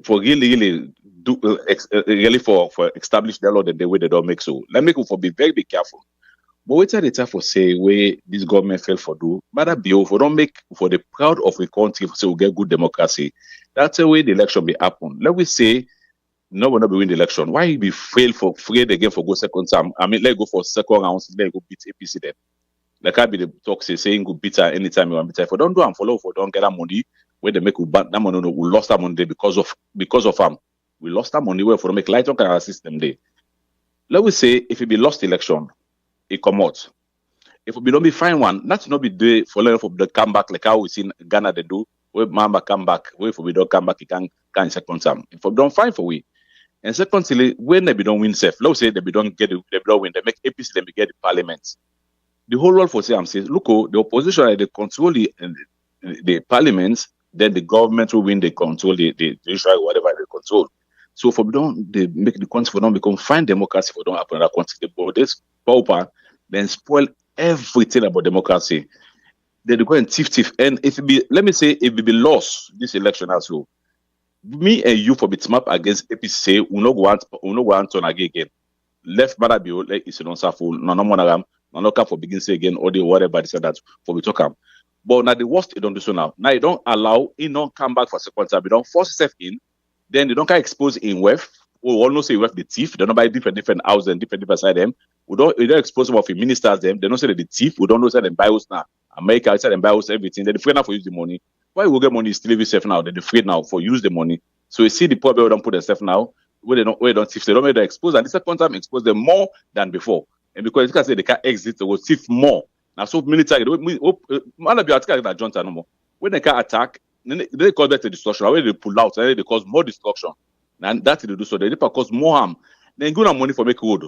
really do really for establish the law that the way they don't make so. Let me go for be very careful. But wait till the time for say where this government fail for do, matter be for don't make for the proud of the country so we get good democracy. That's the way the election be happen. Let we say no will not be win the election. Why he be afraid again for go second time? I mean, let go for second round, let go beat APC then. Like I be the talk saying go beat her anytime you want beat her. For don't do and follow for don't get that money where they make that money. No, we lost that money because of we lost that money where for make light on our system day. Let we say if it be lost election, it come out. If we don't be find one, not be there for the comeback like how we seen Ghana they do. Where Mamba come back, where if we don't come back, he can second time. If we don't find for we. And secondly, when they don't win safe, let's say they don't win, they make APC them get the parliament. The whole world for say I'm saying, look, the opposition they control the parliament, then the government will win, they control the judiciary, whatever they control. So for they make the country for them become fine democracy for don't happen in that country. They go this power, then spoil everything about democracy. They go and thief. And if it be, let me say, if it be lost this election as well, me and you for bit map against APC say we no go on turn again. Left matter be like it's non full, no monogam, no come for begin say again or the whatever they said that for we talk am. But now the worst it don't do so now. Now you don't allow it not come back for second time. You don't force yourself in, then they don't can expose in wealth. We all know say wealth the thief. They don't buy different houses and different side them. We don't expose them of the ministers them. They don't say that the thief. We don't know say them buy house now. America outside them buy house everything. They're afraid now for use the money. Why we get money still leave yourself now? They're afraid now for use the money. So you see the poor people don't put themselves now where they don't thief. They don't make them expose, and the second time expose them more than before. And because you can say they can't exit, they will thief more. Now so military, man be attack that Johnson no more. When they can attack, they cause that destruction. When they pull out, they cause more destruction. And that's they do so. They cause more harm. Then go on money for make road.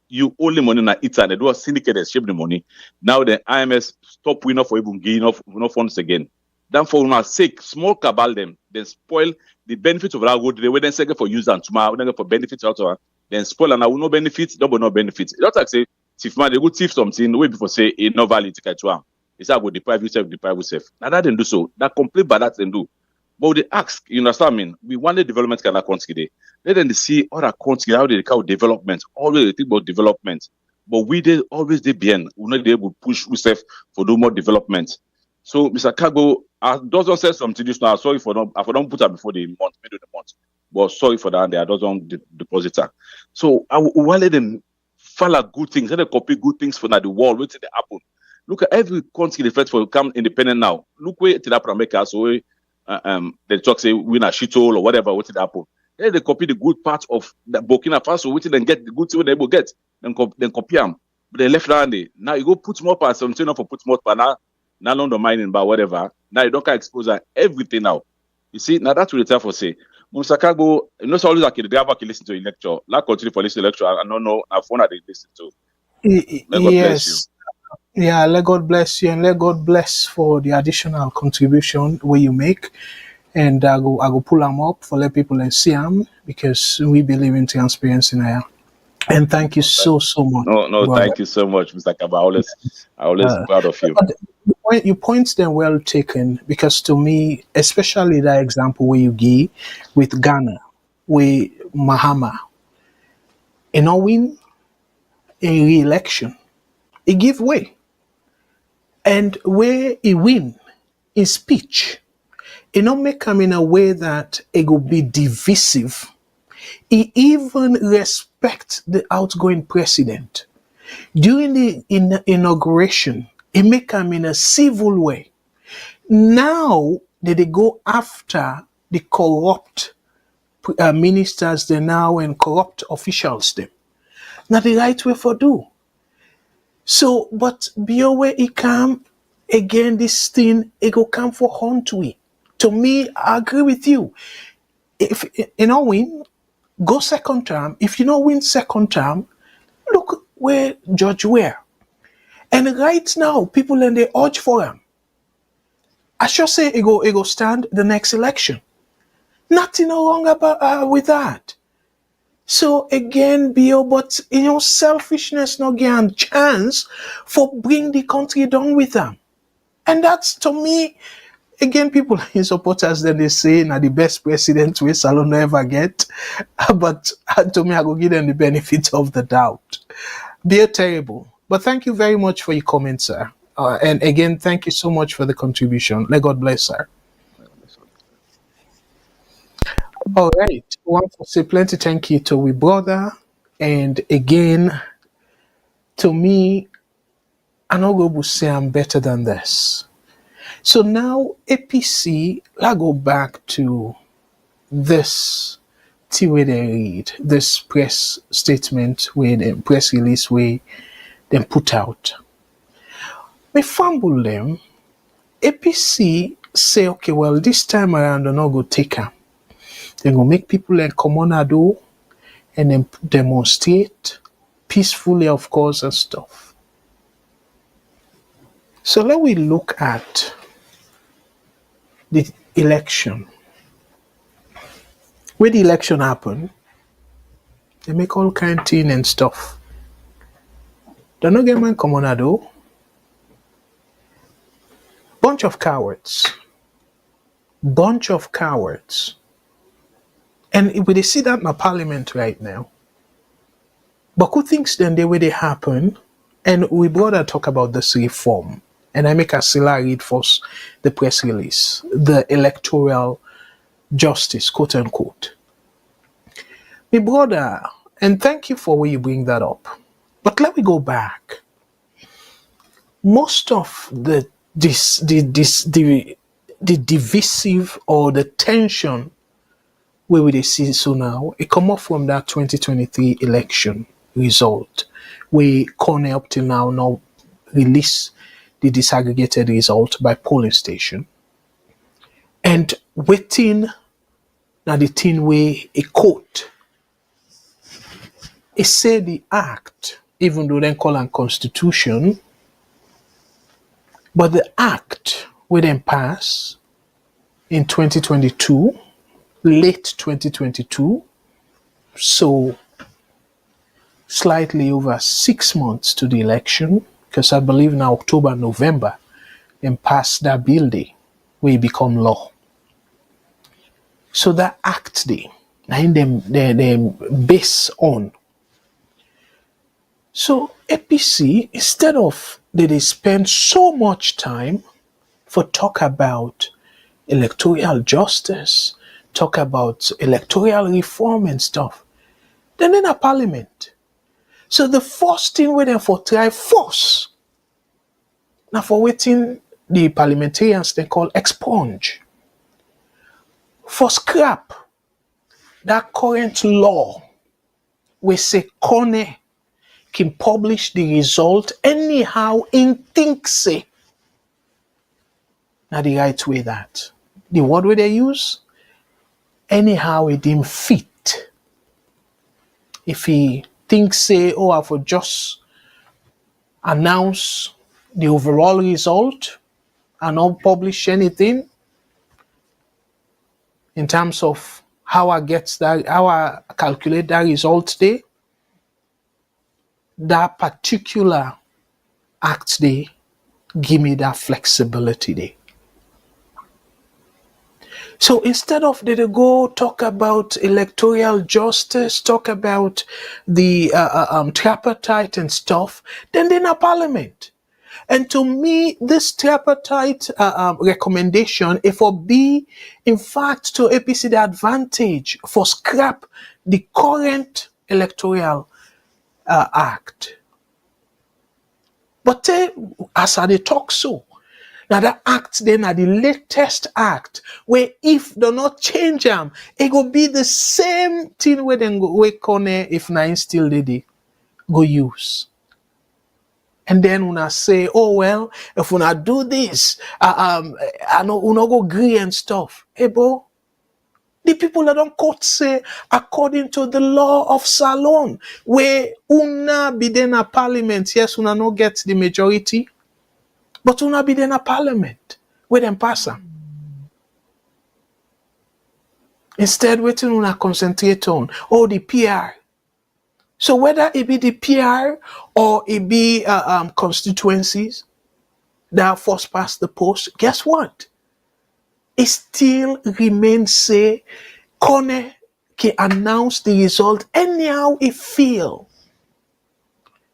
You only money na it and they do a syndicate that shape the money. Now the IMS stop winning for even gain of no funds again. Then for our sake, small cabal them, then spoil the benefits of that road. They will then second for use and tomorrow, then for benefits out of then spoil and I will no benefits, double no benefits. It's not like say, thief man, they go thief something, way before say, it no value to catch one. It's how go deprive yourself. Now that didn't do so. That complete bad that didn't do. But they ask, you understand me? We want the development can country. Let them see other country, how they call development, always they think about development. But we did always they be we not able to push ourselves for do more development. So, Mr. Kago, I doesn't say something this now. Sorry for don't put that before the month, middle of the month. But sorry for that, they doesn't deposit her. So I will let them follow good things, let them copy good things for the world, wait till they happen. Look at every country the first for come independent now. Look where to that America, so they talk say win a shithole or whatever, what did happen? Then they copy the good part of the Burkina Faso, which then get the good thing they will get, then copy them. But they left around it. Now you go put more parts, something for put more parts now London mining, but whatever. Now you don't can expose everything now. You see, now that's what the time for say. Mr. Kago, you know, so always like the driver can listen to a lecture. Like continue for listen to lecture. I don't know, I phone that they listen to. Let God bless you. Yeah, let God bless you and let God bless for the additional contribution where you make. And I go pull them up for let people and see them because we believe in transparency now. And thank you so much. No, brother. Thank you so much, Mr. Kaba. I always proud of you. Your points then well taken because to me, especially that example where you give with Ghana, with Mahama, win a re-election, he give way. And where he win in speech, make him in a way that it will be divisive. He even respect the outgoing president. During the inauguration, he make him in a civil way. Now that they go after the corrupt ministers, they now and corrupt officials them. Not the right way for do. So, but be aware it come again, this thing, it go come for hunt we. To me, I agree with you. If you know win, go second term. If you don't win second term, look where George were. And right now, people and they urge for him. I should say it go stand the next election. Nothing wrong about with that. So again, Bio, but selfishness not get a chance for bring the country down with them. And that's to me, again, people in supporters then they say now the best president we Salon ever get. But to me, I go give them the benefit of the doubt. Be terrible. But thank you very much for your comments, sir. And again, thank you so much for the contribution. Let God bless, sir. All right. One for say plenty thank you to we brother. And again, to me, I know go to say I'm better than this. So now APC, I go back to this where they read, this press statement where the press release where they put out. Me fumble them. APC say, okay, well, this time around, they're not going to take them. They're going to make people like come on a do and then demonstrate peacefully, of course, and stuff. So let we look at the election. Where the election happened, they make all kind of thing and stuff. They're not getting come on a do. Bunch of cowards. And we see that in the parliament right now. But who thinks then the way they happen, and we brother talk about this reform, and I make a Silla read first the press release, the electoral justice, quote unquote. My brother, and thank you for where you bring that up. But let me go back. Most of the divisive or the tension where we see so now, it come up from that 2023 election result, where Konteh up till now release the disaggregated result by polling station. And waiting now the thing where a court, it said the act, even though they call it constitution, but the act will then pass in 2022, late 2022, so slightly over 6 months to the election, because I believe now October, November, then pass that bill day, where it become law. So that act day, now in them base on. So APC, instead of they spend so much time for talk about electoral justice, talk about electoral reform and stuff, then in a parliament. So the first thing we then for try force, now for waiting the parliamentarians they call expunge, for scrap that current law we say Konteh can publish the result anyhow in think say. Now the right way that. The word where they use, anyhow it didn't fit. If he thinks say, oh, I will just announce the overall result and not publish anything in terms of how I calculate that result there, that particular act there give me that flexibility there. So instead of they go talk about electoral justice, talk about the tripartite and stuff, then they're in a parliament. And to me, this tripartite recommendation, it will be, in fact, to APC the advantage for scrap the current electoral act. But as they talk so, now that act then are the latest act where if they not change them, it will be the same thing where then go where Konteh if nine still did it go use. And then una say, oh well, if una do this, I know una go agree and stuff. Hey bro, the people that don't court say, according to the law of Salon, where una be then a parliament, yes, una no get the majority, but una be then a parliament, where them pass am. Instead, waiting una concentrate on, the PR. So whether it be the PR or it be constituencies that first past the post, guess what? It still remains say Konteh can announce the result anyhow it feel.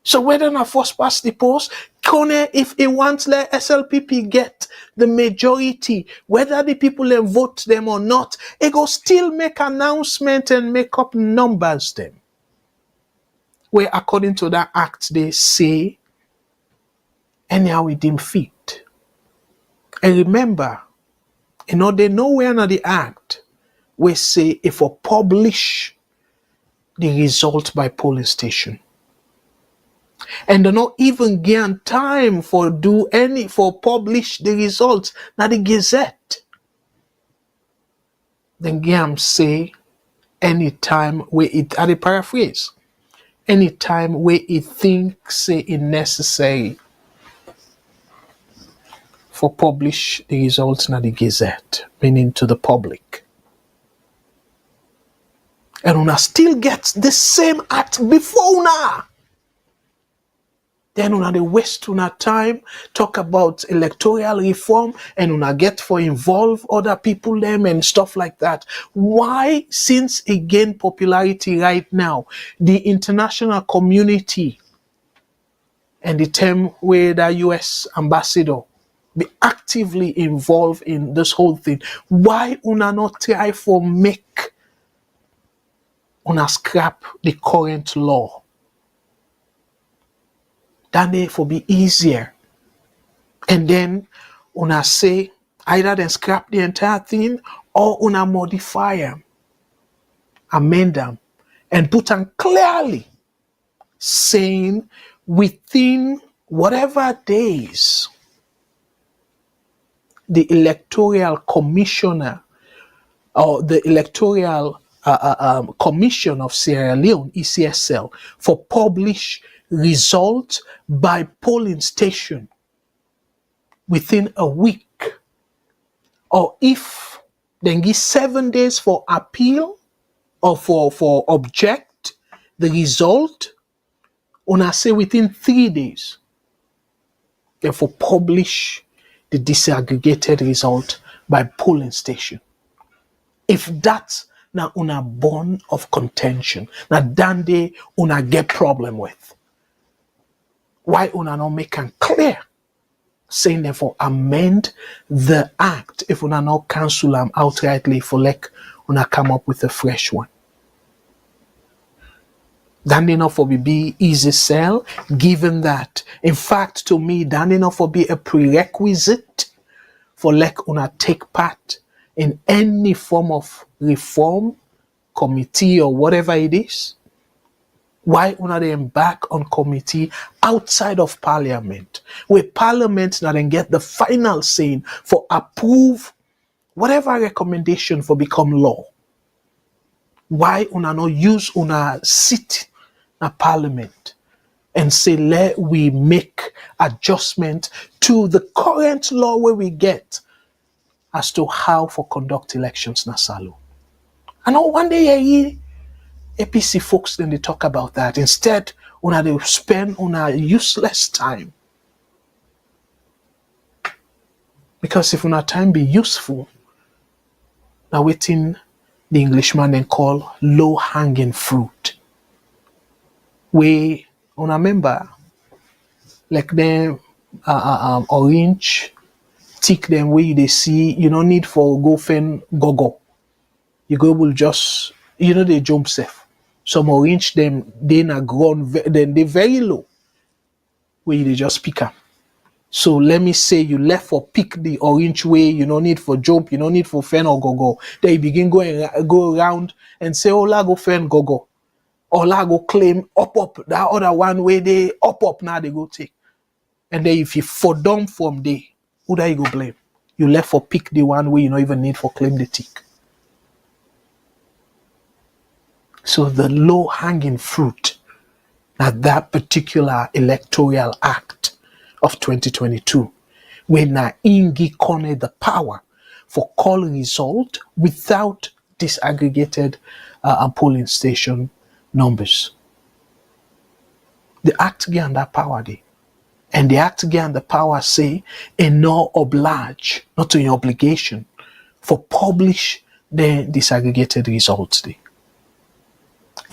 So whether not first past the post, Konteh, if it wants let SLPP get the majority, whether the people then vote them or not, it go still make announcement and make up numbers them. Where according to that act they say anyhow it didn't fit. And remember, they nowhere in the act we say if we publish the result by polling station. And they not even given time for publish the results na the Gazette. Then give say anytime where it at the paraphrase. Anytime where it thinks say it necessary for publish the results na the Gazette, meaning to the public. And una still get the same act before una. Then una dey waste una time, talk about electoral reform, and una get for involve other people them and stuff like that. Why, since it gain popularity right now, the international community and the term where the US ambassador be actively involved in this whole thing, why una not try for make una scrap the current law? That may for be easier. And then una say either then scrap the entire thing or una modify them, amend them, and put them clearly saying within whatever days the electoral commissioner or the electoral commission of Sierra Leone, ECSL, for publish results by polling station within a week, or if then give 7 days for appeal or for object the result, una say within 3 days, therefore publish the disaggregated result by polling station. If that's now una bone of contention, now dan day una get problem with. Why una not make it clear? Saying therefore amend the act if una not cancel them outrightly for like una come up with a fresh one. Dan enough for be easy sell, given that in fact to me dan enough for be a prerequisite for like una take part in any form of reform committee or whatever it is. Why una they embark on committee outside of parliament, where parliament now then get the final say for approve whatever recommendation for become law? Why una no use una sit na parliament and say let we make adjustment to the current law where we get as to how for conduct elections na salo? I know one day APC folks then they talk about that. Instead, una they spend una useless time. Because if una time be useful, now waiting the Englishman then call low-hanging fruit. We una remember like them orange tick them where they see you don't need for go fen gogo. You go will just they jump safe. Some orange them they na grown then they very low where they just pick up. So let me say you left for pick the orange way, you don't need for jump, you don't need for fen or go. Then you begin go around and say, oh la go fen go. Or I go claim up, that other one where they up now they go take. And then if you fall down from there, who do you go blame? You left for pick the one where you don't even need for claim the tick. So the low hanging fruit that particular electoral act of 2022, when na ingi Konteh the power for calling result without disaggregated polling station numbers. The act given that power there. And the act given the power say, and no oblige, not to your obligation, for publish the disaggregated results there.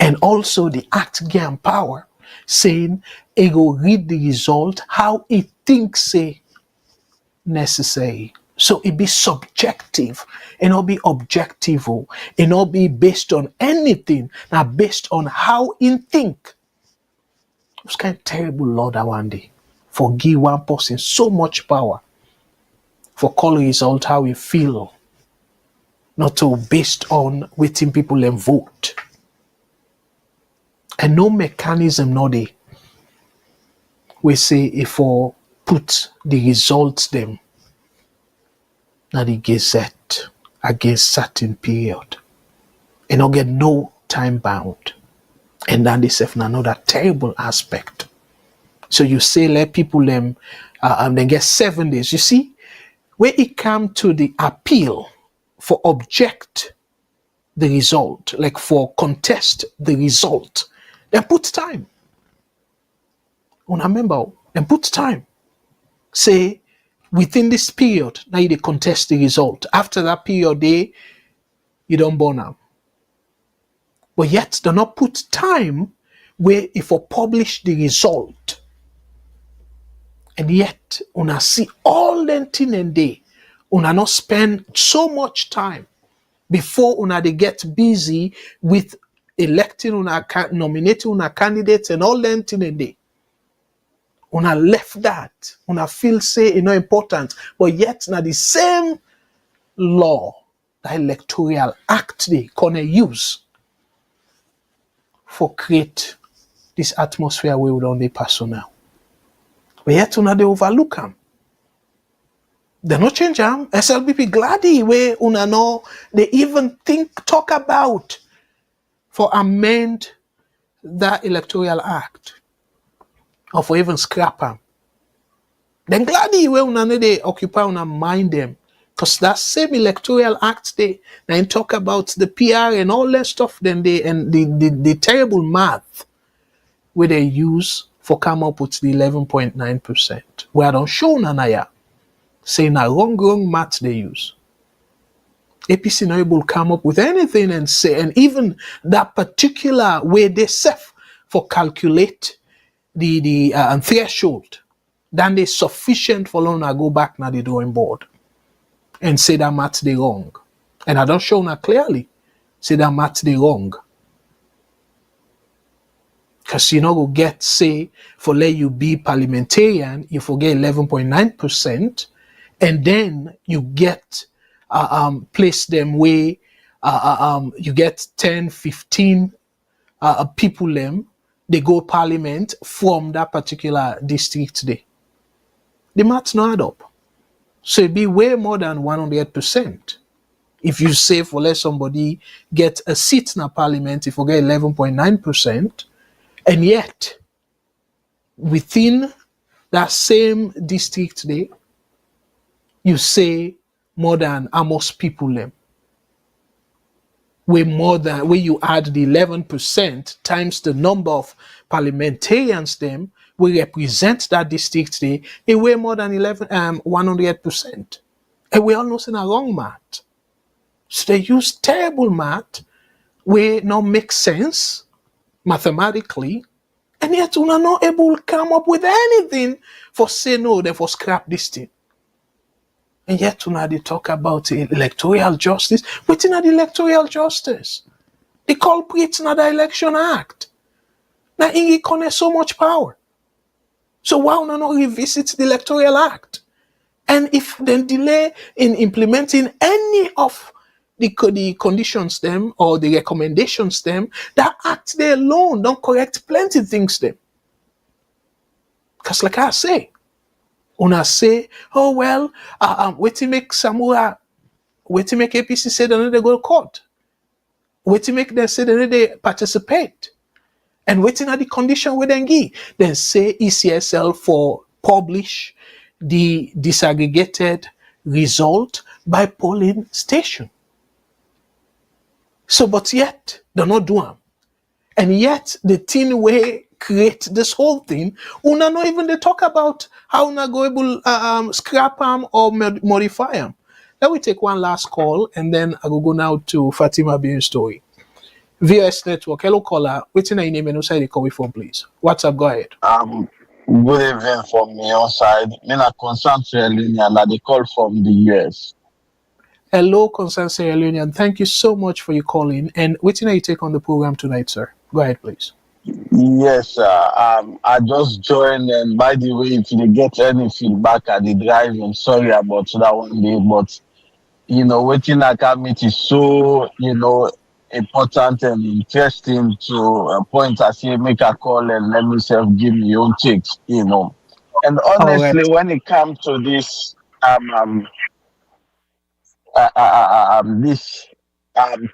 And also the act given power saying, it go read the result how it thinks say necessary. So it be subjective, it not be objectival, it not be based on anything, now based on how it think. It's kind of terrible law that one day. For give one person so much power for calling result how we feel, not to based on waiting people and vote. And no mechanism no dey. We say if we put the results them na the gazette against certain period. And not get no time bound. And then this is another terrible aspect. So you say let people then get 7 days. You see, when it come to the appeal for object the result, like for contest the result, then put time. Remember, then put time. Say within this period, now you contest the result. After that period, you don't burn out. But yet, do not put time where if you publish the result. And yet, una see all them thing and day, una not spend so much time before una they get busy with electing una, nominating una candidates and all them thing and day. Una left that, una feel say it's not important, but yet na the same law, the electoral act they Konteh use for create this atmosphere where we don't need personnel. But yet una they overlook them. They not change them. SLPP gladly where una know they even talk about for amend that electoral act or for even scrap them. Then gladly where una know they occupy una mind them. Because that same electoral act they talk about the PR and all that stuff, then they and the terrible math where they use for come up with the 11.9%. Where I don't show nanaya. Saying a wrong math they use. APC not able to come up with anything and say, and even that particular way they set for calculate the threshold, then they sufficient for long to go back now the drawing board and say that math they wrong. And I don't show now clearly say that math they wrong. Because you know go get say for let you be parliamentarian, you forget 11.9%. And then you get place them where you get 10, 15 people them, they go parliament from that particular district today. The maths not add up. So it'd be way more than 100%. If you say for let somebody get a seat in a parliament, if you get 11.9%, and yet within that same district today, you say more than almost people them. Where you add the 11% times the number of parliamentarians them we represent that district today, it way more than 100%. And we all know it's in a wrong math. So they use terrible math where it not make sense mathematically, and yet we are not able to come up with anything for say no, they for scrap this thing. And yet now they talk about electoral justice. What's in the electoral justice? The culprits in the Election Act. Now Ingi Konteh so much power. So why not revisit the Electoral Act? And if then delay in implementing any of the conditions them or the recommendations them, that act there alone don't correct plenty things them. Because like I say, una say, oh well, wait to make Samura, wait to make APC say they they go to court. Wait to make them say they participate. And waiting at the condition where they give. Then say ECSL for publish the disaggregated result by polling station. So, but yet, they're not doing. And yet, the thing way create this whole thing, una not even they talk about how una go able scrap them or modify them. Let me take one last call, and then I will go now to Fatima Bio's story. VOS Network, hello caller. Waiting your name and outside the call from, please. What's up? Go ahead. Good evening from me on side. Me na concern Sierra Leone and they call from the US. Hello, concern Sierra Leone, and thank you so much for your calling. And waiting you take on the program tonight, sir. Go ahead, please. Yes, sir. I just joined, and by the way, if you get any feedback at the drive, I'm sorry about that one day, but waiting at meet is so important and interesting to a point I say make a call and let myself give me your own takes, And honestly, right. when it comes to this this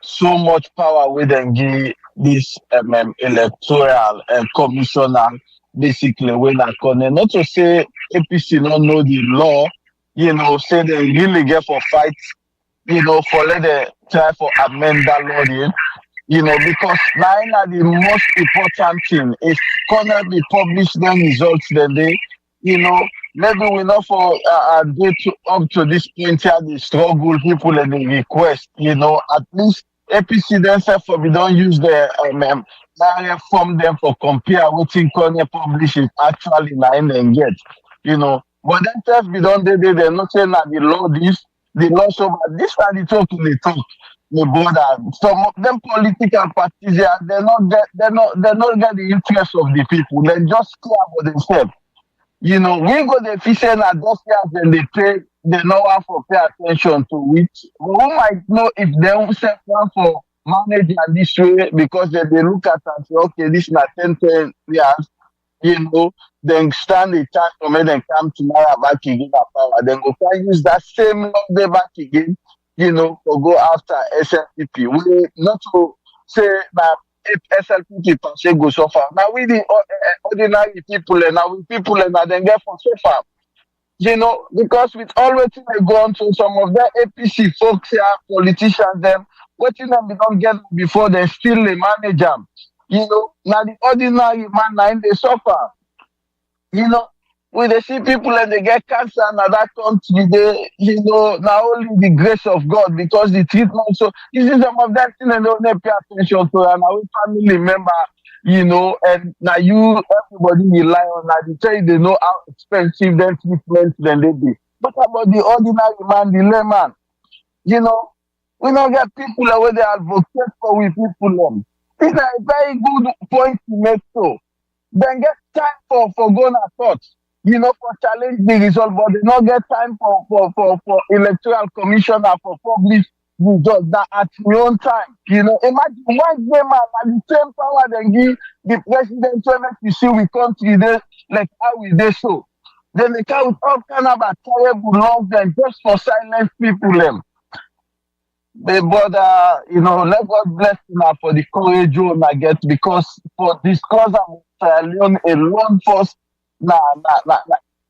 so much power we then give this electoral commissioner basically when I call not to say APC don't know the law, say they really get for fight, for let them try for amend that law, because now the most important thing is gonna be publish them results then they, maybe we not for get up to this point here the struggle people and the request, at least APC themselves for we don't use the from them for compare what in corner publish is actually nine and get, but then self we don't they're not saying that the law this, the law so but this are the talk they talk. The border. Some of them political parties here, they not get the interest of the people. They just care about themselves. We go the efficient at those years and they pay, they know how to pay attention to which who might know if they don't set one for managing this way because they look at and say, okay, this is not 10 years, then stand the chance to make them come to Naira back again power. Then go try use that same law back again. For go after SLPP. We not to say that if SLPP per se go so far. Now we the ordinary people and now we people and then get for so far. Because with always they go on to some of the APC folks here, politicians them, waiting them they don't get before they still they manage them. Now the ordinary man now they suffer. When they see people and they get cancer in that country, they, not only the grace of God, because the treatment, so this is some of that thing and they don't pay attention to, and our family member, and now everybody rely on that. They tell you they know how expensive them treatment than they be. But about the ordinary man, the layman, we don't get people where they advocate for we people. It's a very good point to make so. Then get time for going at thoughts. For challenge the result, but they not get time for electoral commissioner for publish results that at your own time. Imagine one day man at the same power then give the president to make you see we country there like how we they so. Then they come with all kind of a terrible laws then just for silent people them. But let God bless you now for the courage you get because for this cause of Sierra Leone alone first. Nah.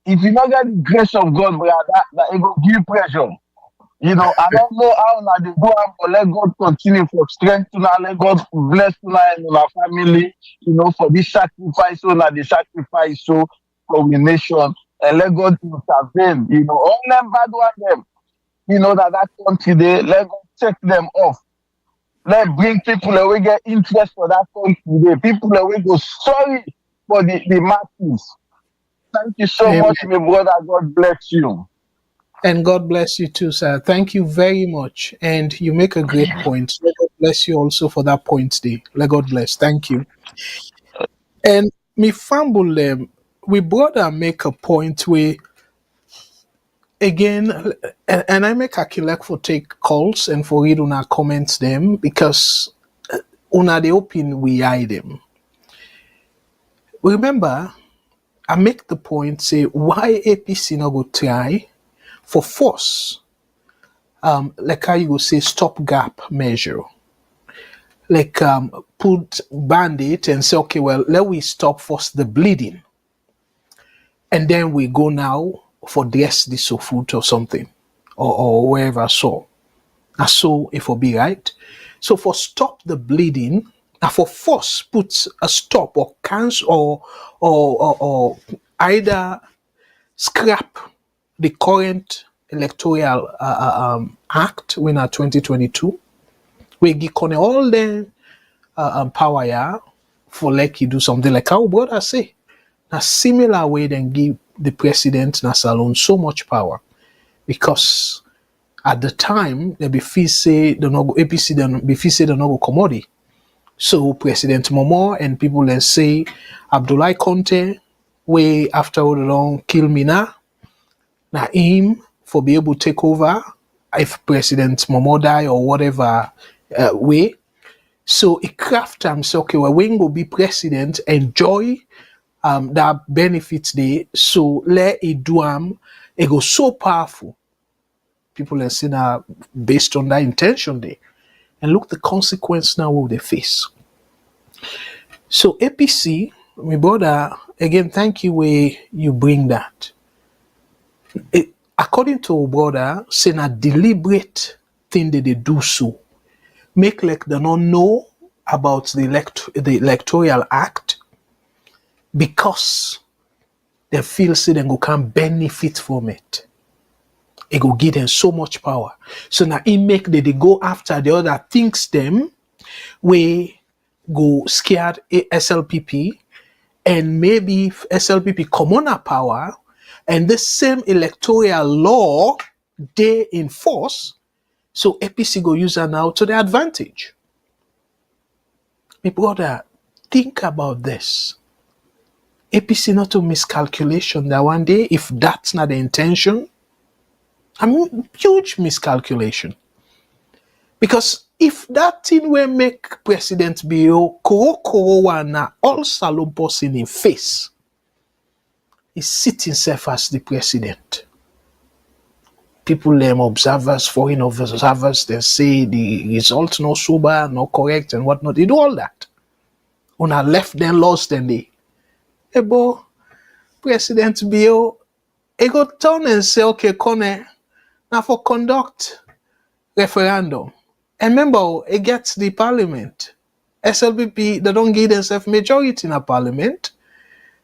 If you don't get the grace of God, that it will give pressure. I don't know how now they go out, but let God continue for strength now. Let God bless now and our family, for this sacrifice, so now the sacrifice, so for the nation, and let God intervene. All them bad one them, that country they let God take them off. Let bring people away get interest for that country. They people away go sorry for the masses. Thank you so much, my brother. God bless you. And God bless you too, sir. Thank you very much. And you make a great point. Let God bless you also for that point there. Let God bless. Thank you. And me fumble them. We brother make a point where again, and I make Akilek for take calls and for read una comments them because una the open we hide them. Remember, I make the point say why APC not go try for force, like how you go say stopgap measure, like put band-aid and say okay, well let we stop first the bleeding, and then we go now for dress the so food or something, or wherever so. And so it will be right. So for stop the bleeding, and for force put a stop or cancel or either scrap the current electoral act when at 2022, we give all the power yeah, for like you do something like how brother say. A similar way then give the president na Salon so much power because at the time they be feel say the no go APC then be feel say the no go commodity. So President Momo and people then say Abdullah Konteh way after all along kill me now him for be able to take over if President Momo die or whatever way. So it craft say okay well we go be president enjoy that benefits day, so let it do it go so powerful. People are saying based on that intention day. And look the consequence now of they face. So APC, my brother, again, thank you where you bring that. According to our brother, saying a deliberate thing that they do so. Make like they don't know about the electoral act because they feel say they can benefit from it. It go give them so much power. So now it make they go after the other things them we go scared SLPP and maybe if SLPP come on a power and the same electoral law they enforce, so APC go use that now to their advantage. My brother, think about this. APC not a miscalculation that one day, if that's not the intention, I mean, huge miscalculation. Because if that thing will make President Bio Koro all Salon person in face, he sit himself as the president. People, observers, foreign observers, they say the results not sober, not correct, and whatnot. They do all that. When I left them lost, then they. Ebo, President Bio, he go turn and say, okay, Konteh, now for conduct referendum. And remember, it gets the parliament. SLPP, they don't give themselves majority in a parliament.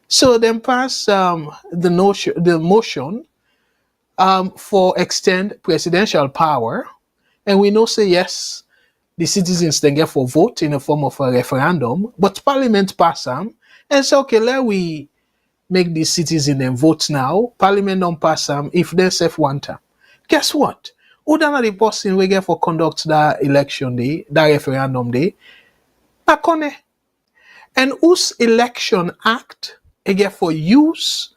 So then pass the motion for extend presidential power. And we know say yes, the citizens then get for vote in the form of a referendum, but parliament pass them and say, okay, let we make the citizens then vote now. Parliament don't pass them if they self want them. Guess what? Who done the person we get for conduct that election day, that referendum day? Na Konteh. And whose election act they get for use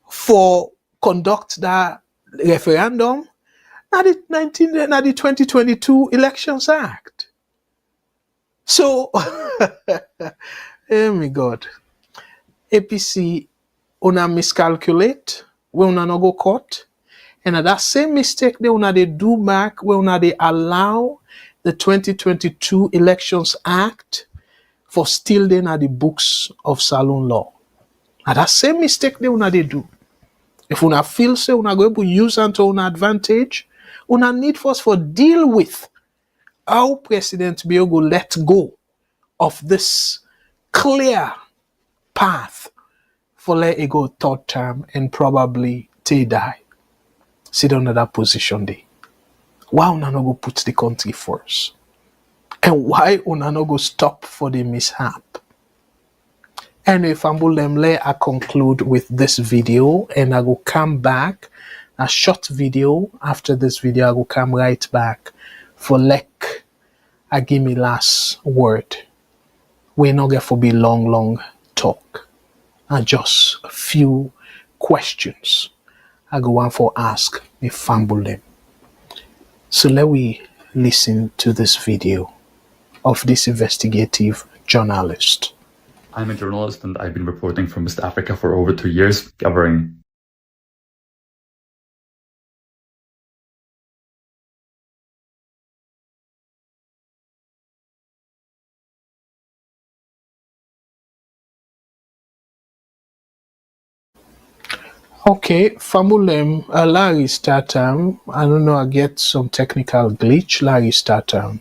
for conduct that referendum? Not the 2022 Elections Act. So, oh my God, APC una miscalculate, we una no go court, and at that same mistake they una they do back, we una they allow the 2022 Elections Act for still then at the books of Salon law. At that same mistake they una they do. If una feel say una go able to use unto una advantage, una need first for deal with how President Biogo let go of this clear path for let it go third term and probably till die. Sit under that position there. Why una no go put the country first? And why una no go stop for the mishap? Anyway, Fambulemle, I conclude with this video and I will come back. A short video. After this video, I will come right back for I give me last word. We're not going to be long talk. And just a few questions I go on for ask me fumble them. So let we listen to this video of this investigative journalist. I'm a journalist and I've been reporting from West Africa for over 2 years, covering Okay, Famulem, Larry Statham. I don't know, I get some technical glitch. Larry Statham.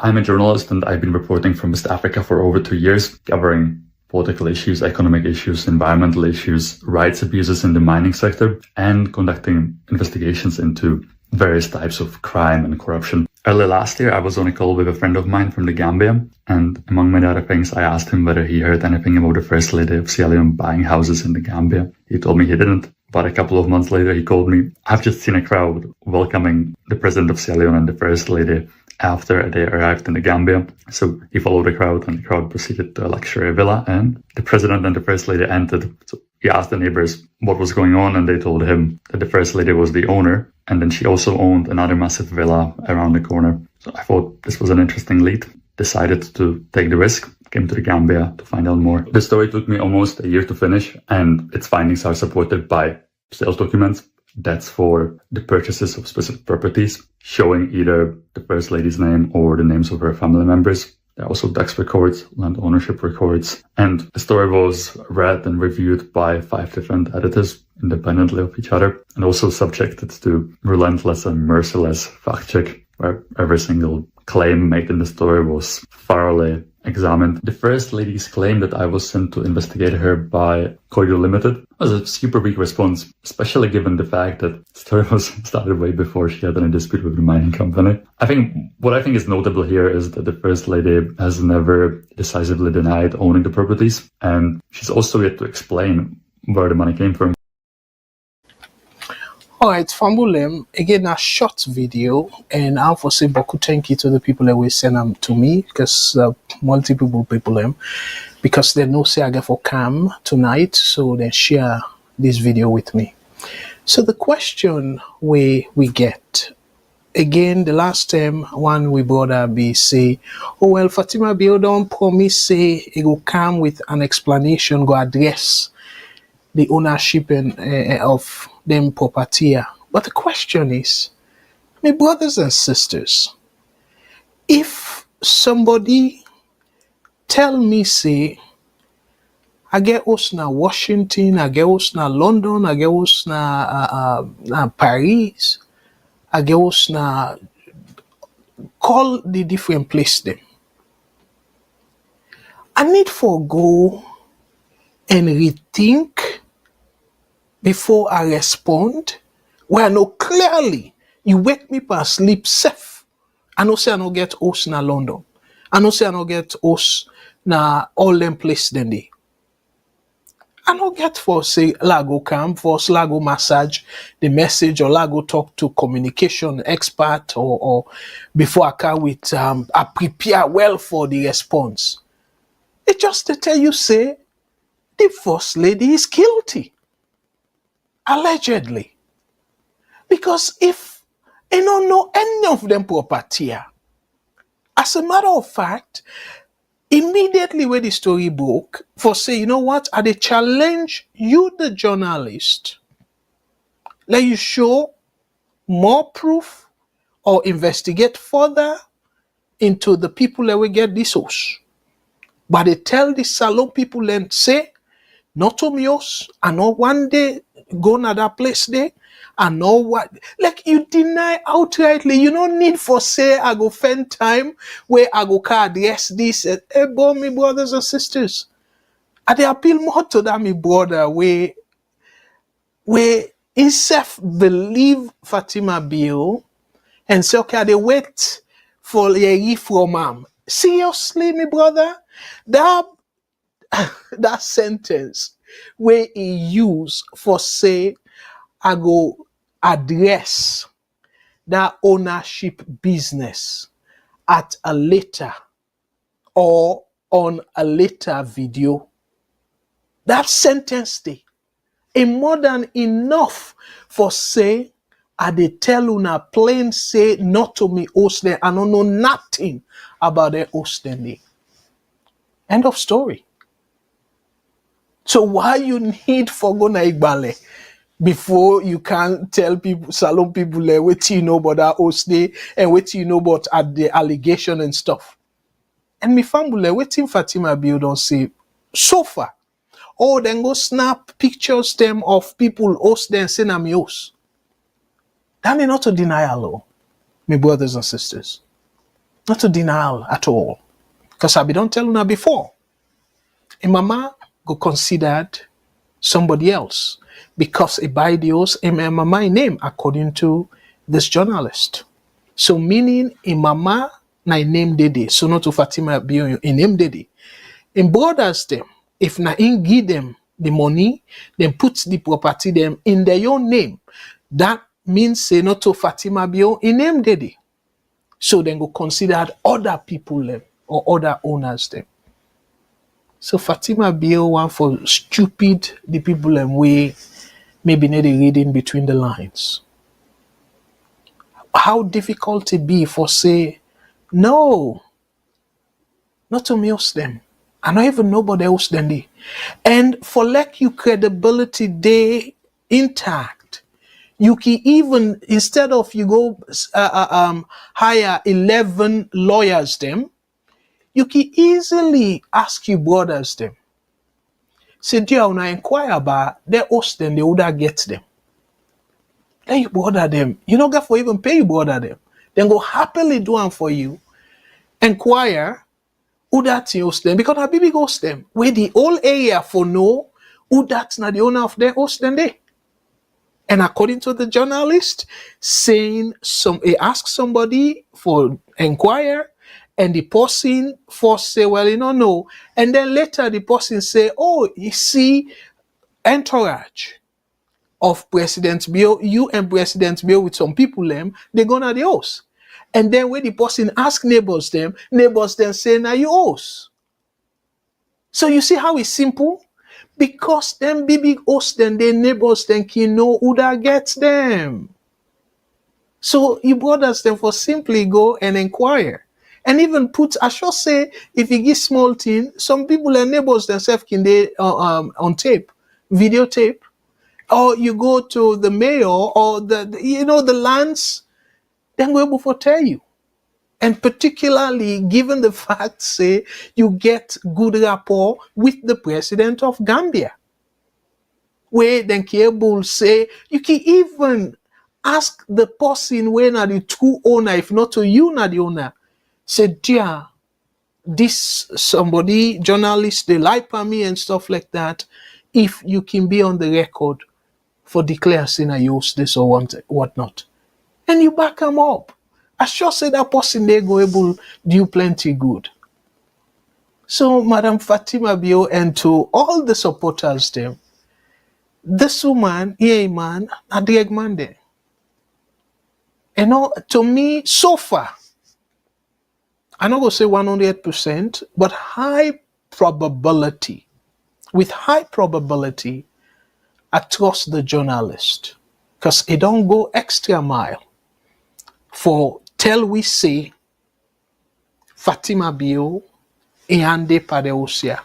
I'm a journalist and I've been reporting from West Africa for over 2 years, covering political issues, economic issues, environmental issues, rights abuses in the mining sector, and conducting investigations into various types of crime and corruption. Early last year, I was on a call with a friend of mine from the Gambia, and among many other things, I asked him whether he heard anything about the First Lady of Sierra Leone buying houses in the Gambia. He told me he didn't, but a couple of months later, he called me, "I've just seen a crowd welcoming the President of Sierra Leone and the First Lady after they arrived in the Gambia." So he followed the crowd, and the crowd proceeded to a luxury villa, and the President and the First Lady entered. So he asked the neighbors what was going on, and they told him that the First Lady was the owner, and then she also owned another massive villa around the corner. So I thought this was an interesting lead, decided to take the risk, came to the Gambia to find out more. The story took me almost a year to finish, and its findings are supported by sales documents. That's for the purchases of specific properties, showing either the First Lady's name or the names of her family members. There are also tax records, land ownership records, and the story was read and reviewed by 5 different editors independently of each other, and also subjected to relentless and merciless fact check, where every single claim made in the story was thoroughly examined. The First Lady's claim that I was sent to investigate her by Koidu Limited was a super weak response, especially given the fact that the story was started way before she had any dispute with the mining company. What I think is notable here is that the First Lady has never decisively denied owning the properties, and she's also yet to explain where the money came from. Alright, Fambulem, again, a short video, and I'll for say Boku thank you to the people that will send them to me, because multiple people them, because they know say I get for cam tonight, so they share this video with me. So the question we get, again, the last time one we brother be say, oh well, Fatima Bio don't promise say it will come with an explanation, go address the ownership and of them property. But the question is, my brothers and sisters, if somebody tell me say, I get us na Washington, I get us na London, I get us na Paris, I get us na call the different place them, I need for go and rethink before I respond. Where I know clearly you wake me past sleep safe. I know say I no get host na London. I know say I no get host na all them place then they. I no get for say lago come for lago massage the message, or lago talk to communication expert, or before I come with I prepare well for the response. It just to tell you say the First Lady is guilty. Allegedly. Because if I don't know any of them property, as a matter of fact, immediately when the story broke, for say, you know what, I dey challenge you, the journalist, let you show more proof or investigate further into the people that will get this house. But they tell the salon people and say, not to me us, I know one day go to that place there, I know what, like you deny outrightly, you don't need for say, I go spend time where I go address this, boy, me brothers and sisters. I they appeal more to that, me brother, where himself believe Fatima Bio, and say, okay, they wait for a from him. Seriously, me brother, that sentence where he use for say, I go address that ownership business at a later or on a later video. That sentence day, and more than enough for say, I dey tell una plain say not to me host them. I don't know nothing about their hosting. End of story. So why you need for go na Igbale before you can tell people, salon people, what you know about that hosting and what you know about the allegation and stuff. And me family, waiting Fatima Bio don't say so far. Oh, then go snap pictures them of people host them saying I'm host. That is not a denial, my brothers and sisters. Not a denial at all. Because I be don't tell you before. A mama go considered somebody else because a by the host a mama name according to this journalist. So meaning a mama na name Dede, so not to Fatima Bio in name Dede. In brothers them, if na in give them the money, then put the property them in their own name. That means say not to Fatima Bio in name Dede. So then go consider other people them or other owners them. So Fatima Bio want for stupid the people them way maybe need a reading between the lines. How difficult it be for say, no, not to me host them. I don't even nobody else than they. And for like you credibility they intact. You can even, instead of you go hire 11 lawyers them, you can easily ask your brothers them. Say, dear, when I inquire about their host them, they would get them. Then you brother them. You don't get for even pay you brother them. Then go happily do them for you. Inquire who that host them. Because a baby host them. Where the whole area for know who that's not the owner of their host them they. And according to the journalist, saying he asked somebody for inquire, and the person first say, well, you don't know. And then later the person say, oh, you see, entourage of President Bio, you and President Bio with some people them, they gonna the house. And then when the person ask neighbors them say, now you host. So you see how it's simple? Because them big host them, their neighbors them can know who that gets them. So you brothers them for simply go and inquire. And even put, I should say, if you give small thing, some people and neighbors themselves can they on tape, videotape, or you go to the mayor or the lands, then go able to tell you. And particularly given the fact, say, you get good rapport with the president of Gambia. Where then Kiebul say, you can even ask the person when are the true owner, if not to you, not the owner. Say, dear, this somebody, journalist, they lie for me and stuff like that. If you can be on the record for declare saying I use this or whatnot. And you back them up. I sure say that person they go able do plenty good. So Madam Fatima Bio and to all the supporters them, this woman, man, a drag man there. And to me, so far, I'm not going to say 100%, but with high probability, I trust the journalist. Because it don't go extra mile for tell we say Fatima Bio Iande Padeosia.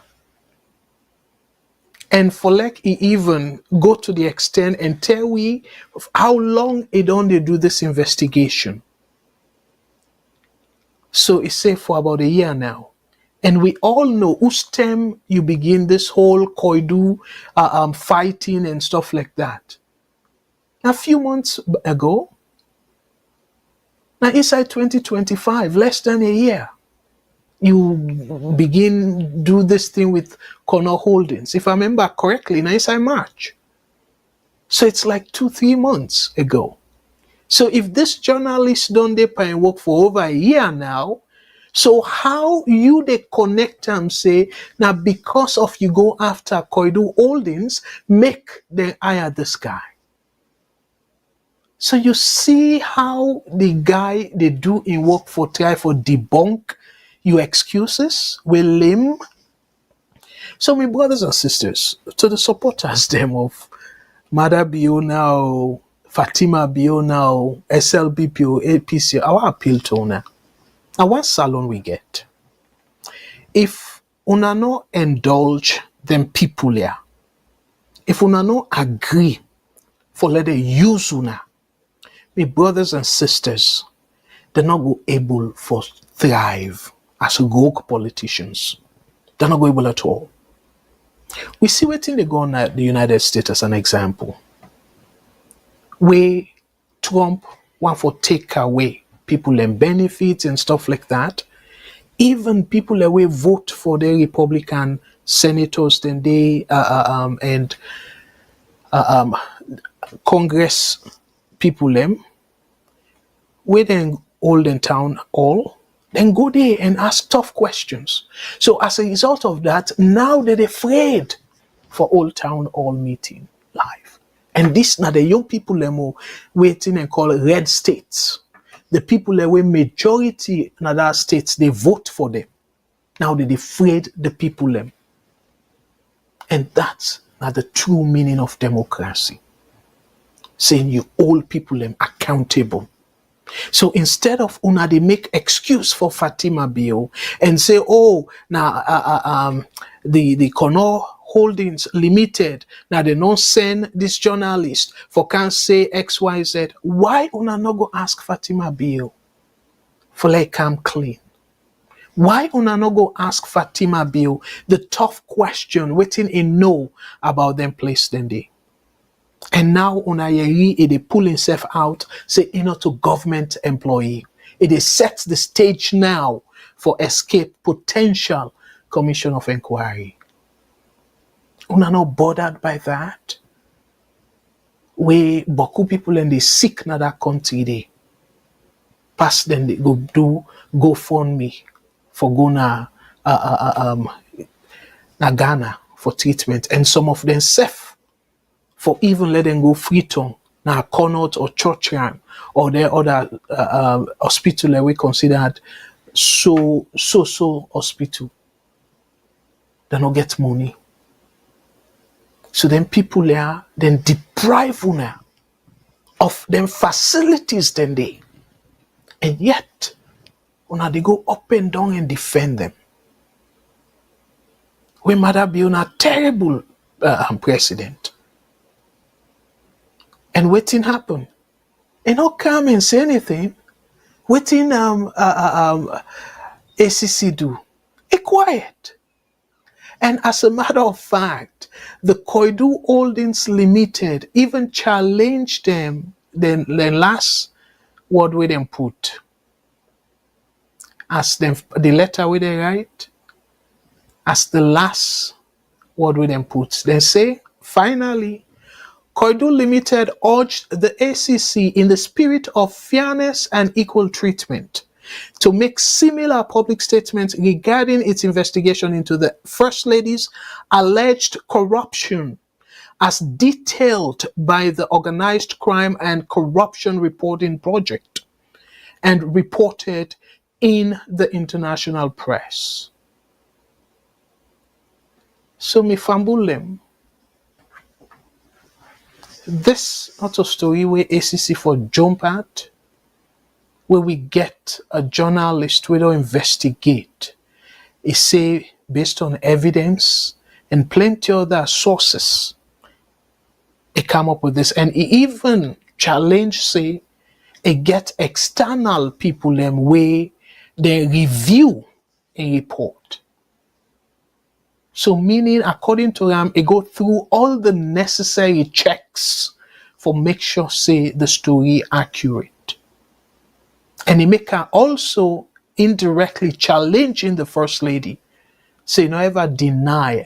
And for like he even go to the extent and tell we how long it don't they do this investigation. So it's say for about a year now. And we all know whose time you begin this whole Koidu fighting and stuff like that. A few months ago, now inside 2025, less than a year, you begin do this thing with Connor Holdings. If I remember correctly, now inside March. So it's like 2-3 months ago. So if this journalist done their and work for over a year now, so how you they connect them say now because of you go after Koidu Holdings, make them hire this guy. So you see how the guy they do in work for try for debunk your excuses will him. So my brothers and sisters, to the supporters them of Mother Bio now, Fatima Bio now, SLPP or APC, our appeal to una. Now what salon we get? If una no indulge them people here, if una no agree for let them use una, my brothers and sisters, they're not go able for thrive as rogue politicians. They're not go able at all. We see what they go on at the United States as an example. Where Trump want for take away people and benefits and stuff like that. Even people that will vote for the Republican senators, then they and Congress people them, where then old and town hall, then go there and ask tough questions. So as a result of that, now they're afraid for Old Town Hall meeting live. And this now the young people them are waiting and call red states. The people that were majority in other states, they vote for them. Now they're afraid the people them. And that's not the true meaning of democracy. Saying you hold people them accountable. So instead of una they make excuse for Fatima Bio and say, oh, now the Kono Holdings Limited, now they don't send this journalist for can say XYZ. Why una no go ask Fatima Bio for like come clean? Why una no go ask Fatima Bio the tough question waiting in know about them place then they? And now Unayeri it pull himself out, say to government employee. It is set the stage now for escape potential commission of inquiry. Una not bothered by that. We boku people and they sick na that country they pass then they go do GoFundMe for go na Ghana for treatment, and some of them safe. For even let them go free tongue, now Connaught or Churchland or their other hospital that we considered so hospital. They don't get money. So then people there then deprive una of them facilities then they. And yet, una they go up and down and defend them. We might have been a terrible president. And waiting happen. And not come and say anything. Waiting ACC do. It quiet. And as a matter of fact, the Koidu Holdings Limited even challenged them the last word we them put. As them the letter we they write, as the last word we them put. They say, finally, Koidu Limited urged the ACC in the spirit of fairness and equal treatment to make similar public statements regarding its investigation into the First Lady's alleged corruption as detailed by the Organized Crime and Corruption Reporting Project and reported in the international press. So me fambulem. This not a story where ACC for jump at, where we get a journalist we don't investigate. It say based on evidence and plenty other sources, it come up with this, and it even challenge say it get external people them way they review a report. So meaning, according to them, it go through all the necessary checks for make sure say the story accurate. And it make her also indirectly challenging the First Lady, say no ever deny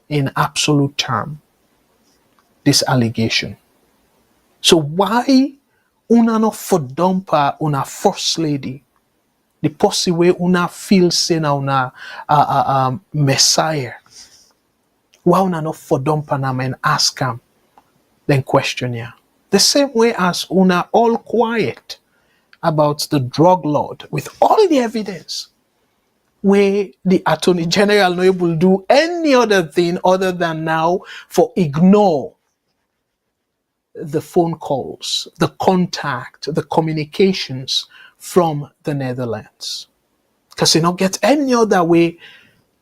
in absolute term this allegation. So why una no fordumpa una First Lady? The possible way una feel say na una Messiah. Why una no for dumpanam and ask him, then question ya. The same way as una all quiet about the drug lord with all the evidence, where the Attorney General no able to do any other thing other than now for ignore the phone calls, the contact, the communications from the Netherlands. Because you don't get any other way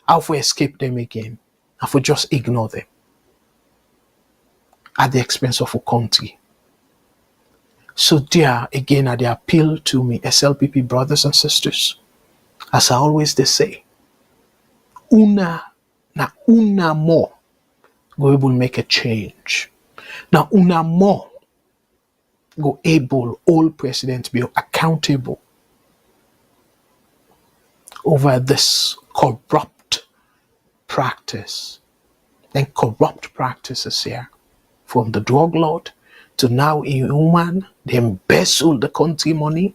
how we escape them again. If we just ignore them at the expense of a country. So there, again, I appeal to me, SLPP brothers and sisters, as I always they say, una more go able make a change. Now una more go able all president be accountable over this corrupt practice. Then corrupt practices here, from the drug lord to now inhuman, they embezzle the country money.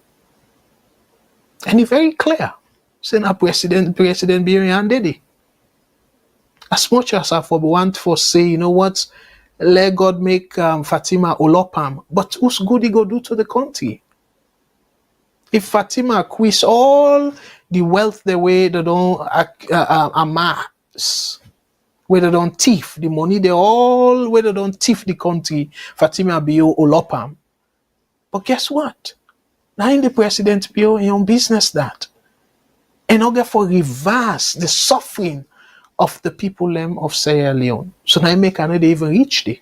And it's very clear. Saying a President Birian did it. As much as I want for say, you know what, let God make Fatima Olopam, but who's good he go do to the country? If Fatima acquires all the wealth the way they don't amass, where they don't thief the money, they all where they don't thief the country, Fatima Bio Olopam. But guess what? Now in the president Bio, your business that. In order for reverse the suffering of the people of Sierra Leone. So now I make another even reach there.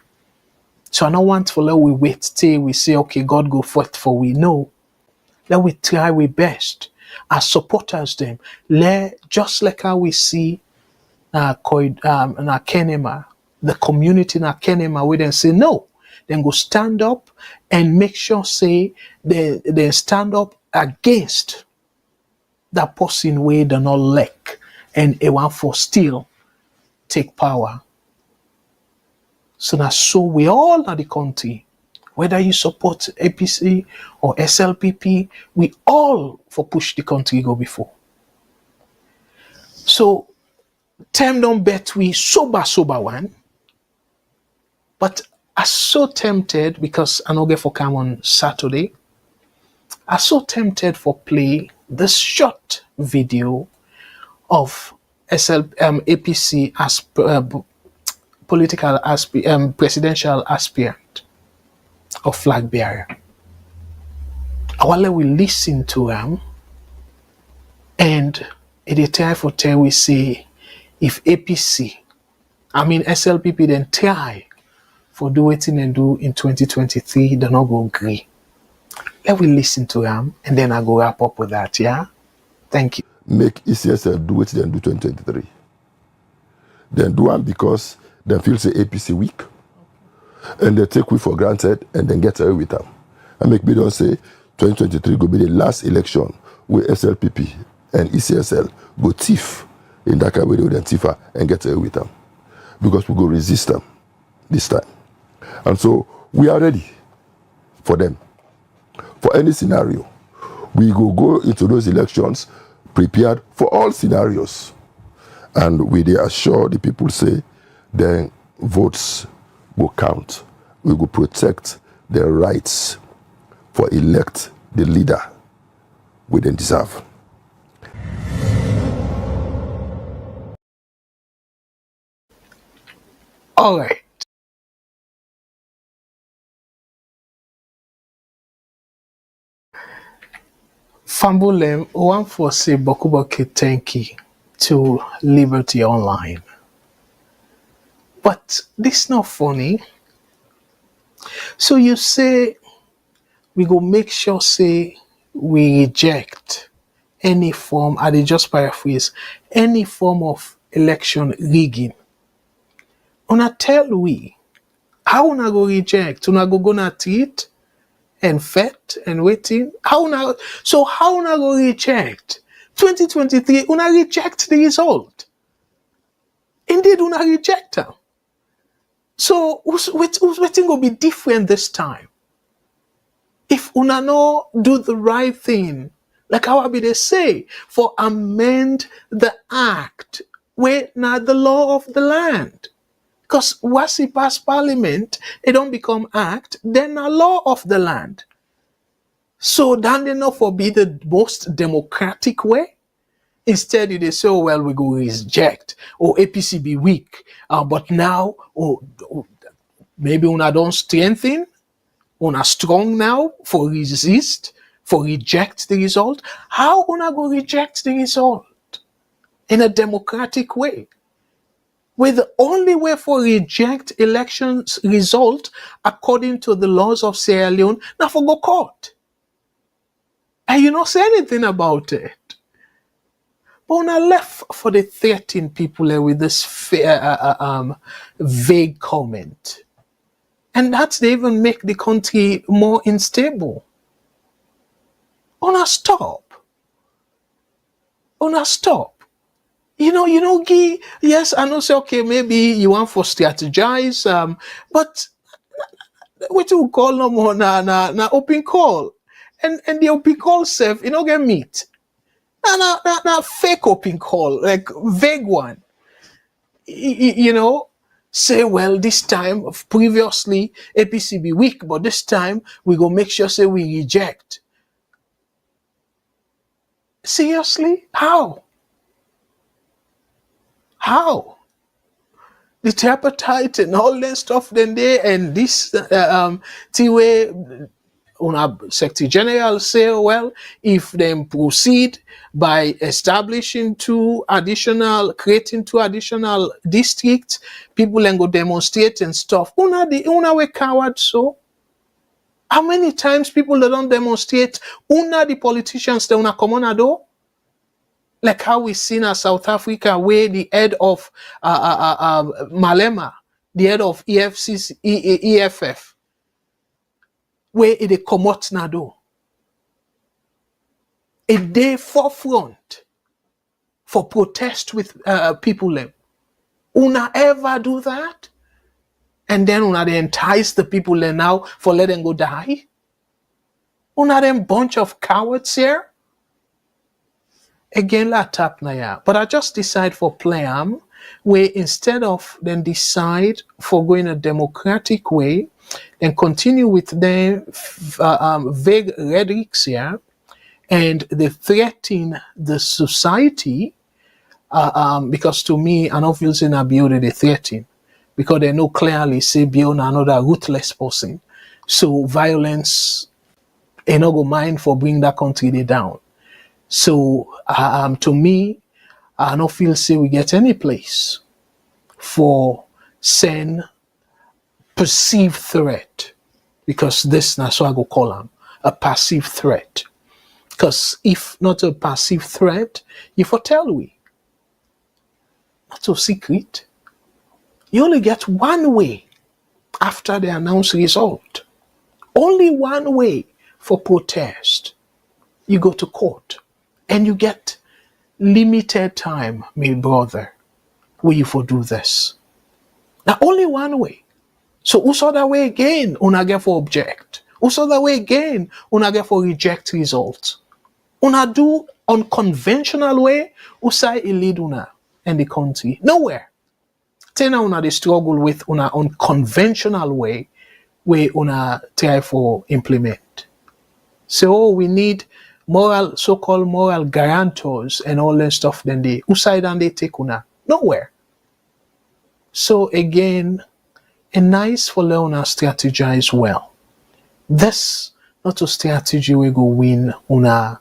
So I don't want for let we wait till we say, okay, God go forth for we know. Let we try we best as supporters them. Just like how we see Kenema, the community in Kenema, we then say no. Then go stand up and make sure say they stand up against that person way they not like and a want for still take power. So now so we all are the country, whether you support APC or SLPP, we all for push the country go before. So time don't bet we sober one, but I so tempted because I know get for come on Saturday. I so tempted for play this short video of APC as presidential aspirant of flag bearer. While we listen to him, and it is time for tell we say if SLPP then try for do what and do in 2023, they not go agree. Let we listen to him and then I go wrap up with that, yeah? Thank you. Make ECSL do what they do 2023. Then do one because they feel say APC weak. And they take we for granted and then get away with them. And make me don't say 2023 go be the last election where SLPP and ECSL go thief in that kind of way they thief and get away with them. Because we go resist them this time. And so we are ready for them. For any scenario, we go into those elections prepared for all scenarios. And we they assure the people say their votes will count. We will protect their rights for elect the leader we then deserve. All right. Fambulem, one for say Bokuboke Tenki to Liberty Online. But this not funny. So you say we go make sure say we reject any form, I just paraphrase, any form of election rigging. Una tell we how una go reject? Una go gonna treat and fet and waiting? How una go reject? 2023, una reject the result. Indeed, una reject them. So who's waiting will be different this time? If una no do the right thing, like how I be they say, for amend the act, where not the law of the land. Because once it pass parliament, it don't become act, then a law of the land. So then they not forbid the most democratic way. Instead, they say, oh, well, we go reject, or APC be weak, but now, maybe una don't strengthen, Una strong now for resist, for reject the result. How una go reject the result in a democratic way? With the only way for reject elections result according to the laws of Sierra Leone, now for go court. And you not say anything about it. But when I left for the 13 people with this vague comment, and that's they even make the country more unstable. Una stop. Una stop. You know, Guy, yes, I know say, okay, maybe you want for strategize, but what you call no more na open call. And the open call self, you know, get meat. Na fake open call, like vague one. You know, say, well, this time, previously, APC be weak, but this time, we go make sure, say, we reject. Seriously? How? How? The tripartite and all that stuff then there, and this T-way, una Secretary General say, well, if they proceed by establishing creating two additional districts, people then go demonstrate and stuff. Una we coward so. How many times people that don't demonstrate, the politicians that una come on do? Like how we seen in South Africa, where the head of Malema, the head of EFF, where it come out na do. A day forefront for protest with people them. Una ever do that? And then una they entice the people them now for let them go die? Una them bunch of cowards here? Again, la tap na ya. But I just decide for play where instead of then decide for going a democratic way and continue with the vague rhetorics here, and they threaten the society because to me, I don't feel saying Abio they threaten because they know clearly say Biona another ruthless person. So violence ain't no go mind for bring that country down. So to me, I don't feel say we get any place for send perceived threat, because this na so I go call them a passive threat. Because if not a passive threat, you foretell we. Not so secret. You only get one way after the announced result. Only one way for protest. You go to court. And you get limited time, my brother, where you for do this. Now only one way. So who's other way again, una get for object. Who's other way again, una get for reject results. Una do unconventional way, usai lead una in the country. Nowhere. Tena una they struggle with una unconventional way where una try for implement. So we need moral, so-called moral guarantors and all that stuff, then they usai and they take una. Nowhere. So again, a nice for Leona strategize well. This not a strategy we go win una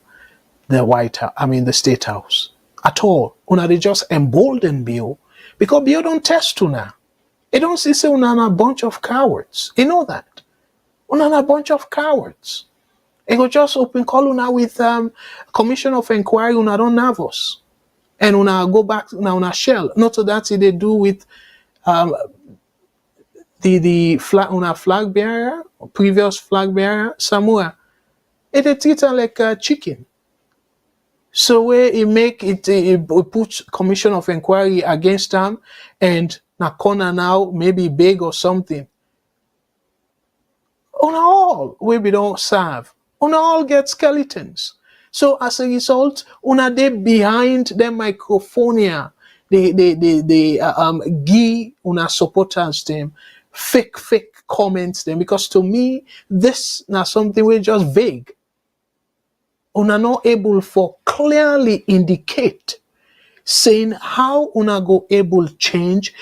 the White House, the State House. At all. Una they just embolden Bill because Bill don't test una. It don't say una a bunch of cowards. You know that. Una a bunch of cowards. It go just open call una with commission of inquiry una don't nervous. And una go back una shell. Not so that they do with the flag bearer, previous flag bearer, Samoa. They treat her like a chicken. So where it puts commission of inquiry against them, and na corner now maybe big or something. On all we don't serve. On all get skeletons. So as a result, una they behind the microphonia, the give una supporters them fake comments them, because to me this now something we just vague. Una not able for clearly indicate saying how una go able change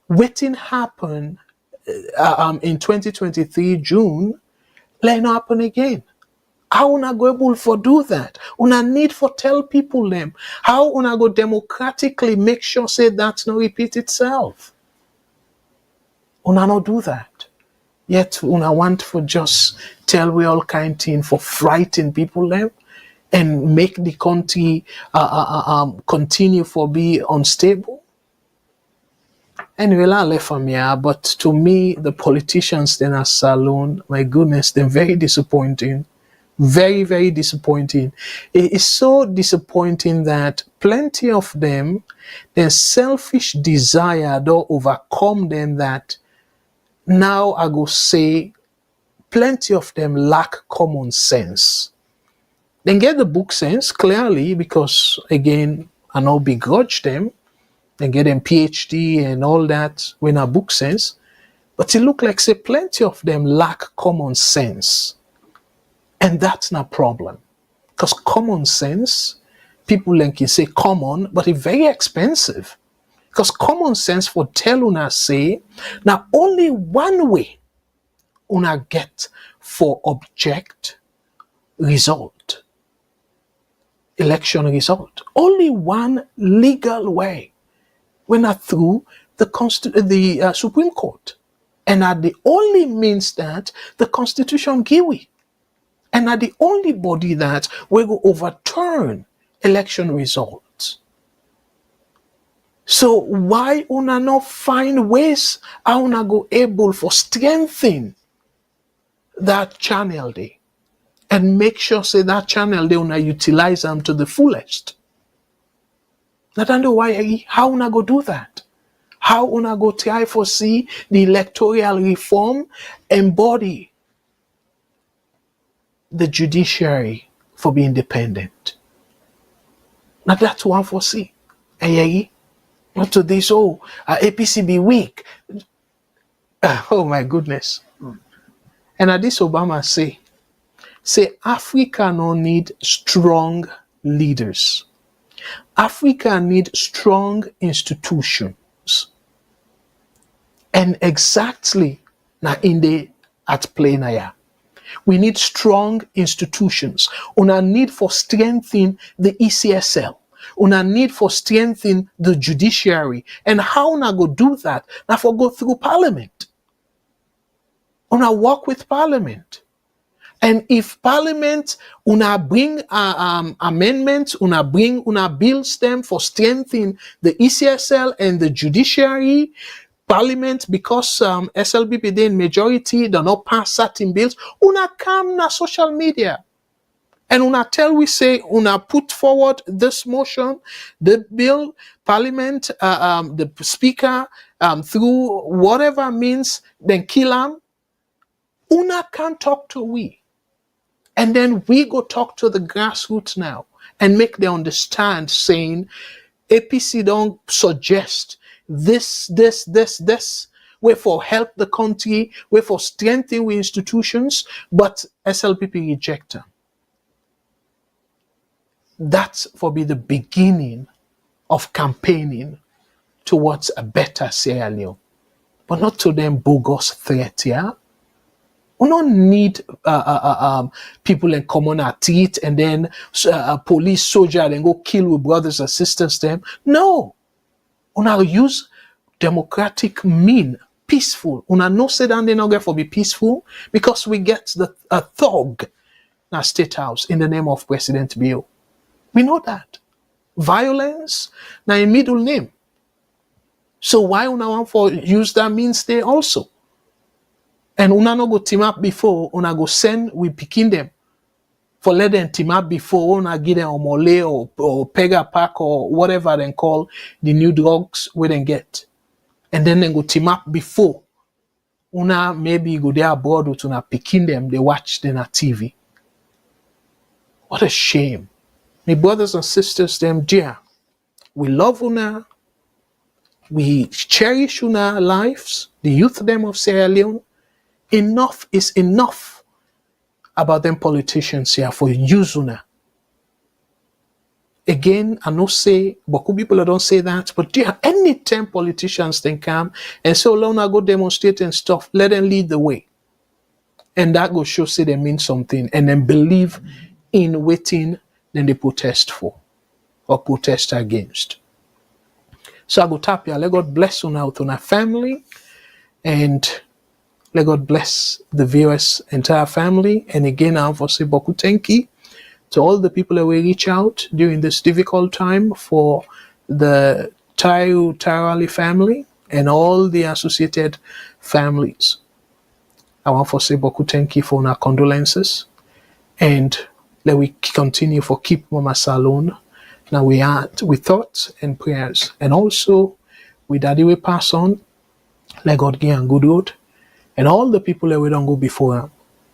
wetin happen in 2023 June let it not happen again. How una go able for do that? Una need for tell people them. How una go democratically make sure say that's not repeat itself? Una not do that. Yet una want for just tell we all kind thing for frighten people them and make the country continue for be unstable. Anyway, I left from here, but to me, the politicians then are saloon, my goodness, they're very disappointing. Very, very disappointing. It is so disappointing that plenty of them, their selfish desire don't overcome them that now I go say plenty of them lack common sense. They get the book sense clearly because again, I don't begrudge them. They get them PhD and all that when I book sense. But it look like say plenty of them lack common sense. And that's not a problem. Because common sense, people like can say common, but it's very expensive. Because common sense for tell una say, now only one way una get for object result. Election result. Only one legal way. When not through the Supreme Court. And are the only means that the Constitution give we. And are the only body that will overturn election results. So why una not find ways how una go able for strengthen that channel day and make sure say that channel day una utilize them to the fullest. Not under why how una go do that? How una go try for see the electoral reform embody the judiciary for being independent. Now that's one for see. Not to this, APC be weak. Oh my goodness. And at this Obama say Africa no need strong leaders. Africa need strong institutions. And exactly now in the at play now. We need strong institutions. Una need for strengthening the ECSL. Una need for strengthening the judiciary. And how una go do that? Now for go through parliament. Una work with parliament. And if parliament una bring amendments, una bills them for strengthening the ECSL and the judiciary, Parliament, because SLPP in majority do not pass certain bills, una come na social media. And una tell we say, una put forward this motion, the bill, Parliament, the speaker, through whatever means, then kill them. Una can't talk to we. And then we go talk to the grassroots now and make them understand saying, APC don't suggest this, way for help the country, way for strengthening the institutions, but SLPP reject them. That's for be the beginning of campaigning towards a better Sierra Leone. But not to them bogus threat, yeah? We don't need people in common at it and then police, soldier, then go kill with brothers and sisters them. No. Una use democratic mean, peaceful. Una no say that they not get for be peaceful because we get a thug in our state house in the name of President Bio. We know that. Violence, now a middle name. So why una want for use that means they also? And una no go team up before, una go send we picking them. For let them team up before, una give them omole or pega pack or whatever they call the new drugs we then get. And then they go team up before. Una maybe go there abroad with una picking them, they watch them on TV. What a shame. My brothers and sisters, them dear, we love una, we cherish una lives, the youth them of Sierra Leone. Enough is enough about them politicians here for use una. Again, I know say, but people don't say that, but dear, anytime politicians then come and say, oh, Lona go demonstrate and stuff, let them lead the way. And that go show say they mean something and then believe in waiting then they protest for or protest against. So I go tap you, let God bless you now to our family and let God bless the VOS entire family. And again, I want to say boku tenki to all the people that will reach out during this difficult time for the Tyrali family and all the associated families. I want to say boku tenki for our condolences. And let we continue for keep Mama Salon. Now we are with thoughts and prayers. And also with Daddy we pass on. Let God give them good road. And all the people that we don't go before him,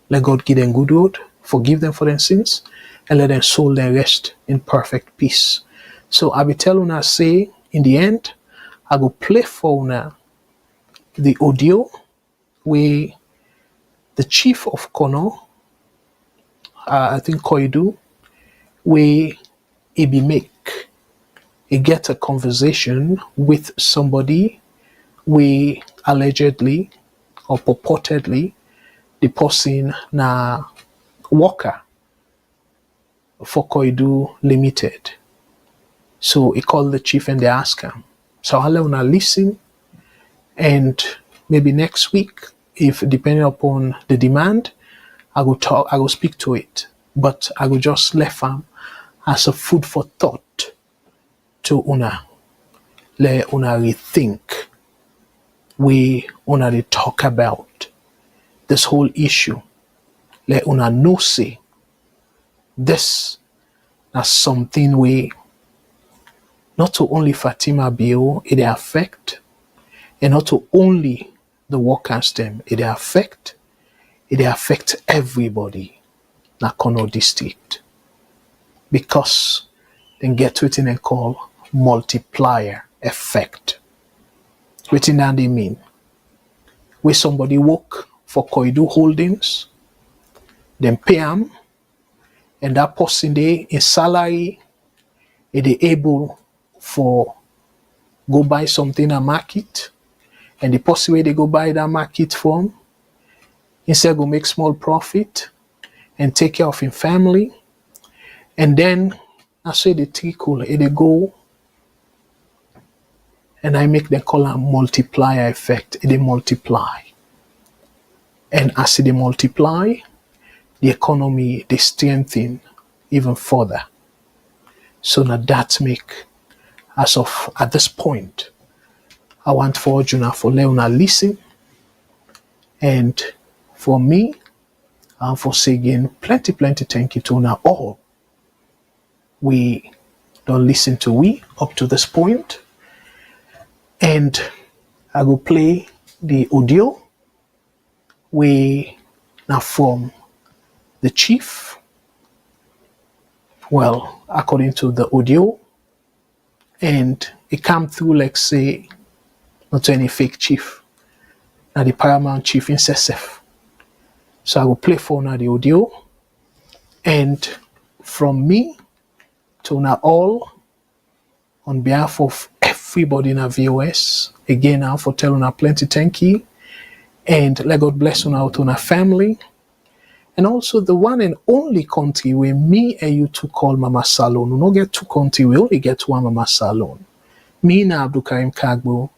let God give them good road, forgive them for their sins, and let their soul then rest in perfect peace. So I be telling her, say, in the end, I go play for now the audio where the chief of Kono, I think Koidu, where he get a conversation with somebody where allegedly or purportedly the person na worker for Koidu Limited. So he called the chief and they asked him. So I'll let him listen and maybe next week, if depending upon the demand, I will speak to it. But I will just left him as a food for thought to una. Let una rethink. We una they talk about this whole issue. Let una know say this as something we not to only Fatima Bio it affect, and not to only the workers them it affect everybody na Kono district because they get what they call multiplier effect. What that they mean? Where somebody work for Koidu Holdings, then pay them, and that person they in salary, they able for go buy something at market, and the person where they go buy that market from, instead go make small profit and take care of his family, and then that's where they trickle, they go, and I make them call a multiplier effect. They multiply, and as they multiply, the economy they strengthen even further. So now that make as of at this point, I want for Juna for Leona listen, and for me, and for saying plenty thank you to now all. We don't listen to we up to this point, and I will play the audio we now from the chief. Well, according to the audio, and it come through like say not any fake chief, now the paramount chief in SSF. So I will play for now the audio, and from me to now all, on behalf of everybody in our VOS, again now for telling our plenty thank you, and let God bless you out on our family, and also the one and only country where me and you two call Mama Salon. We don't get two country, we only get one Mama Salon. Me and Abdul Karim Kagbo,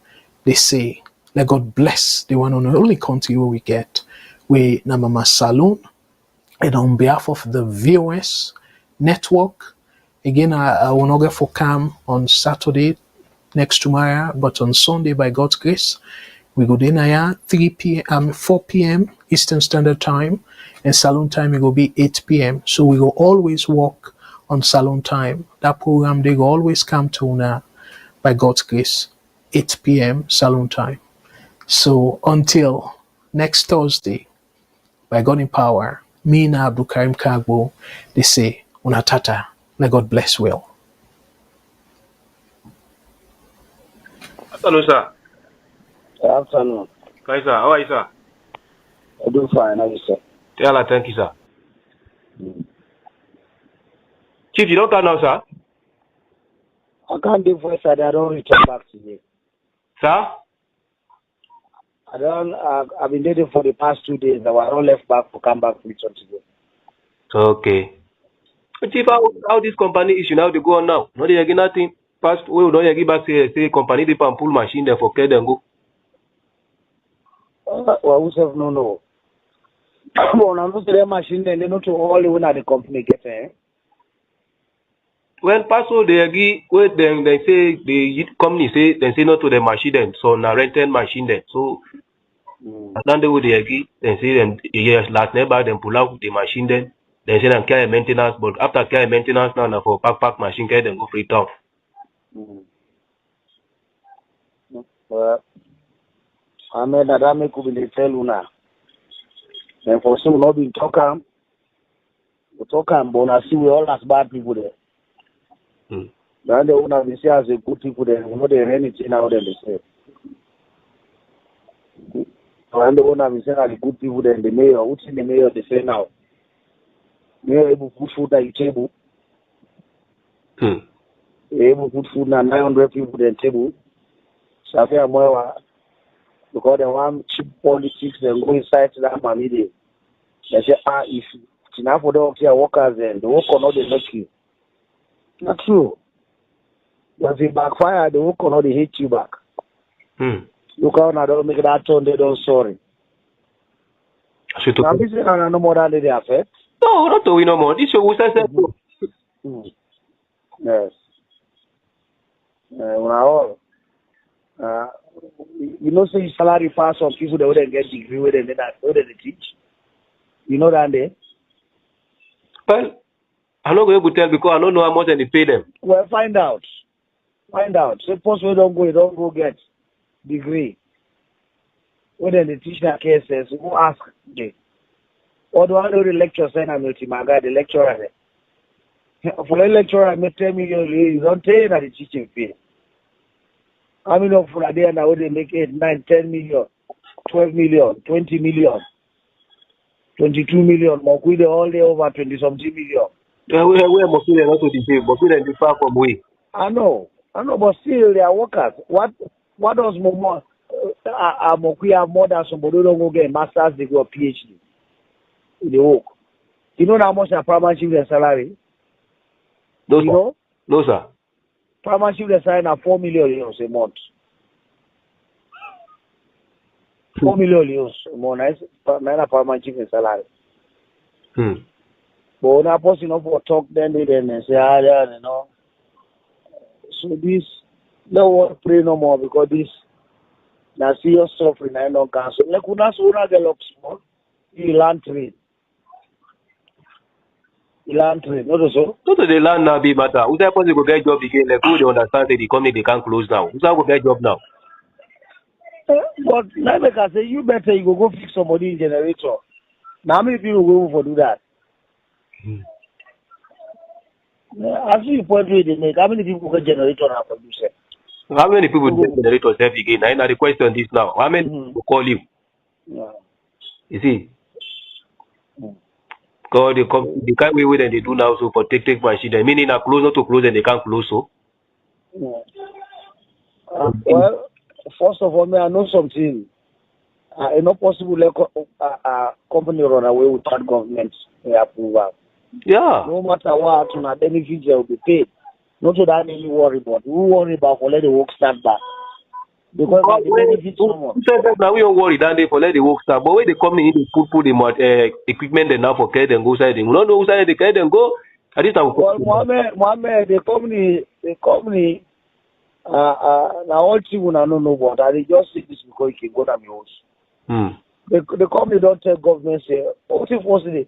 they say, let God bless the one and only country where we get, where na Mama Salon, and on behalf of the VOS network, again, I will not get for cam on Saturday next tomorrow, but on Sunday, by God's grace, we go there 4 p.m. Eastern Standard Time, and Salon time it will be 8 p.m. So we will always work on Salon time. That program they will always come to now, by God's grace, 8 p.m. Salon time. So until next Thursday, by God in power, me and Abdul Karim Kagbo, they say, Unatata, may God bless well. Hello, sir. Good afternoon. Hi, sir. How are you, sir? I do fine. How are you, sir? Yeah, thank you, sir. Chief, you don't come now, sir? I can't do voice. I don't return back to you. Sir? I've been dating for the past 2 days. I was all left back to come back with today. Okay. Chief, how this company issue now they go on now? No, they get nothing. Past we don't give back say company they pan pull machine there for care them go. Well, who said no? Well, I'm not the machine then they know to all the one at the company get Well, past all they agree with them, they say the company say no to the machine then, so na rented machine then. So then they would agree, then say them yes last never then pull out the machine then say them care maintenance, but after care maintenance now for pack machine care them go free town. Well, I mean that make could be tell you now. And for some not been talking, we talking, but I see we all as bad people there. Then they won't have been seen as a good people there. We know they anything out there they say. And they won't have been seen as good people there. The mayor, what's in the mayor they say now? Mayor able to put food at your table. Able to put food at 900 people at the table. So I feel more because they want cheap politics, they go inside to that money. They say, if it's enough for them here workers, then the work or not they make you. Not true. If it backfire, the work or not they hate you back. Look how now don't make that turn, they don't sorry. Now this is no more than they affect. No, not to we no more. This show was said. Yes. Well, you know, say salary pass on people that wouldn't get degree where they teach. You know that day? Well, I'm not going to tell because I don't know how much they pay them. Well, find out. Suppose we don't go get degree. When they teach their cases, who ask them? Or do I know the lecturer saying I'm multimaga, the lecturer there? For the lecturer, I may tell me you don't tell that the teaching fee. How many of for a day now they make 8, 9, 10 million, 12 million, 20 million, 22 million, Mokwide all day over 20 something million. Where Mokwide not to the same, Mokwide is far from way. I know, but still they are workers. What does Mokwide have more than somebody who don't go get a master's degree or PhD in the work? You know how much a primary chief their salary? No, you know? No, sir. Primary chief they sign at 4 million euros a month. 4 million euros a month. That's primary chief in salary. But when I post for talk, then they say, you know. So this, no one pray no more because this, now serious suffering I don't cancel. Like when I saw the lock small, you learn trade. Not so. Not the land now be matter. Who's that person go get job again? Like who they understand that the company they can't close now. Who's that go get job now? But like I say, you better you go fix somebody in generator. Now how many people go for do that? I see the point where they make. How many people get generator now for you? How many people get generator self again? I know the question this now. How many people call you? Yeah. You see? Because the kind way that they do now so for take machine, meaning are close not to close and they can't close so. Well, first of all, I know something. It's not possible a company run away without government approval. Yeah. No matter what, on a benefit will be paid. Not to that any worry about. We worry about for let the work start back. Because the benefits no more. Now we don't worry that they for let the work start. But when they come in, they put the equipment and now for care and go side. We don't know who side they care and go. At this time. Well, Mohammed, the company, now all people I don't know what. I just say this because you can go to my house. The company don't tell government say, what if was it?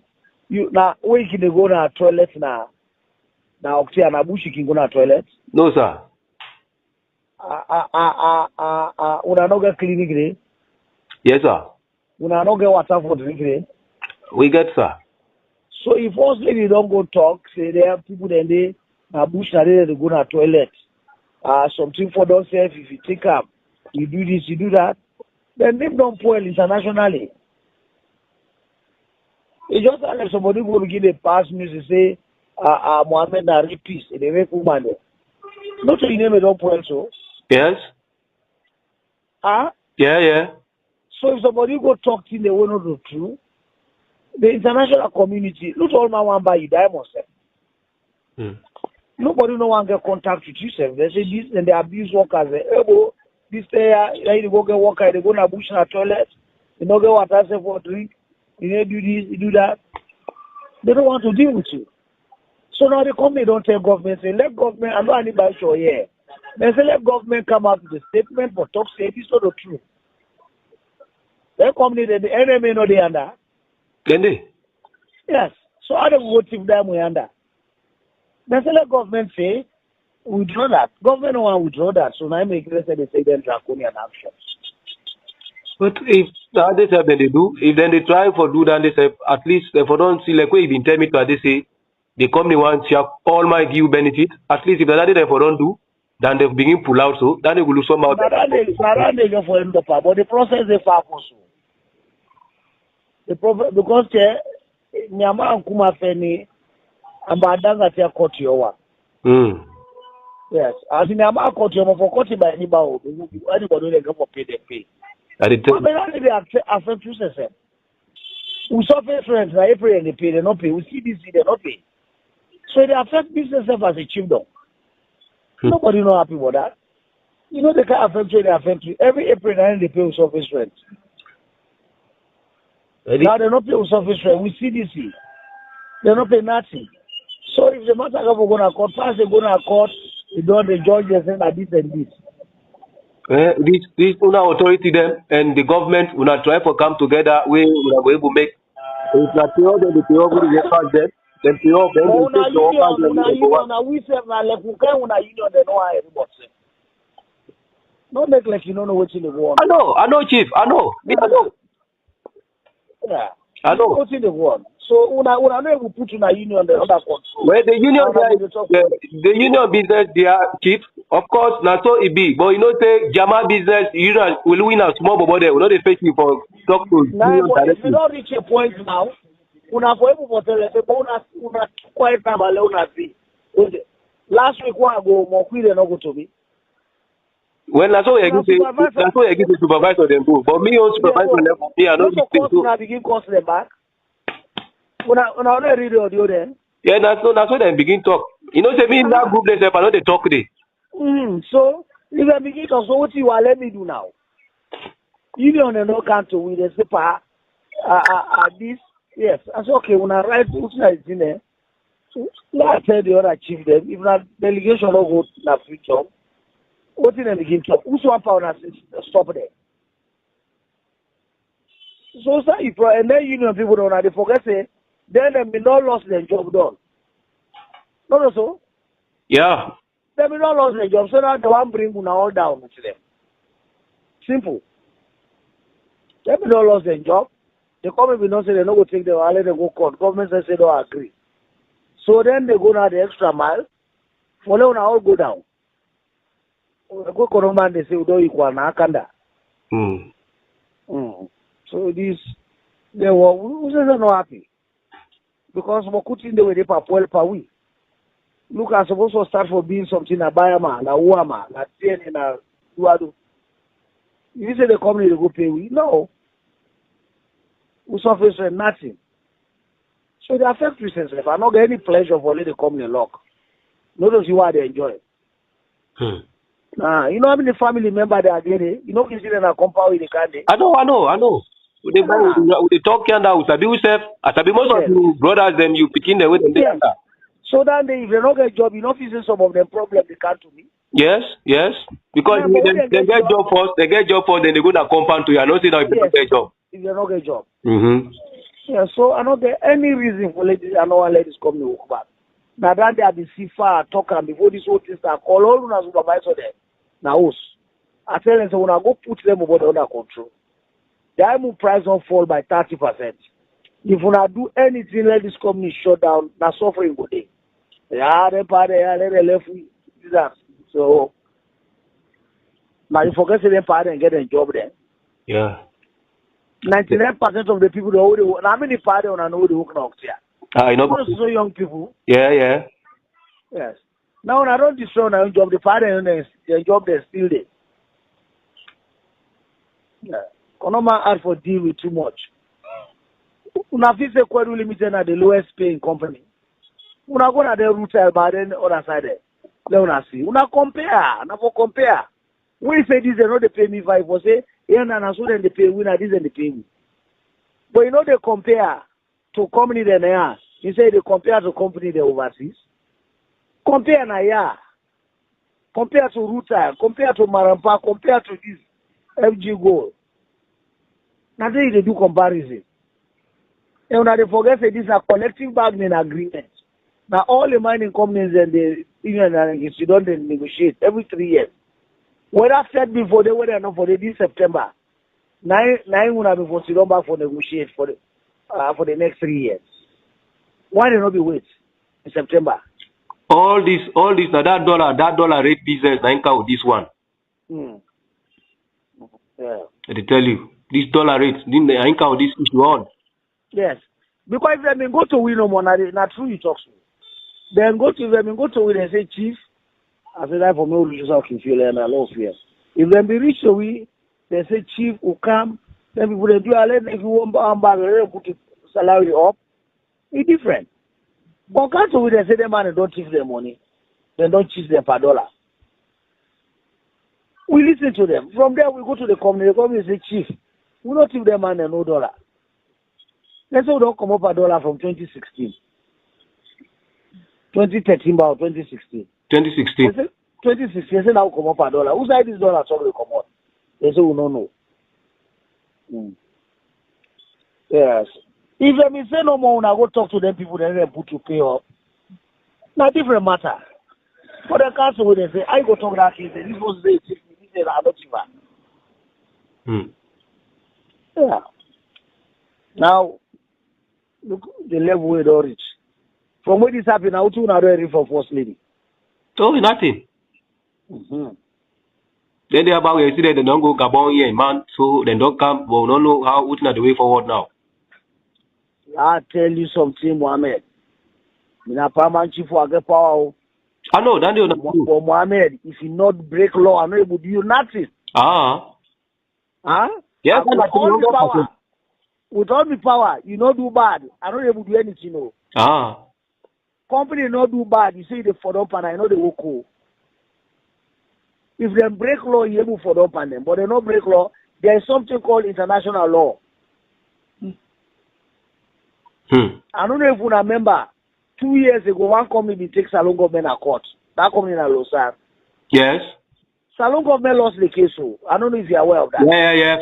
You now where you can go to a toilet now? Now okay, and Abush you can go to a toilet? No, sir. Una no get clinic there? Yes, sir. Una no get water for drink there? We get, sir. So if First Lady don't go talk, say there are people then they Abush na they go to a toilet. Something for themselves, if you take up, you do this, you do that, then they don't spoil internationally. It's just like somebody go to give a pass news to say, Mohammed na rapist, they rape woman there. Not so you name it don't spoil so. Yes. Huh? Yeah. So if somebody go talk to the one of the truth, the international community, not all man want buy you diamond. Nobody no one get contact with you. They say this and they abuse workers. This you go get worker, they go na bush na toilet, you don't get water for drink, you need do this, you do that. They don't want to deal with you. So now the company don't tell government, say let government, I know anybody show here. They say let government come out with a statement for talk say this is not the truth. That company the NMA no they under. Then they? Yes. So how do we vote if them we under? They say let government say withdraw that. Government don't want to withdraw that. So now make they say then draconian action. But if that they say they do, if then they try for do that, they say at least if I don't see like what you been telling me to they say the company wants to all my give benefit. At least if that they don't do, then they begin pull out so then they will lose some out. But they go for him but the process they far also. The problem because nyama ankuma feni ambadanga tia court yowa. Yes, as in nyama court yowa for court by anybody they go for pay they pay. But they affect you say. We suffer friends na April and they pay they not pay. We see this they not pay. So they affect business as a chiefdom. Nobody know happy about that. You know they can affect you, they affect you. Every April and they pay with surface rent. Now they not pay with surface rent. We see this. They not pay nothing. So if the matter go to court, pass they go to court, they don't the judge they say that this and this. This authority then and the government will not try to come together. We will be able to make. If not pay all, then the pay all will get back then. Then pay all. Then we say na like we can una union they know how everybody say. Not like you don't know what in the world. I know, Chief. I know. Yeah. I know. What's in the world? So una know we put in a union the other country. Well, the union, the union business, they are cheap. Of course, not so it be. But you know, say Jama business, you know, will win a small bubble there. We know they fetch you for talk to union directly. If you don't reach a point now, una for able to tell us, una quite time alone una see. Last week one go more quick no go to me. Well, that's all you get to supervisor them too. But me on supervisor level, me I know this thing too. Una begin cost them back. Una already read the audio then. Yeah, that's what they begin talk. You know, say me in that group they say I know they talk today. So if I begin talk, so what you want let me do now? Union and no count to win the super this. Yes, I said okay, when I write what's in there, I tell the other chief them, if not delegation no go na free job, what in them begin talk? Who's one pound stop there? So if and then union people don't they forget say then they may not lost their job done. No, so? Yeah. They may not lost their job, so now they want bring una all down to them. Simple. They may not lost their job. The government will not say they not go take them, I'll let them go court. Government say they don't agree. So then they go now the extra mile, for them all go down. They go Konoma they say we don't equal na Akanda. So this they were who says they're not happy. Because Mokutin they were there per week. Look, I'm supposed to start for being something na Bayama, na Uama, na TN, na Duadu. You say the company they go pay we? No. We suffer nothing. So they affect recent life. I not get any pleasure for letting the company lock. Notice you are they enjoy. You know how many family members they are getting? You know, consider a compound with the candy. I know. They talk and out. I be yourself. As I be most of you brothers, then you picking the way they are. So then if they don't get job, you know, facing some of them problems they can't to me. Yes. Because they get job first, then they go to compound to you. I don't see now if they don't get job. If they don't get job. Yeah, so I don't get any reason for ladies I don't want ladies come to work back. Now that they have been see far talk and before this whole thing start call all una supervisor there. Now us. I tell them so when I go put them over under control. The IMU price don't fall by 30%. If we not do anything, let this company shut down, now suffering go day. Yeah, they left with that. So now you forget to them party and get a job there. Yeah. 99% of the people that already work. How many party on I know they work now here? I know. So young people. Yeah. Yes. Now when I don't destroy my own job, the party and their job they're still there. Yeah. Konoma hard for deal with too much. Una feel say Koidu Limited are the lowest paying company. Una go na the retail but then other side there. Let una see. Una compare. Una for compare. When you say this, they know they pay me 5 for say, yeah, na so then they pay we, na this and they pay me. But you know they compare to company then yeah. You say they compare to company they overseas. Compare na yeah. Compare to Ruta, compare to Marampa, compare to this FG Gold. Now they do comparison. And when they forget that these are collective bargaining agreements. Now all the mining companies and the union and institute they negotiate every 3 years. Whether said before they were not for this September. Nine will have been for Silomba for negotiate for the next 3 years. Why they not be wait in September? All this now that dollar rate business na inka with this one. Yeah. I tell you, this dollar rate na inka with this issue on. Yes. Because if they go to win no more, not true you talk so. Then go to win and say chief, I say that for me will just okay feel and I love fear. If they be rich so we they say chief will come, then people they do a let if you want back put salary up. It's different. But can't we they say them man don't chief their money, then don't chief them per dollar. We listen to them. From there we go to the company say chief, we don't chief them man no dollar. Let's say we don't come up a dollar from 2016. 2013 about 2016. 2016. 2016, they say now come up a dollar. Who side this dollar so they come out? They say we don't know. Yes. If they say no more, when I go talk to them people, then they put to pay up. Now different matter. For the council, when they say, I go talk that case, this was the this is adoptive. Yeah. Now, look the level we don't reach. From where this happened, now two are ready for First Lady. So nothing. Then they about we see that they don't go Gabon here, man. So they don't come. We don't know how what's not the way forward now. I tell you something, Mohammed. Mina Paman chief will get power. I know that they for Mohammed, if you not break law, I'm not able to do nothing. Yes, with all the power. With all the power, you not do bad. I'm not able to do anything. No. Company not do bad. You say they follow up and I know they will cool. If they break law, you able to follow up on them. But they not break law. There is something called international law. I don't know if you remember, 2 years ago, one company takes Salon Government at court. That company in Lausanne. Yes. Salon Government lost the case. So I don't know if you're aware of that. Yeah.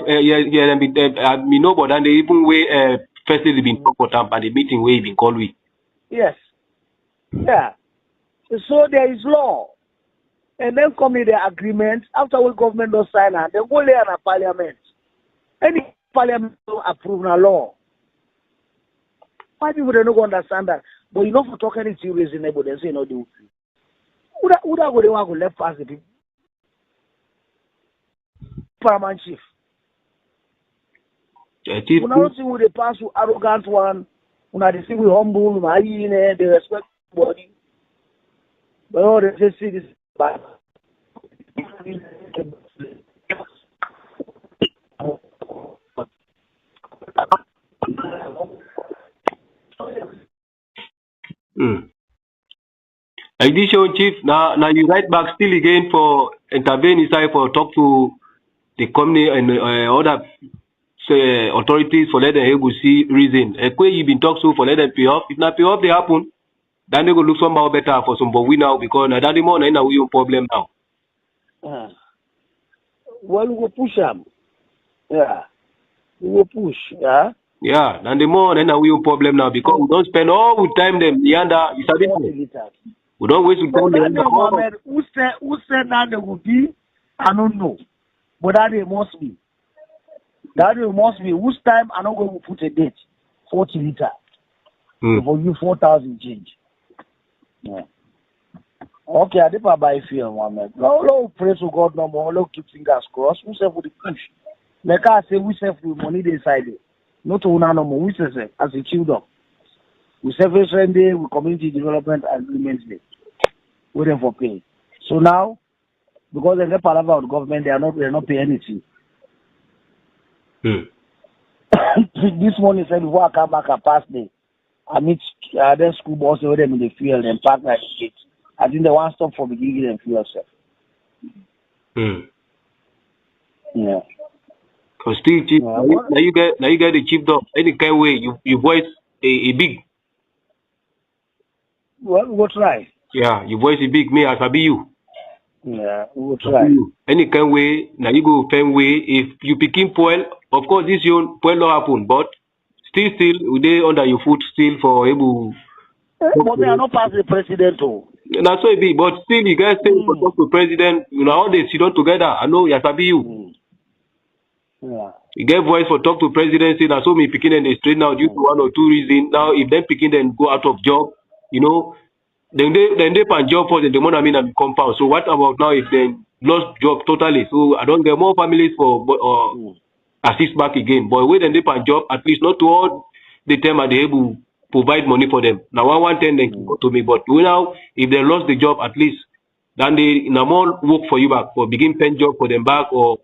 I know, but then they even way first they been talked about at the meeting where he been called with. Yes. Yeah. So there is law. And then come in the agreement. After the government don't sign it, they go there in a parliament. Any parliament don't approve the law. Why people don't understand that? But you know for talking anything reasonable, they say no do. Who that go they want to left pass the people? Paramount chief. When I don't see who they pass to arrogant one, when I see we humble, they respect body. But all they just see this bad. Like this show, chief. Now you write back still again for intervene inside for talk to the company and other authorities for let them able to see reason. You been talked to for let them pay off. If not pay off, they happen. Then they go look somehow better for some we now because now that the more now we have problem now. Well, we will push them. Yeah, we will push. Yeah. Yeah, and the more then we have problem now because we don't spend all the time them yonder. We don't waste time them. Who said that they will be? I don't know, but that it must be. That it must be. Whose time I'm not going to put a date? 40 liters. For you 4,000 change. Yeah. Okay, I did buy fear, Mohammed. No, pray to God no more. No, keep fingers crossed. We say for the push. Like I say, we say for money they side. Not to no more. We say as a children. We say first day, we community development agreements day. Waiting for pay. So now, because they get palaver of government, they're not paying anything. This morning said before I come back, I pass I meet then school boss with them in the field and park like shit. I think the one stop for beginning and fuel self. Yeah. Cause still cheap. Now you get the cheap dog. Any kind way you voice a big. Well, we'll try. Yeah, you voice a big me as I be you. Yeah, we'll try. Any kind way now you go pen way. If you picking poil, of course this year poil not happen, but still they under your foot still for able. But they are not past the president too. That's so it be, but still you guys say for talk to president, you know all they sit down together. I know yes I be you. Yeah. You get voice for talk to presidency. That's so me picking in the street now due to one or two reasons. Now if them picking then go out of job, you know, then they find job for the money I mean and compound. So what about now if they lost job totally? So I don't get more families for assist back again. But when they find job, at least not to all the time are they able provide money for them. Now 110 they go to me, but now if they lost the job at least then they no more work for you back or begin pen job for them back or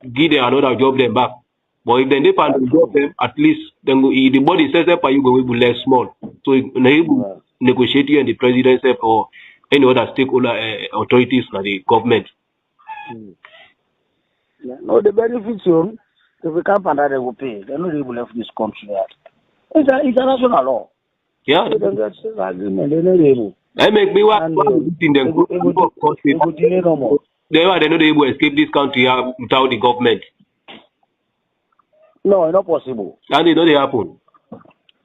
give them another job them back. But if then they find the job them at least then the body says that you go will less small. So able negotiate you and the president or any other stakeholder authorities like the government. Yeah. No, the benefits if we can't find that they will pay. They're not able to leave this country. It's an international law. Yeah. So they get agreement. They're not able. I make me what they are not able to escape this country without the government. No, it's not possible. And it don't happen.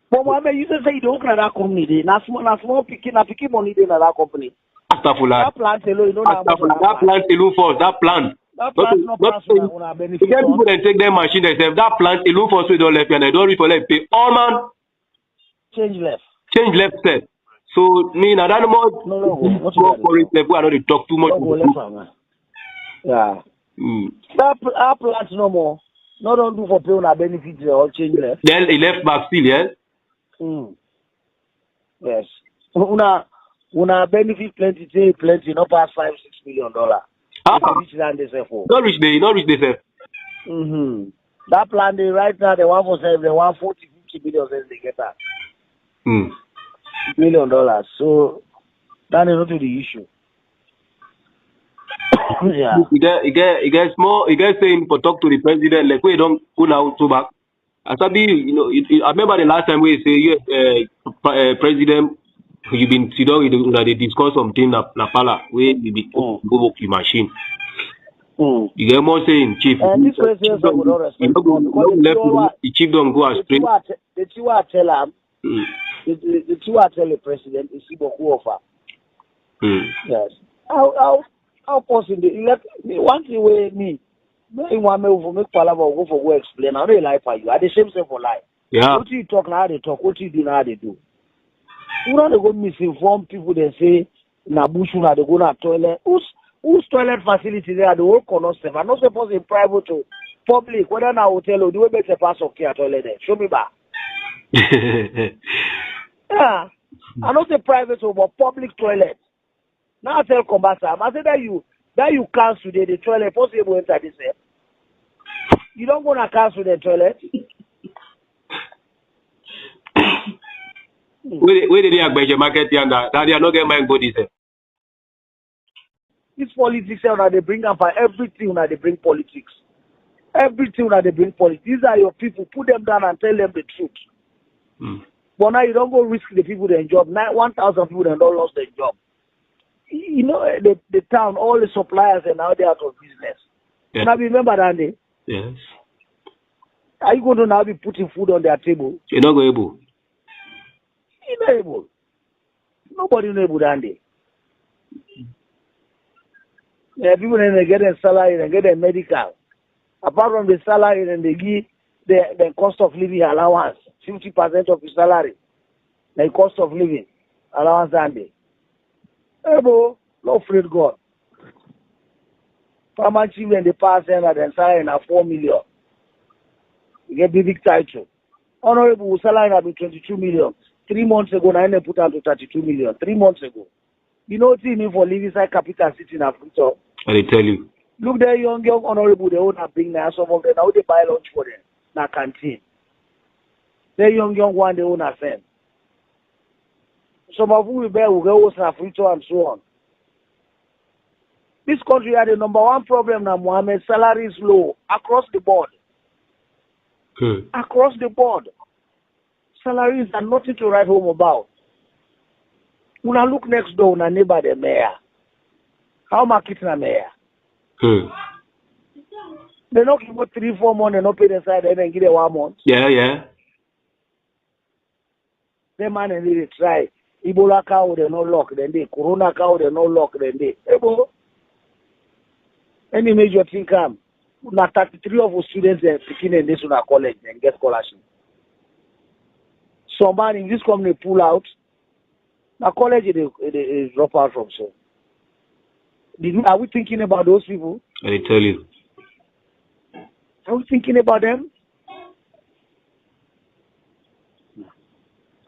But Mohammed, you say you don't create that company. Now small picking money in that company. That plant alone, you know that plant alone first. That plant. That plant not benefit. You get people that take their machine themselves. That plant alone first we don't left and I don't read for left pay. All man. Change left. Step. So me now that more for it level I don't talk too much. Yeah. That plant no more. No don't do for pay on a benefit or change left. Then he left back still, yes? Yes. Una benefit plenty, not past $5-6 million. Not reach the That plan they right now they want for $40-50 million they get that. $1 million. So that is not the issue. Yeah. It gets more. It gets saying for talk to the president like we don't go now to back. Asabi, you know, I remember the last time we say president, you been sit down with they discuss something na pala where you be go work your machine. You get more saying chief. And this president would not respect the chief don't go astray. The two I tell him. The two I tell the president is Siboku offer. Yes. How possible? One thing where me one for make palaver go for go explain. How they lie for you? Are the same for lie? Yeah. What you talk now they talk. What you do now they do. You know they go misinform people. They say na bush na they go na toilet. Whose toilet facility there? The whole corner stuff. I'm not supposed to private to public. Whether na hotel or do we make a pass of care toilet there? Show me back. Yeah. I'm not say private but public toilet. Now I tell Combat Sam, I say that you cancel the toilet, possible enter this air. You don't want to cancel the toilet. Where did they buy your market and that they are not getting my bodies? This politics now they bring up everything now they bring politics. Everything now they bring politics. These are your people. Put them down and tell them the truth. But now you don't go risk the people their job. Now 1,000 people that don't lost their job. You know the town, all the suppliers are now they out of business. Yeah. Now remember that day? Yes. Are you going to now be putting food on their table? You're not going able. You're not able. Nobody is able that day. Yeah, people then they get their salary and get their medical. Apart from the salary, and they give the cost of living allowance, 50% of your salary. The cost of living allowance that day. No afraid God. Farmer chief and the pass and then salary na 4 million. You get big title. Honorable salary na be 22 million. 3 months ago, now they put out to 32 million. 3 months ago. You know what you mean for living inside capital city in Africa? I tell you. Look there, young honorable, they own a big now. Some of them now they buy lunch for them. na canteen. The young one they own a send. Some of who will bear will go Africa and so on. This country had the number one problem now, Mohammed. Salary is low across the board. Across the board. Salaries are nothing to write home about. When I look next door, una neighbor the mayor. How market na mayor? They not give 3-4 months and not pay the side and then give them 1 month. Yeah. They man and they try. Ebola cow they no lock then they. Corona cow they no lock then they. Any major thing come. Now 33 of our students are picking in this one college and get scholarship. Somebody in this company pull out. Now college is drop out from so. Are we thinking about those people? I tell you. Are we thinking about them?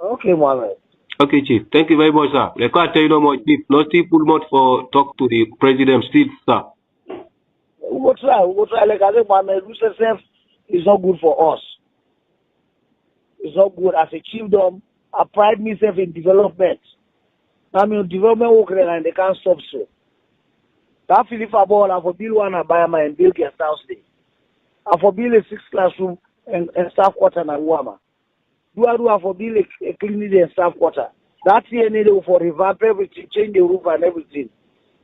Okay, Mohammed. Okay, Chief. Thank you very much, sir. I can't tell you no more, Chief. No still pull much for talk to the president still, sir. We'll try. Like I said, Mohammed, UCSF is not good for us. It's not good as a chiefdom. I pride myself in development. I mean, development work and they can't stop so. That Philip Abol, I for build one Abayama and build guest house day. I for build a 6 classroom and staff quarter and Wama. Do I for build a clinic and staff quarter? That's here needed for revamp everything, change the roof and everything.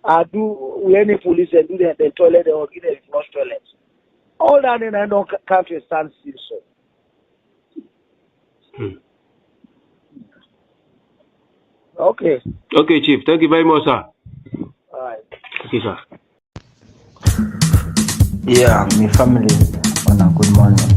I do we any police and do the toilet or get a flush toilet. All that in I don't country stand still so. Okay. Okay, Chief. Thank you very much, sir. All right. Okay, sir. Yeah, my family on a good morning.